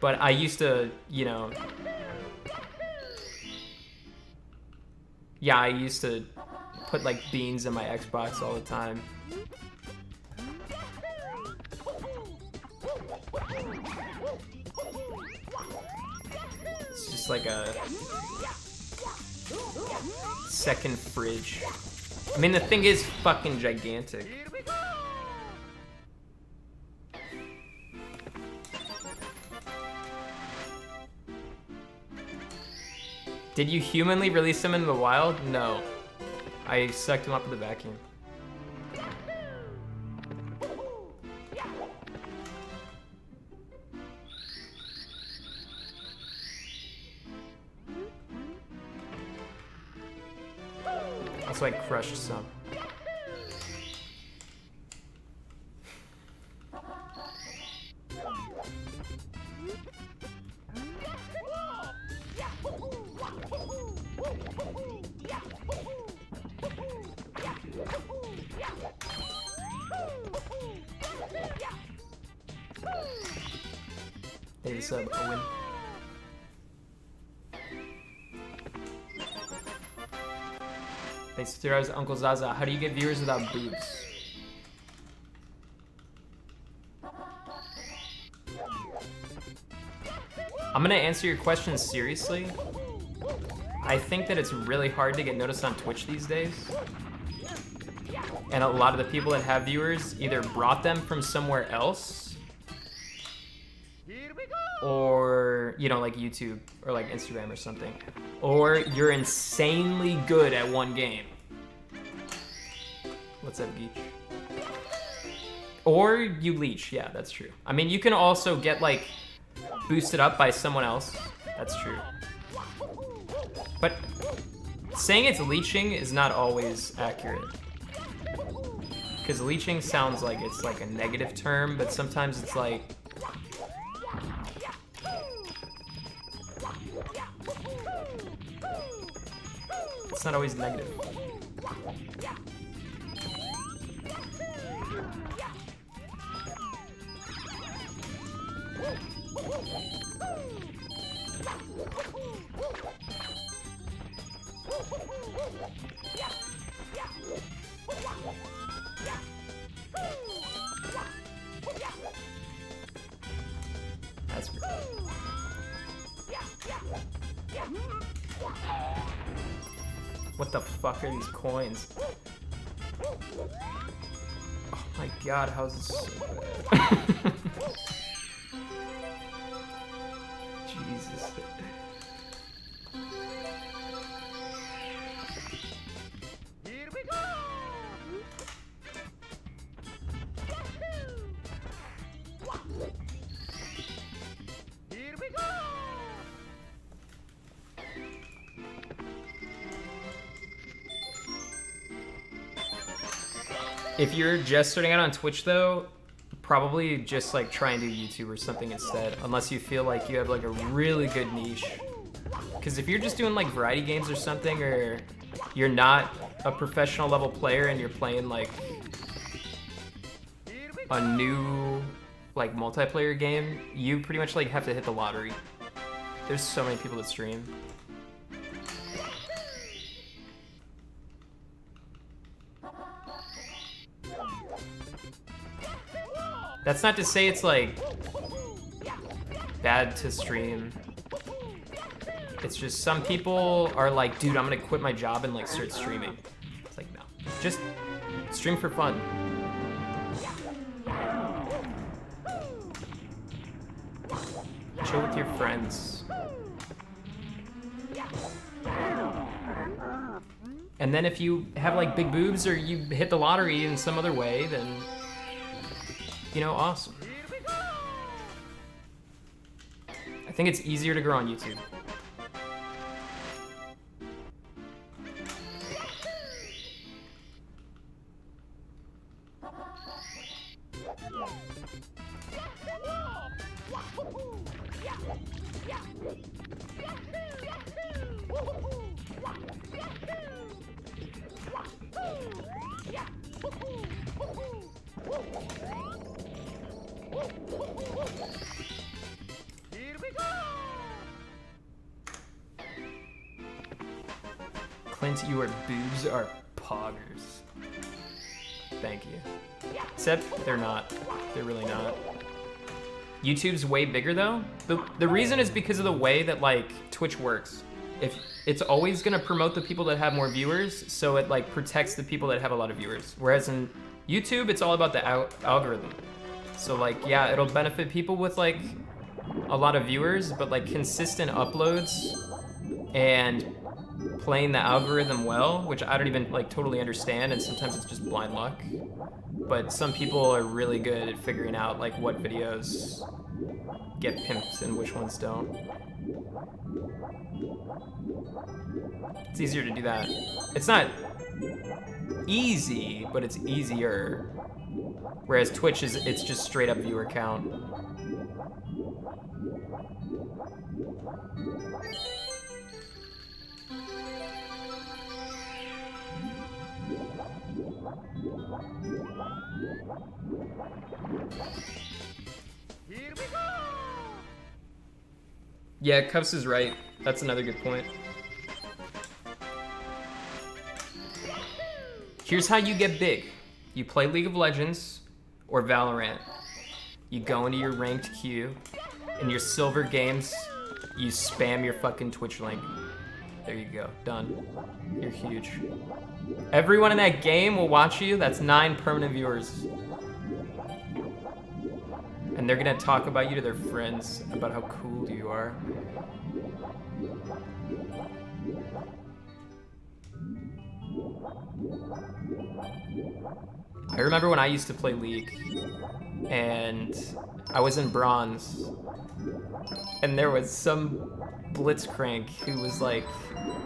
But I used to, you know... Yeah, I used to put like beans in my Xbox all the time. It's just like a second fridge. I mean, the thing is fucking gigantic. Did you humanly release them into the wild? No. I sucked them up with a vacuum. Also, I crushed some. Hey, what's up, Owen? Thanks to Zero's Uncle Zaza. How do you get viewers without boobs? I'm gonna answer your question seriously. I think that it's really hard to get noticed on Twitch these days. And a lot of the people that have viewers either brought them from somewhere else, or, you know, like YouTube or like Instagram or something, or you're insanely good at one game. What's up, Geech? Or you leech. Yeah, that's true. I mean, you can also get like boosted up by someone else. That's true. But saying it's leeching is not always accurate, because leeching sounds like it's like a negative term, but sometimes it's like it's not always negative. That's great. What the fuck are these coins? Oh my god, how is this so bad? Jesus. Here we go. Here we go. If you're just starting out on Twitch though, probably just like try and do YouTube or something instead, unless you feel like you have like a really good niche. Because if you're just doing like variety games or something, or you're not a professional level player and you're playing like a new like multiplayer game, you pretty much like have to hit the lottery. There's so many people that stream. That's not to say it's like bad to stream. It's just some people are like, dude, I'm gonna quit my job and like start streaming. It's like, no, just stream for fun. Chill with your friends. And then if you have like big boobs or you hit the lottery in some other way, then, you know, awesome. I think it's easier to grow on YouTube. Clint, your boobs are poggers. Thank you. Except they're not. They're really not. YouTube's way bigger though. The reason is because of the way that like Twitch works. If it's always gonna promote the people that have more viewers, so it like protects the people that have a lot of viewers. Whereas in YouTube, it's all about the algorithm. So like, yeah, it'll benefit people with like a lot of viewers, but like consistent uploads and playing the algorithm well, which I don't even like totally understand, and sometimes it's just blind luck. But some people are really good at figuring out like what videos get pimped and which ones don't. It's easier to do that. It's not easy, but it's easier. Whereas Twitch it's just straight up viewer count. Here we go! Yeah, Cuffs is right. That's another good point. Here's how you get big. You play League of Legends or Valorant. You go into your ranked queue. In your silver games, you spam your fucking Twitch link. There you go, done. You're huge. Everyone in that game will watch you. That's 9 permanent viewers. And they're gonna talk about you to their friends about how cool you are. I remember when I used to play League and I was in bronze and there was some blitzcrank who was like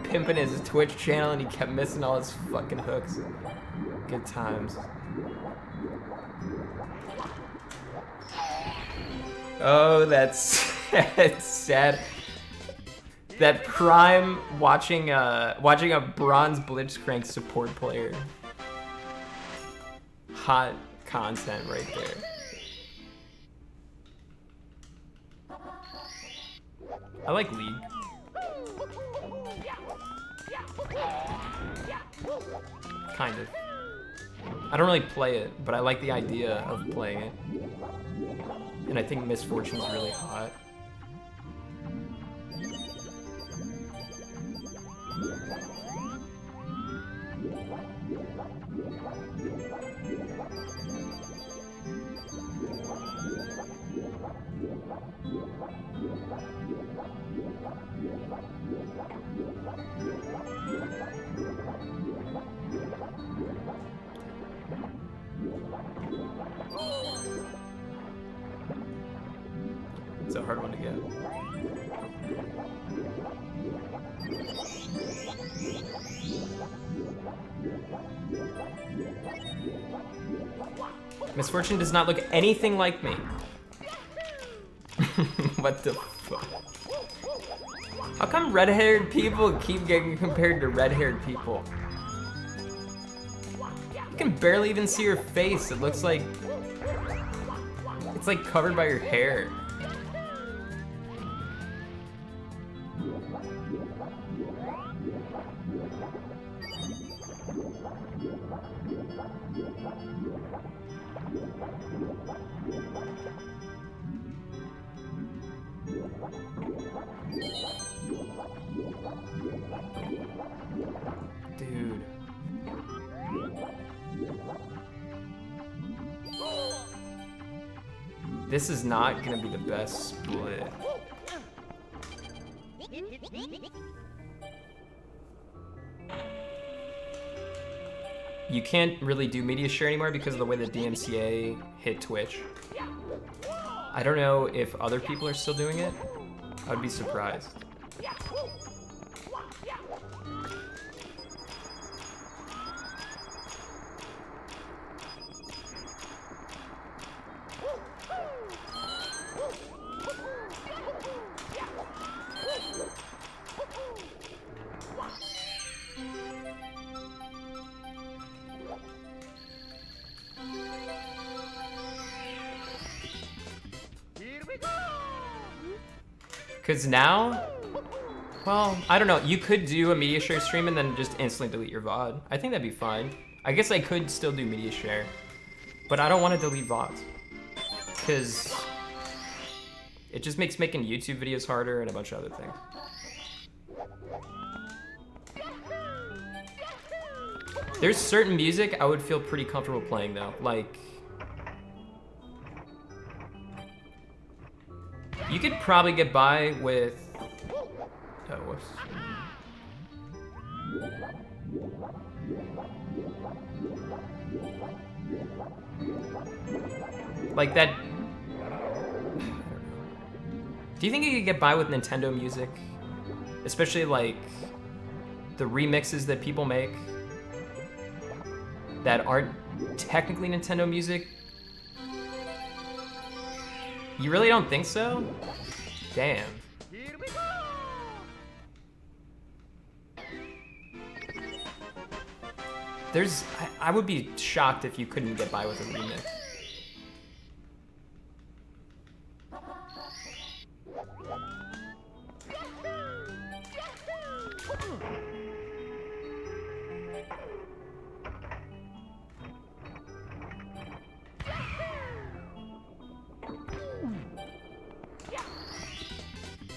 pimping his Twitch channel and he kept missing all his fucking hooks. Good times. Oh, that's sad. That prime watching a bronze blitzcrank support player. Hot content right there. I like League. Kind of. I don't really play it, but I like the idea of playing it. And I think Misfortune's really hot. It's a hard one to get. Misfortune does not look anything like me. What the fuck? How come red-haired people keep getting compared to red-haired people? You can barely even see her face. It looks like... It's like covered by your hair. Dude. This is not gonna be the best split. You can't really do media share anymore because of the way the DMCA hit Twitch. I don't know if other people are still doing it. I would be surprised. Because now, well, I don't know. You could do a media share stream and then just instantly delete your VOD. I think that'd be fine. I guess I could still do media share, but I don't want to delete VODs because it just makes making YouTube videos harder and a bunch of other things. There's certain music I would feel pretty comfortable playing though, like you could probably get by with, oh, whoops. Like that, do you think you could get by with Nintendo music? Especially like the remixes that people make that aren't technically Nintendo music? You really don't think so? Damn. I would be shocked if you couldn't get by with a remix.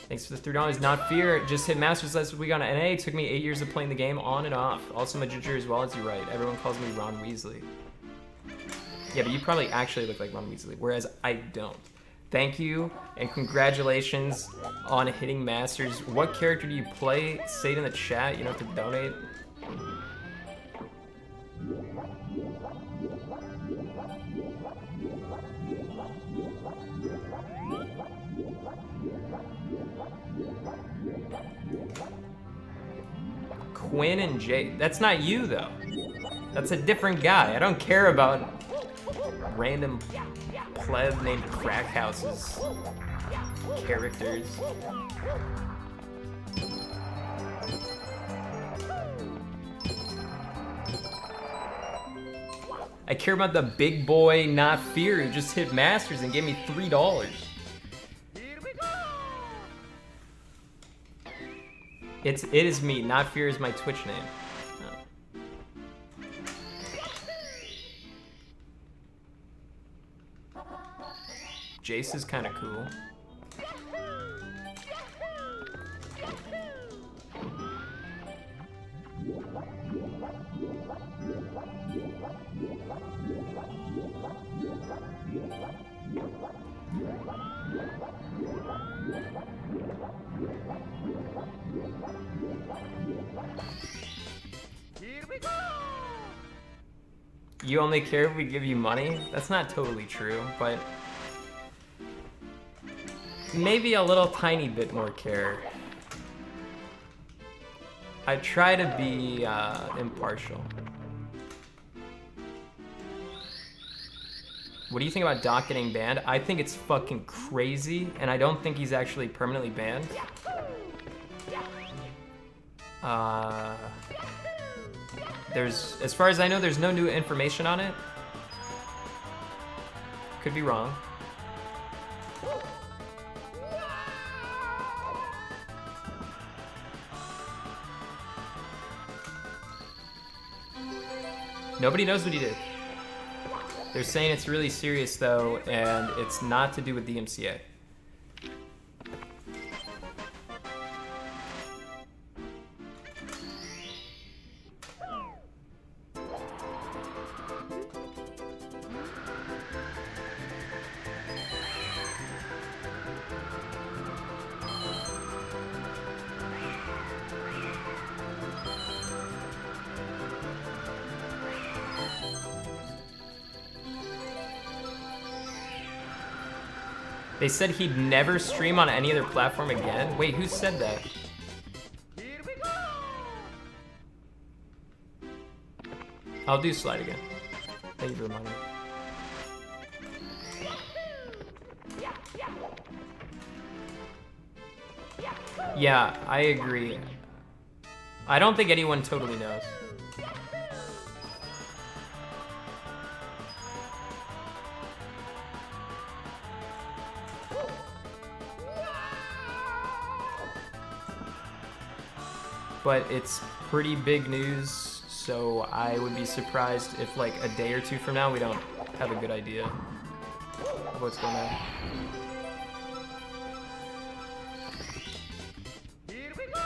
Thanks for the $3. Not fear. Just hit Masters last week on NA. It took me 8 years of playing the game on and off. Also, my ginger as well, as you right. Everyone calls me Ron Weasley. Yeah, but you probably actually look like Ron Weasley, whereas I don't. Thank you, and congratulations on hitting Masters. What character do you play? Say it in the chat. You don't have to donate. Quinn and Jay. That's not you, though. That's a different guy. I don't care about random pleb named Crackhouse's characters. I care about the big boy, not fear, who just hit Masters and gave me $3. It is me, not fear is my Twitch name. Oh. Jace is kind of cool. You only care if we give you money? That's not totally true, but maybe a little tiny bit more care. I try to be impartial. What do you think about Doc getting banned? I think it's fucking crazy, and I don't think he's actually permanently banned. As far as I know, there's no new information on it. Could be wrong. Nobody knows what he did. They're saying it's really serious though, and it's not to do with DMCA. They said he'd never stream on any other platform again? Wait, who said that? Here we go! I'll do slide again. Thank you for reminding me. Yeah, I agree. I don't think anyone totally knows. But it's pretty big news, so I would be surprised if like a day or two from now we don't have a good idea of what's going on. Here we go!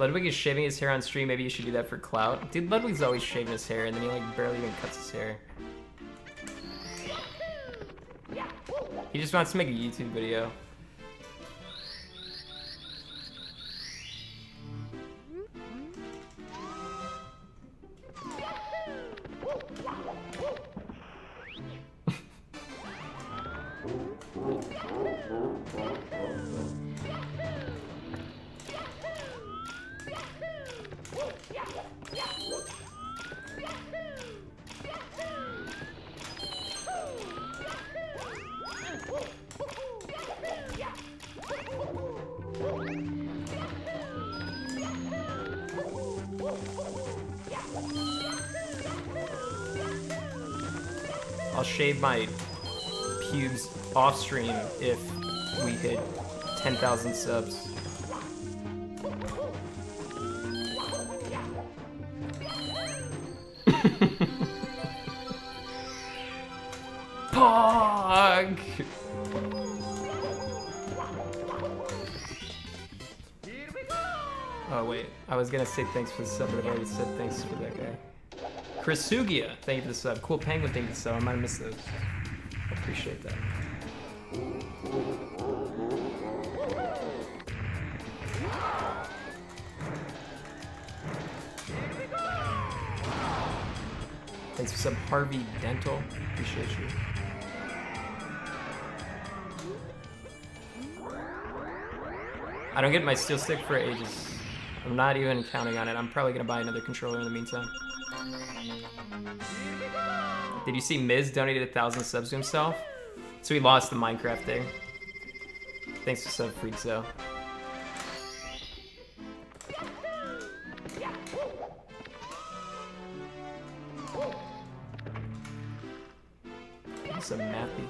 Ludwig is shaving his hair on stream, maybe you should do that for clout. Dude, Ludwig's always shaving his hair and then he like barely even cuts his hair. He just wants to make a YouTube video. I'll shave my pubes off stream if we hit 10,000 subs. Pog! Oh wait, I was gonna say thanks for the sub, but I've already said thanks for that guy. Krisugia, thank you for the sub. Cool Penguin, thank you for the sub. I might have missed those. I appreciate that. Thanks for sub, Harvey Dental. Appreciate you. I don't get my steel stick for ages. I'm not even counting on it. I'm probably gonna buy another controller in the meantime. Did you see Miz donated 1,000 subs to himself? So he lost the Minecraft thing. Thanks for sub, Freaks though. Some Mappy.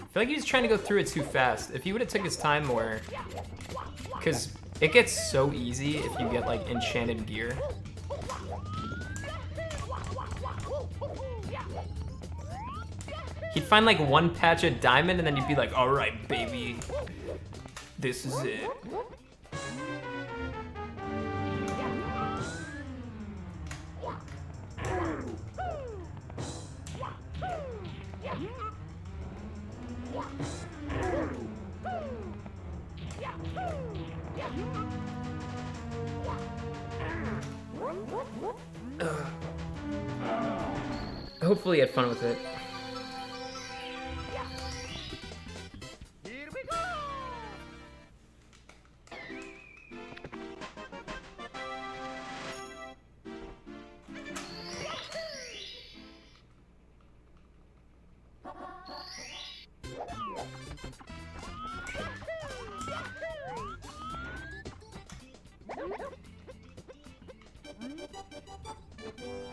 I feel like he's trying to go through it too fast. If he would have took his time more, because it gets so easy if you get like enchanted gear. He'd find like one patch of diamond and then you'd be like, all right, baby, this is it. Hopefully you had fun with it. Here we go!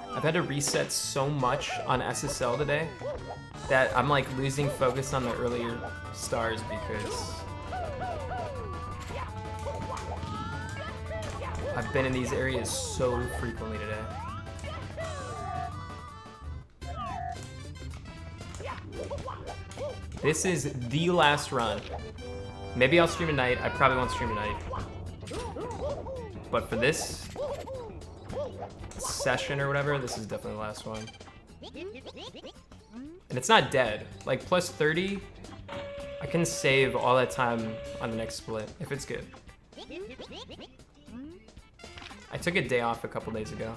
I've had to reset so much on SSL today that I'm like losing focus on the earlier stars because I've been in these areas so frequently today. This is the last run. Maybe I'll stream tonight. I probably won't stream tonight. But for this session or whatever, this is definitely the last one. And it's not dead. Like plus 30, I can save all that time on the next split if it's good. I took a day off a couple days ago.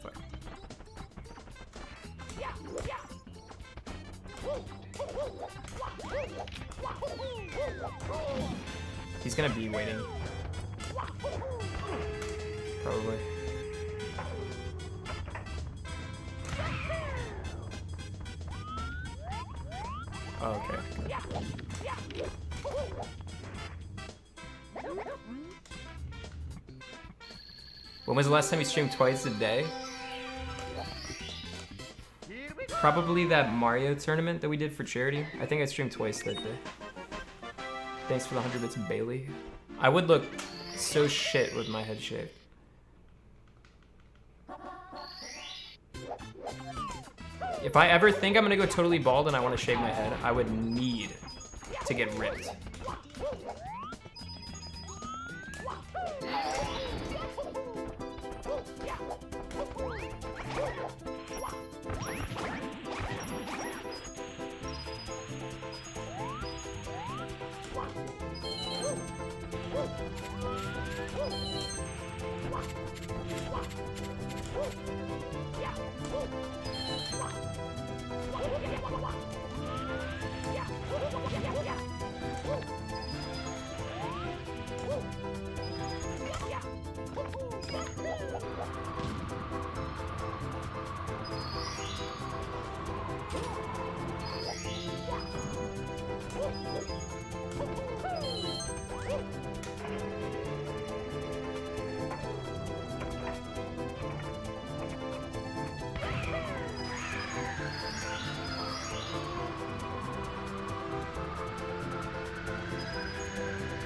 Fuck. He's gonna be waiting. Probably. Oh, okay. When was the last time you streamed twice a day? Probably that Mario tournament that we did for charity. I think I streamed twice that day. Thanks for the 100 bits, Bailey. I would look so shit with my head shaved. If I ever think I'm gonna go totally bald and I want to shave my head, I would need to get ripped.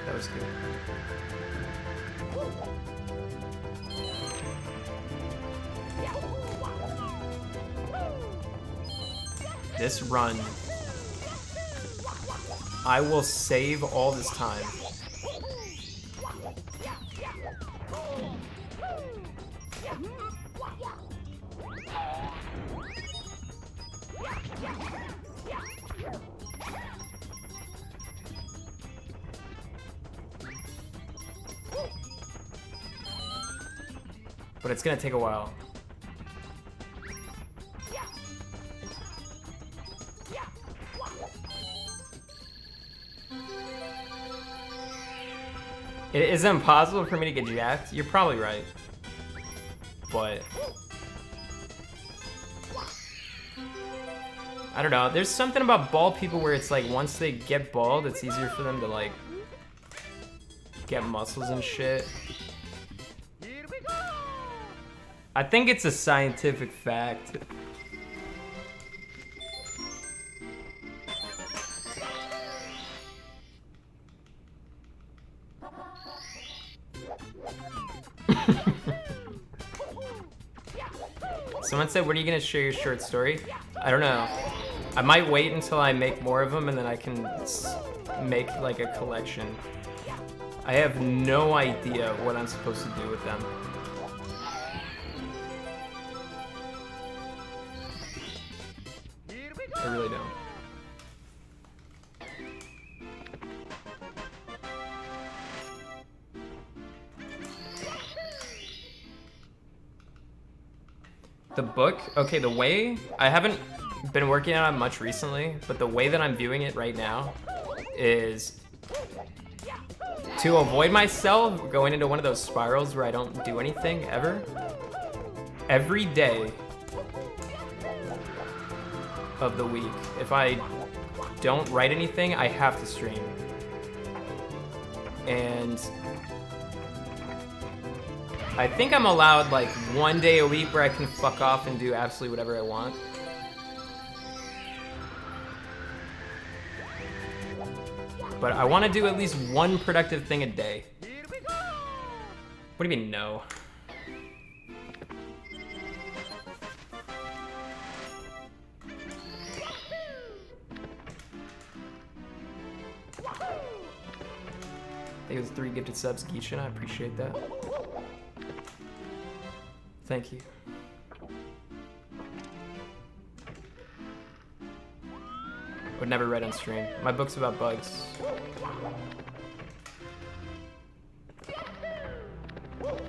That was good. This run, I will save all this time. But it's gonna take a while. Is it impossible for me to get jacked? You're probably right. But I don't know. There's something about bald people where it's like once they get bald, it's easier for them to like get muscles and shit. I think it's a scientific fact. Someone said, when are you gonna share your short story? I don't know. I might wait until I make more of them and then I can make like a collection. I have no idea what I'm supposed to do with them. I really don't. The book, okay, the way, I haven't been working on it much recently, but the way that I'm viewing it right now is to avoid myself going into one of those spirals where I don't do anything ever. Every day of the week, if I don't write anything, I have to stream. And I think I'm allowed like one day a week where I can fuck off and do absolutely whatever I want. But I want to do at least one productive thing a day. What do you mean no? It was 3 gifted subs, Geisha. I appreciate that. Thank you. Would never read on stream. My book's about bugs.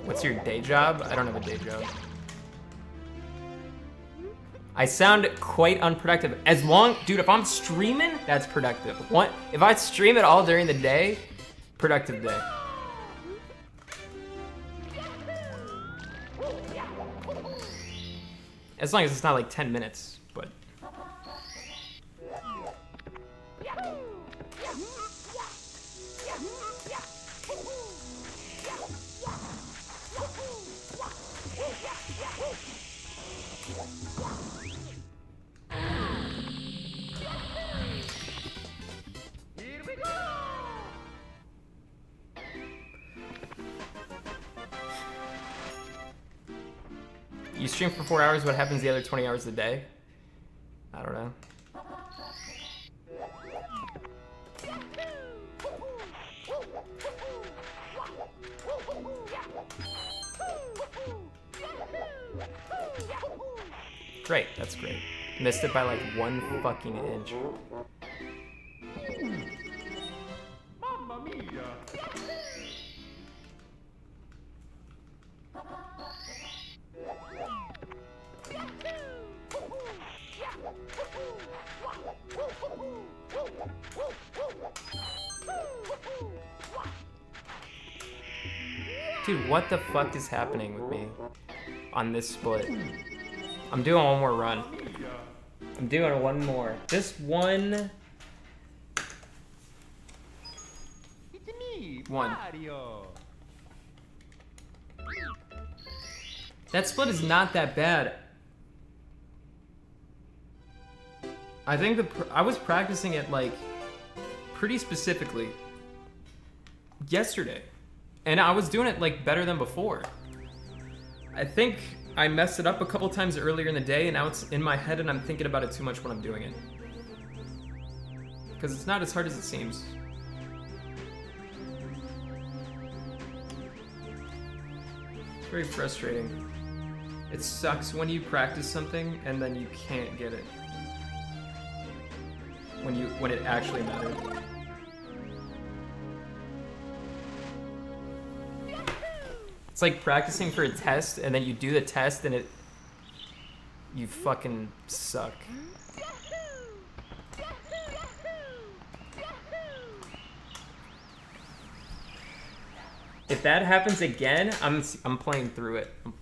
What's your day job? I don't have a day job. I sound quite unproductive. As long, dude, if I'm streaming, that's productive. What? If I stream it all during the day, productive day. As long as it's not like 10 minutes, but. Here we go! You stream for 4 hours, what happens the other 20 hours a day? I don't know. Great, that's great. Missed it by like 1 fucking inch. Mamma mia! Dude, what the fuck is happening with me on this split? I'm doing one more run. I'm doing one more. Just one. It's me, One. Mario! That split is not that bad. I think I was practicing it like pretty specifically yesterday. And I was doing it like better than before. I think I messed it up a couple times earlier in the day, and now it's in my head and I'm thinking about it too much when I'm doing it. Because it's not as hard as it seems. It's very frustrating. It sucks when you practice something and then you can't get it. When it actually mattered. It's like practicing for a test and then you do the test and you fucking suck. If that happens again, I'm playing through it. I'm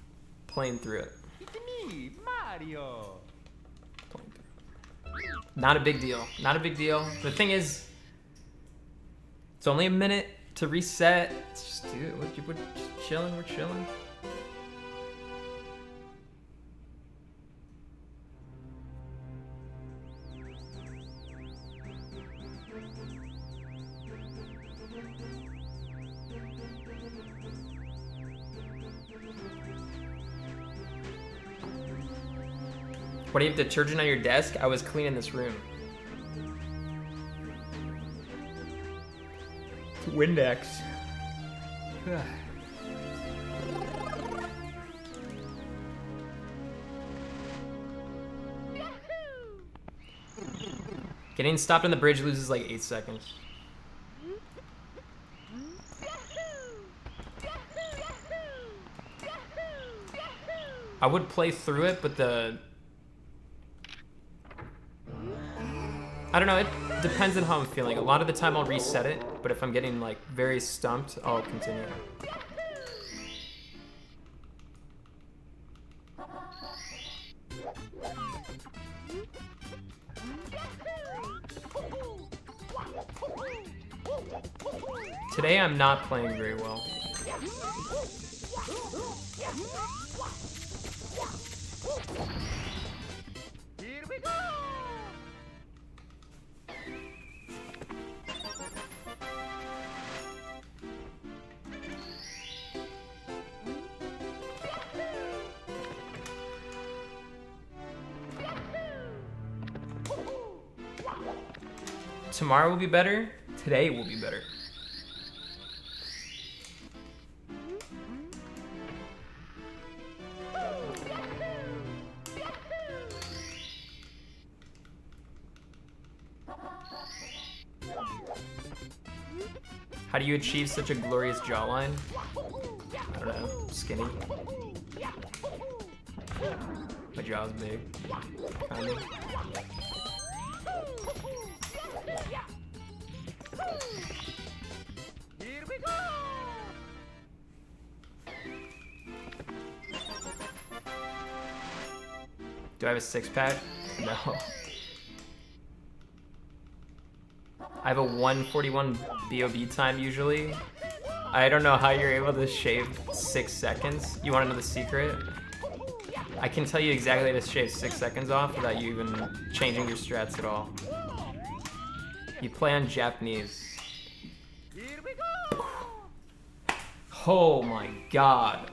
playing through it. It's me, Mario! Playing through it. Not a big deal. Not a big deal. The thing is, it's only a minute to reset. It's just, dude, we're just chilling. We're chilling. What, do you have detergent on your desk? I was cleaning this room. It's Windex. Getting stopped on the bridge loses like 8 seconds. I would play through it, but I don't know, it depends on how I'm feeling. A lot of the time I'll reset it, but if I'm getting like very stumped, I'll continue. Today I'm not playing very well. Here we go! tomorrow will be better. Today will be better. How do you achieve such a glorious jawline? I don't know. Skinny. My jaw's big. Kind of. Here we go. Do I have a six-pack? No. I have a 1:41 BOB time usually. I don't know how you're able to shave 6 seconds. You want to know the secret? I can tell you exactly how to shave 6 seconds off without you even changing your strats at all. You play on Japanese. Here we go. Oh my god.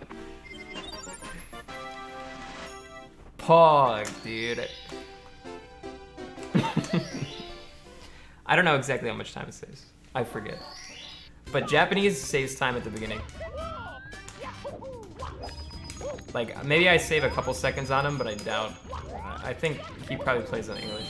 Pog, dude. I don't know exactly how much time it saves. I forget. But Japanese saves time at the beginning. Like, maybe I save a couple seconds on him, but I doubt. I think he probably plays on English.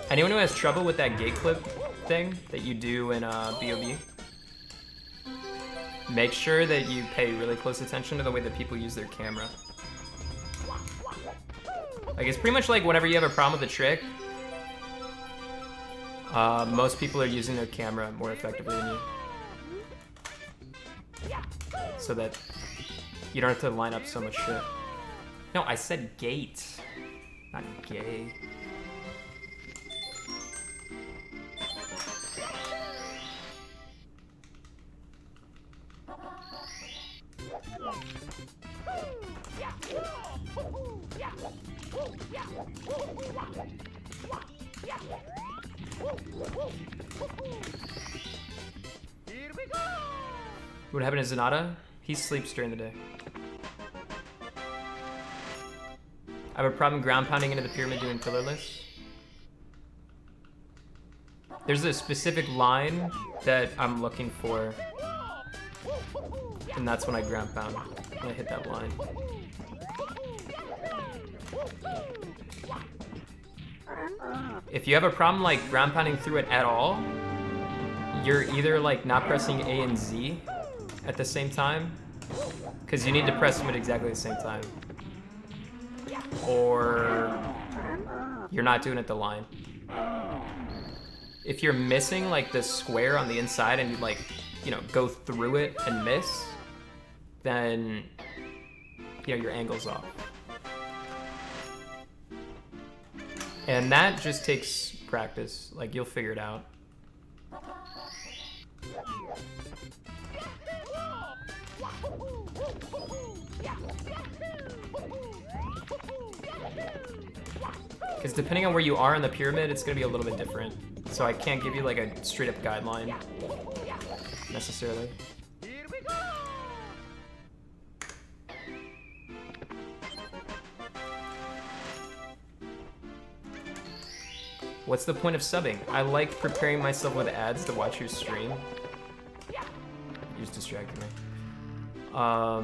Anyone who has trouble with that gate clip thing that you do in BOB, make sure that you pay really close attention to the way that people use their camera. Like, it's pretty much like whenever you have a problem with a trick, most people are using their camera more effectively than you. So that you don't have to line up so much shit. No, I said gate, not gay. Here we go. What happened to Zanata? He sleeps during the day. I have a problem ground pounding into the pyramid doing pillarless. There's a specific line that I'm looking for, and that's when I ground pound, when I hit that line. If you have a problem like ground pounding through it at all, you're either like not pressing A and Z at the same time, because you need to press them at exactly the same time, or you're not doing it the line. If you're missing like the square on the inside and you like, you know, go through it and miss, then, you know, your angle's off. And that just takes practice. Like, you'll figure it out. Because depending on where you are in the pyramid, it's going to be a little bit different. So I can't give you like a straight up guideline necessarily. Here we go. What's the point of subbing? I like preparing myself with ads to watch your stream. You just distracted me. I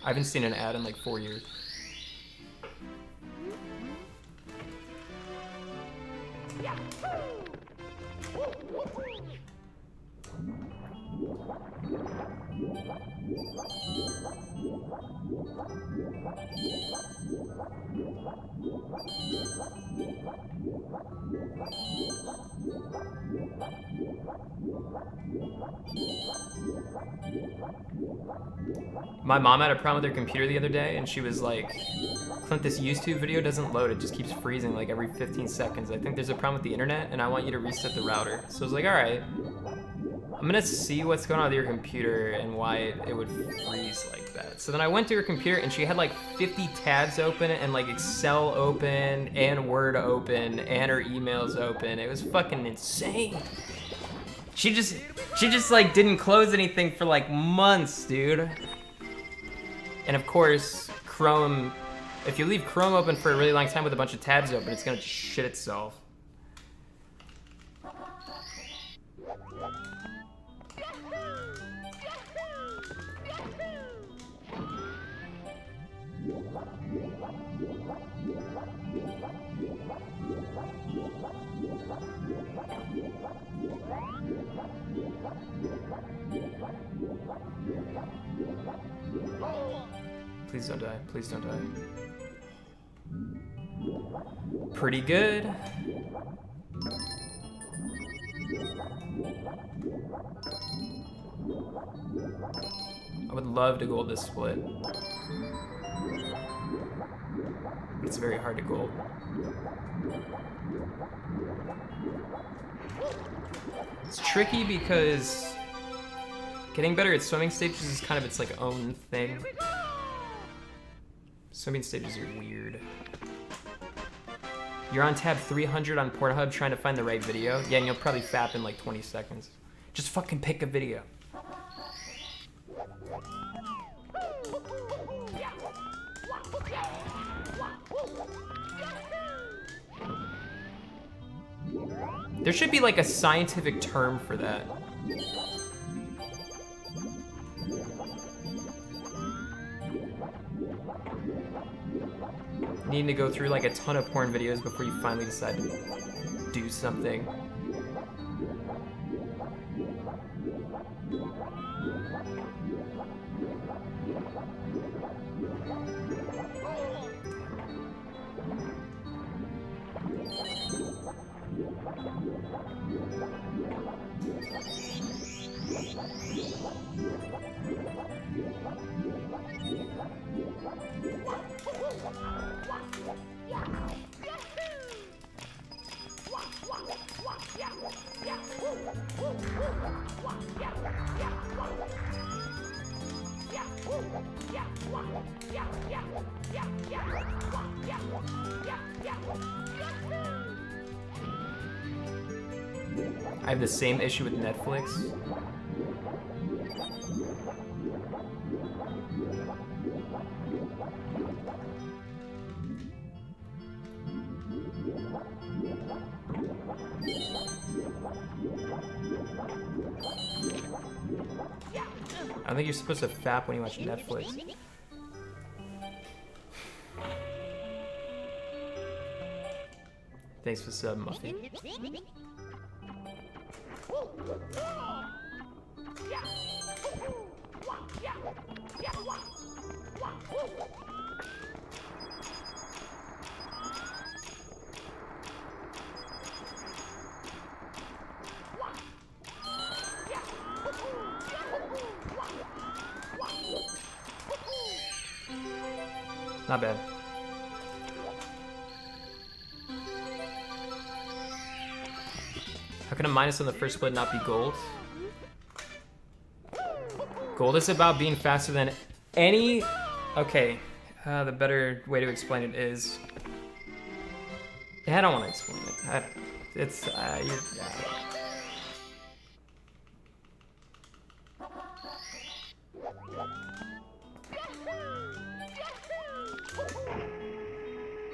haven't seen an ad in like 4 years. My mom had a problem with her computer the other day, and she was like, Clint, this YouTube video doesn't load. It just keeps freezing like every 15 seconds. I think there's a problem with the internet, and I want you to reset the router. So I was like, all right. I'm gonna see what's going on with your computer and why it would freeze like that. So then I went to her computer, and she had like 50 tabs open, and like Excel open, and Word open, and her emails open. It was fucking insane. She just like didn't close anything for like months, dude. And of course, Chrome, if you leave Chrome open for a really long time with a bunch of tabs open, it's gonna shit itself. Please don't die. Please don't die. Pretty good. I would love to gold this split. But it's very hard to gold. It's tricky because getting better at swimming stages is kind of its like own thing. Swimming stages are weird. You're on tab 300 on Pornhub trying to find the right video? Yeah, and you'll probably fap in like 20 seconds. Just fucking pick a video. There should be like a scientific term for that. Needing to go through like a ton of porn videos before you finally decide to do something. I have the same issue with Netflix. I don't think you're supposed to fap when you watch Netflix. Thanks for sub, Muffy. Not bad. How can a minus on the first split not be gold? Gold is about being faster than any... Okay, the better way to explain it is... Yeah, I don't want to explain it. I don't know. It's...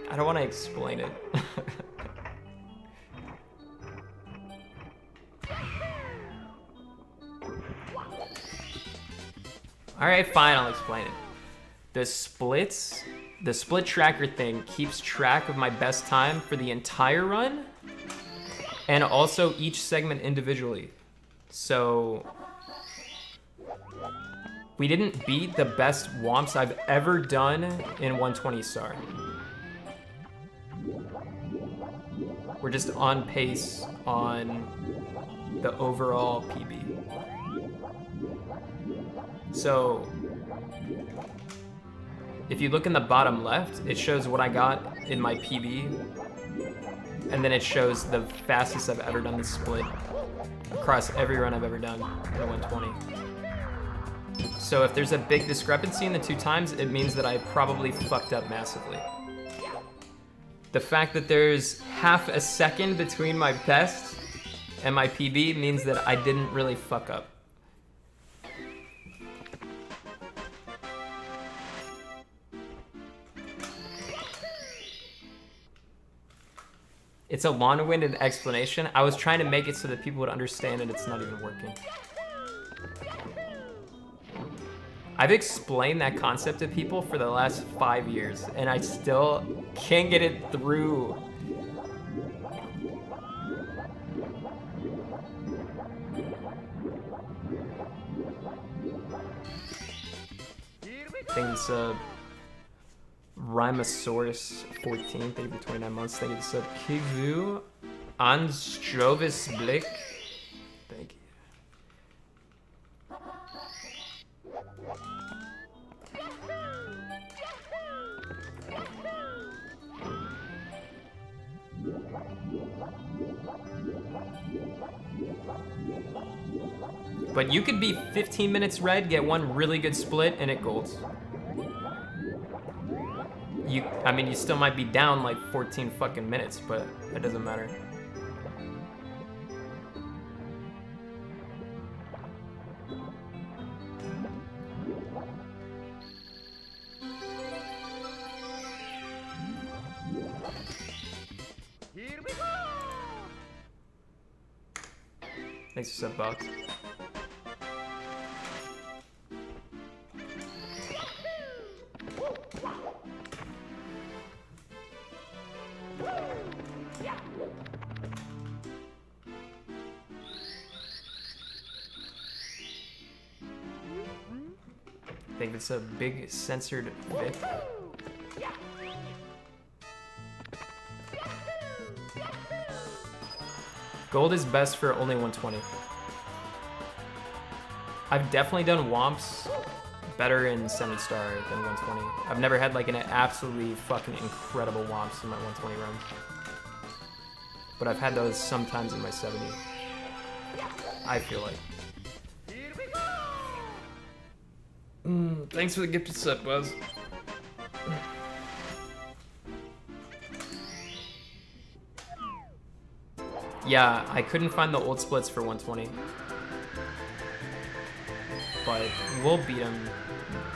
I don't want to explain it. Alright, fine, I'll explain it. The split tracker thing keeps track of my best time for the entire run, and also each segment individually. So, we didn't beat the best womps I've ever done in 120 star. We're just on pace on the overall PB. So if you look in the bottom left, it shows what I got in my PB, and then it shows the fastest I've ever done the split across every run I've ever done in a 120. So if there's a big discrepancy in the 2 times, it means that I probably fucked up massively. The fact that there's half a second between my best and my PB means that I didn't really fuck up. It's a long-winded explanation. I was trying to make it so that people would understand, and it's not even working. I've explained that concept to people for the last 5 years, and I still can't get it through. I think it's Rhymosaurus 14, thank you for 29 months. Thank you for sub. Kivu Anstrovis Blick. Thank you. But you could be 15 minutes red, get one really good split, and it golds. I mean, you still might be down like 14 fucking minutes, but that doesn't matter. Here we go! Thanks for sub box. I think it's a big censored bit. Gold is best for only 120. I've definitely done womps better in 7-star than 120. I've never had like an absolutely fucking incredible womps in my 120 run. But I've had those sometimes in my 70. I feel like. Thanks for the gifted sub, Buzz. Yeah, I couldn't find the old splits for 120. But we'll beat him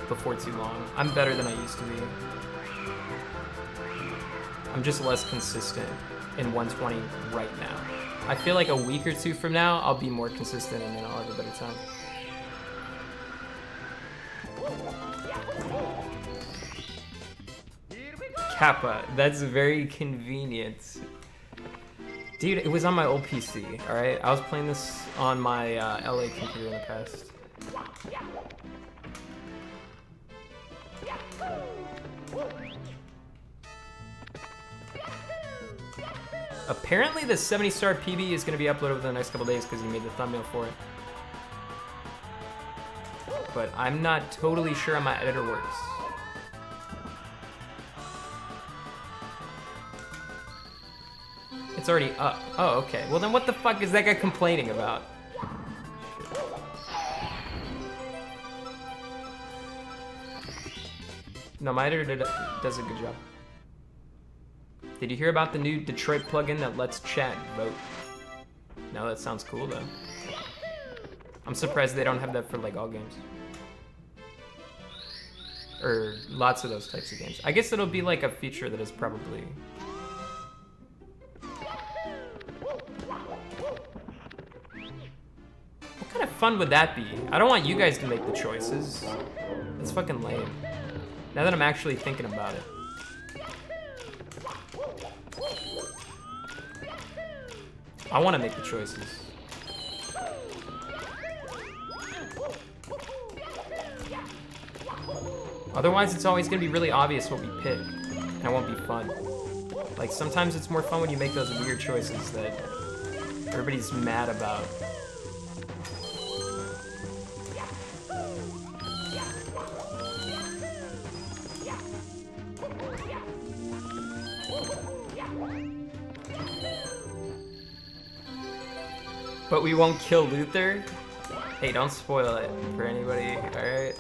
before too long. I'm better than I used to be. I'm just less consistent in 120 right now. I feel like a week or two from now, I'll be more consistent and then I'll have a better time. Kappa, that's very convenient. Dude, it was on my old PC, alright? I was playing this on my LA computer in the past. Apparently the 70-star PB is going to be uploaded within the next couple days because you made the thumbnail for it. But I'm not totally sure how my editor works. It's already up. Oh, okay. Well then what the fuck is that guy complaining about? No, my editor does a good job. Did you hear about the new Detroit plugin that lets chat vote? No, that sounds cool though. I'm surprised they don't have that for like all games. Or lots of those types of games. I guess it'll be like a feature that is probably... What kind of fun would that be? I don't want you guys to make the choices. That's fucking lame. Now that I'm actually thinking about it. I want to make the choices. Otherwise, it's always going to be really obvious what we pick, and it won't be fun. Like, sometimes it's more fun when you make those weird choices that everybody's mad about. But we won't kill Luther? Hey, don't spoil it for anybody, alright?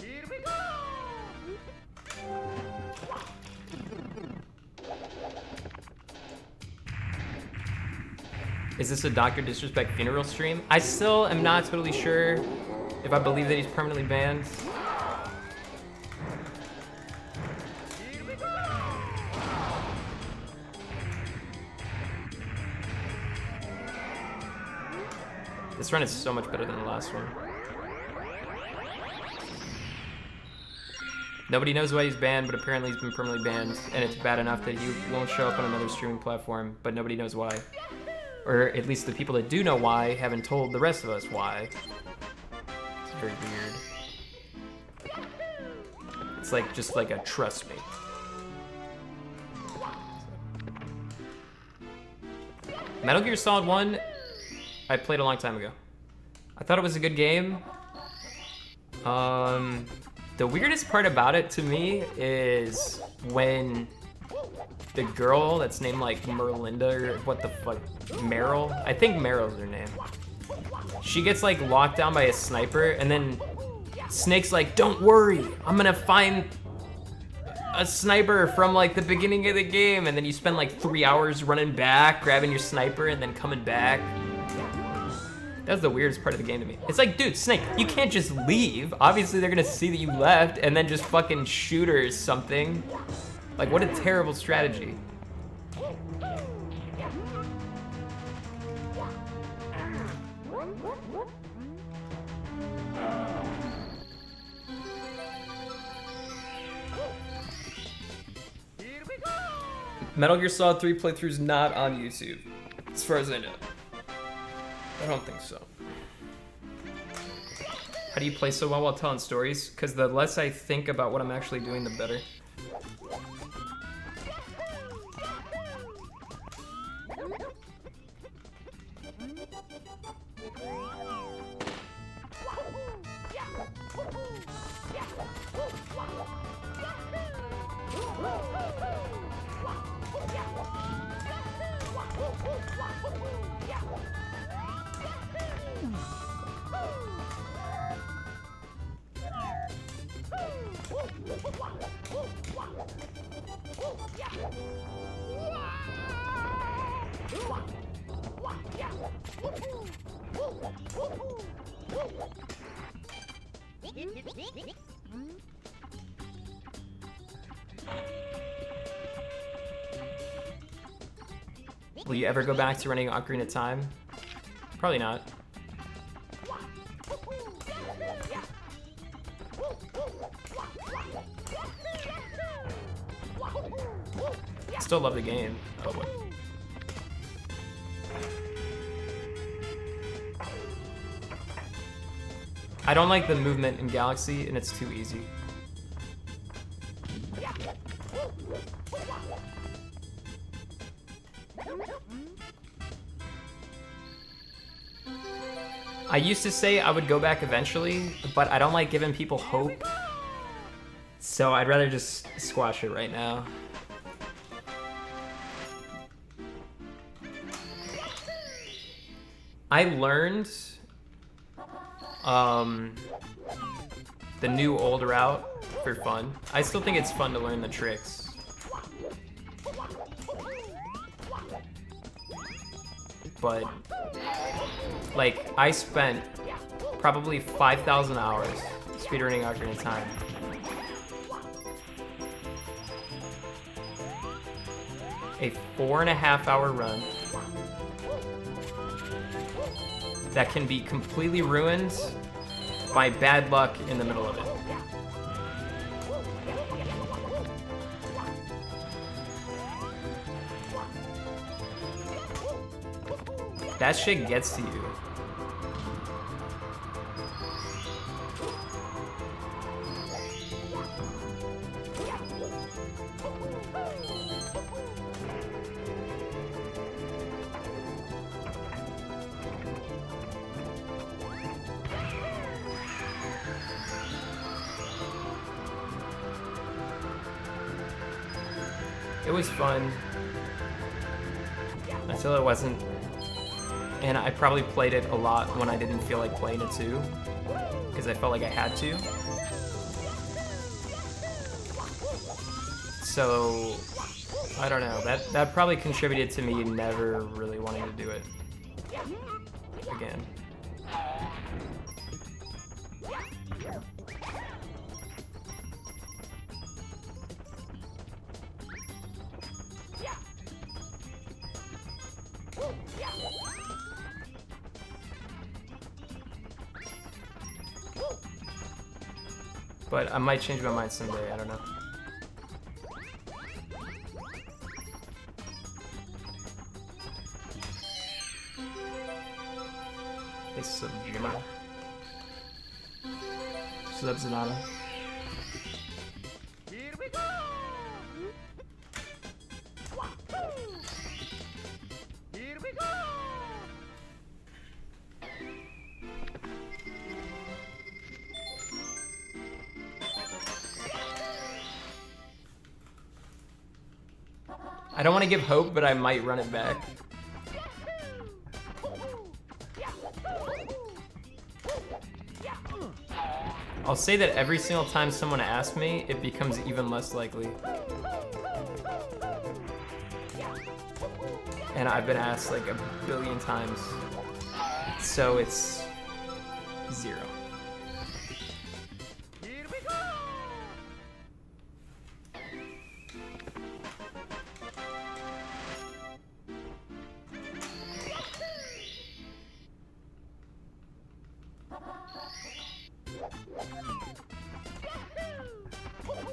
Here we go! Is this a Dr. Disrespect funeral stream? I still am not totally sure if I believe that he's permanently banned. Here we go! This run is so much better than the last one. Nobody knows why he's banned, but apparently he's been permanently banned, and it's bad enough that he won't show up on another streaming platform, but nobody knows why. Or at least the people that do know why haven't told the rest of us why. It's very weird. It's like, just like a trust me. Metal Gear Solid 1, I played a long time ago. I thought it was a good game. The weirdest part about it to me is when the girl that's named like Merlinda or what the fuck, Meryl? I think Meryl's her name. She gets like locked down by a sniper and then Snake's like, don't worry, I'm gonna find a sniper from like the beginning of the game, and then you spend like 3 hours running back, grabbing your sniper and then coming back. That's the weirdest part of the game to me. It's like, dude, Snake, you can't just leave. Obviously they're gonna see that you left and then just fucking shoot her or something. Like, what a terrible strategy. Here we go! Metal Gear Solid 3 playthrough's not on YouTube, as far as I know. I don't think so. How do you play so well while telling stories? Because the less I think about what I'm actually doing, the better. Will you ever go back to running Ocarina of Time? Probably not. Still love the game. Oh, what? I don't like the movement in Galaxy, and it's too easy. I used to say I would go back eventually, but I don't like giving people hope. So I'd rather just squash it right now. I learned the new old route for fun. I still think it's fun to learn the tricks. But like, I spent probably 5,000 hours speedrunning Ocarina of Time. A 4.5 hour run that can be completely ruined by bad luck in the middle of it. That shit gets to you. It was fun until it wasn't, and I probably played it a lot when I didn't feel like playing it too, because I felt like I had to. So I don't know, that probably contributed to me never really wanting to do it again. But I might change my mind someday, I don't know. Hey, Sub-Jimmer. Sub-Zanata. Here we go! Here we go! I don't want to give hope, but I might run it back. I'll say that every single time someone asks me, it becomes even less likely. And I've been asked like a billion times. So it's 0. Here we go!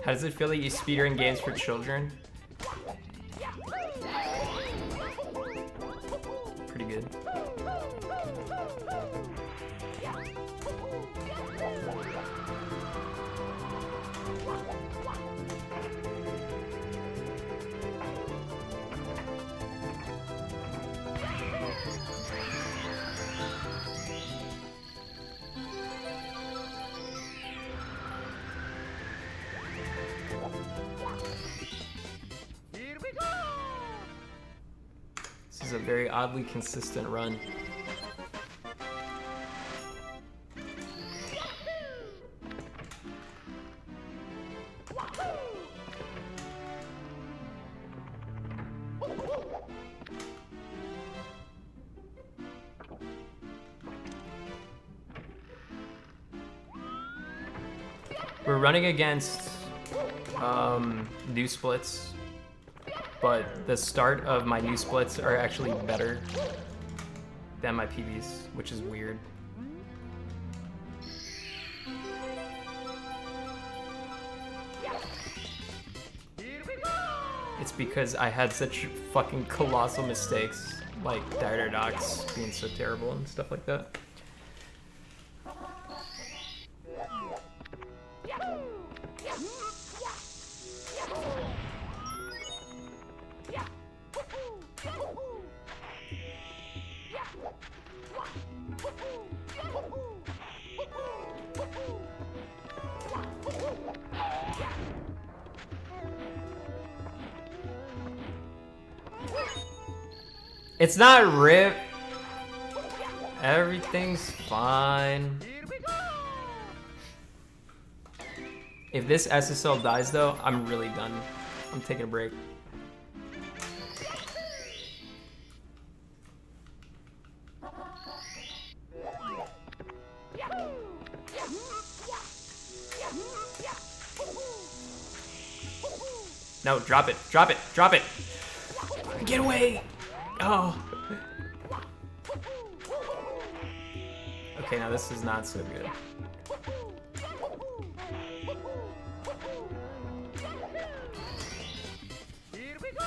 How does it feel that you speedrun games for children? Pretty good. Here we go! This is a very oddly consistent run. We're running against new splits, but the start of my new splits are actually better than my PBs, which is weird. It's because I had such fucking colossal mistakes, like Dieter Docs being so terrible and stuff like that. It's not RIP. Everything's fine. If this SSL dies though, I'm really done. I'm taking a break. No, drop it, drop it, drop it. Get away. Oh. Okay, now this is not so good. Here we go!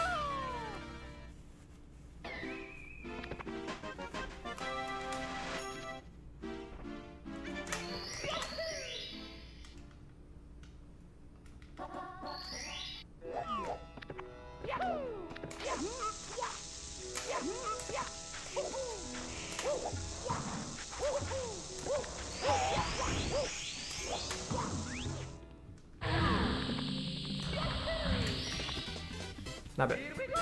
Not bad. Here we go!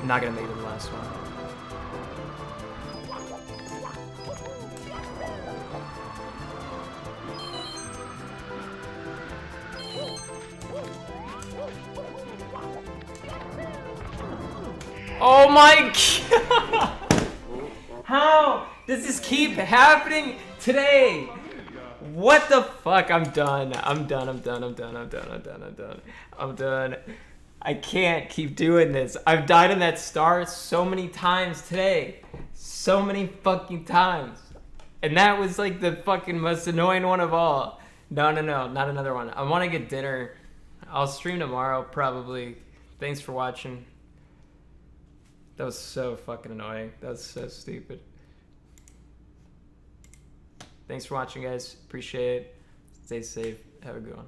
I'm not gonna make it to the last one. Oh my god! How does this keep happening today? What the fuck? I'm done. I'm done. I'm done. I'm done. I'm done. I'm done. I'm done. I'm done. I can't keep doing this. I've died in that star so many times today. So many fucking times. And that was like the fucking most annoying one of all. No, no, no. Not another one. I want to get dinner. I'll stream tomorrow, probably. Thanks for watching. That was so fucking annoying. That was so stupid. Thanks for watching, guys. Appreciate it. Stay safe. Have a good one.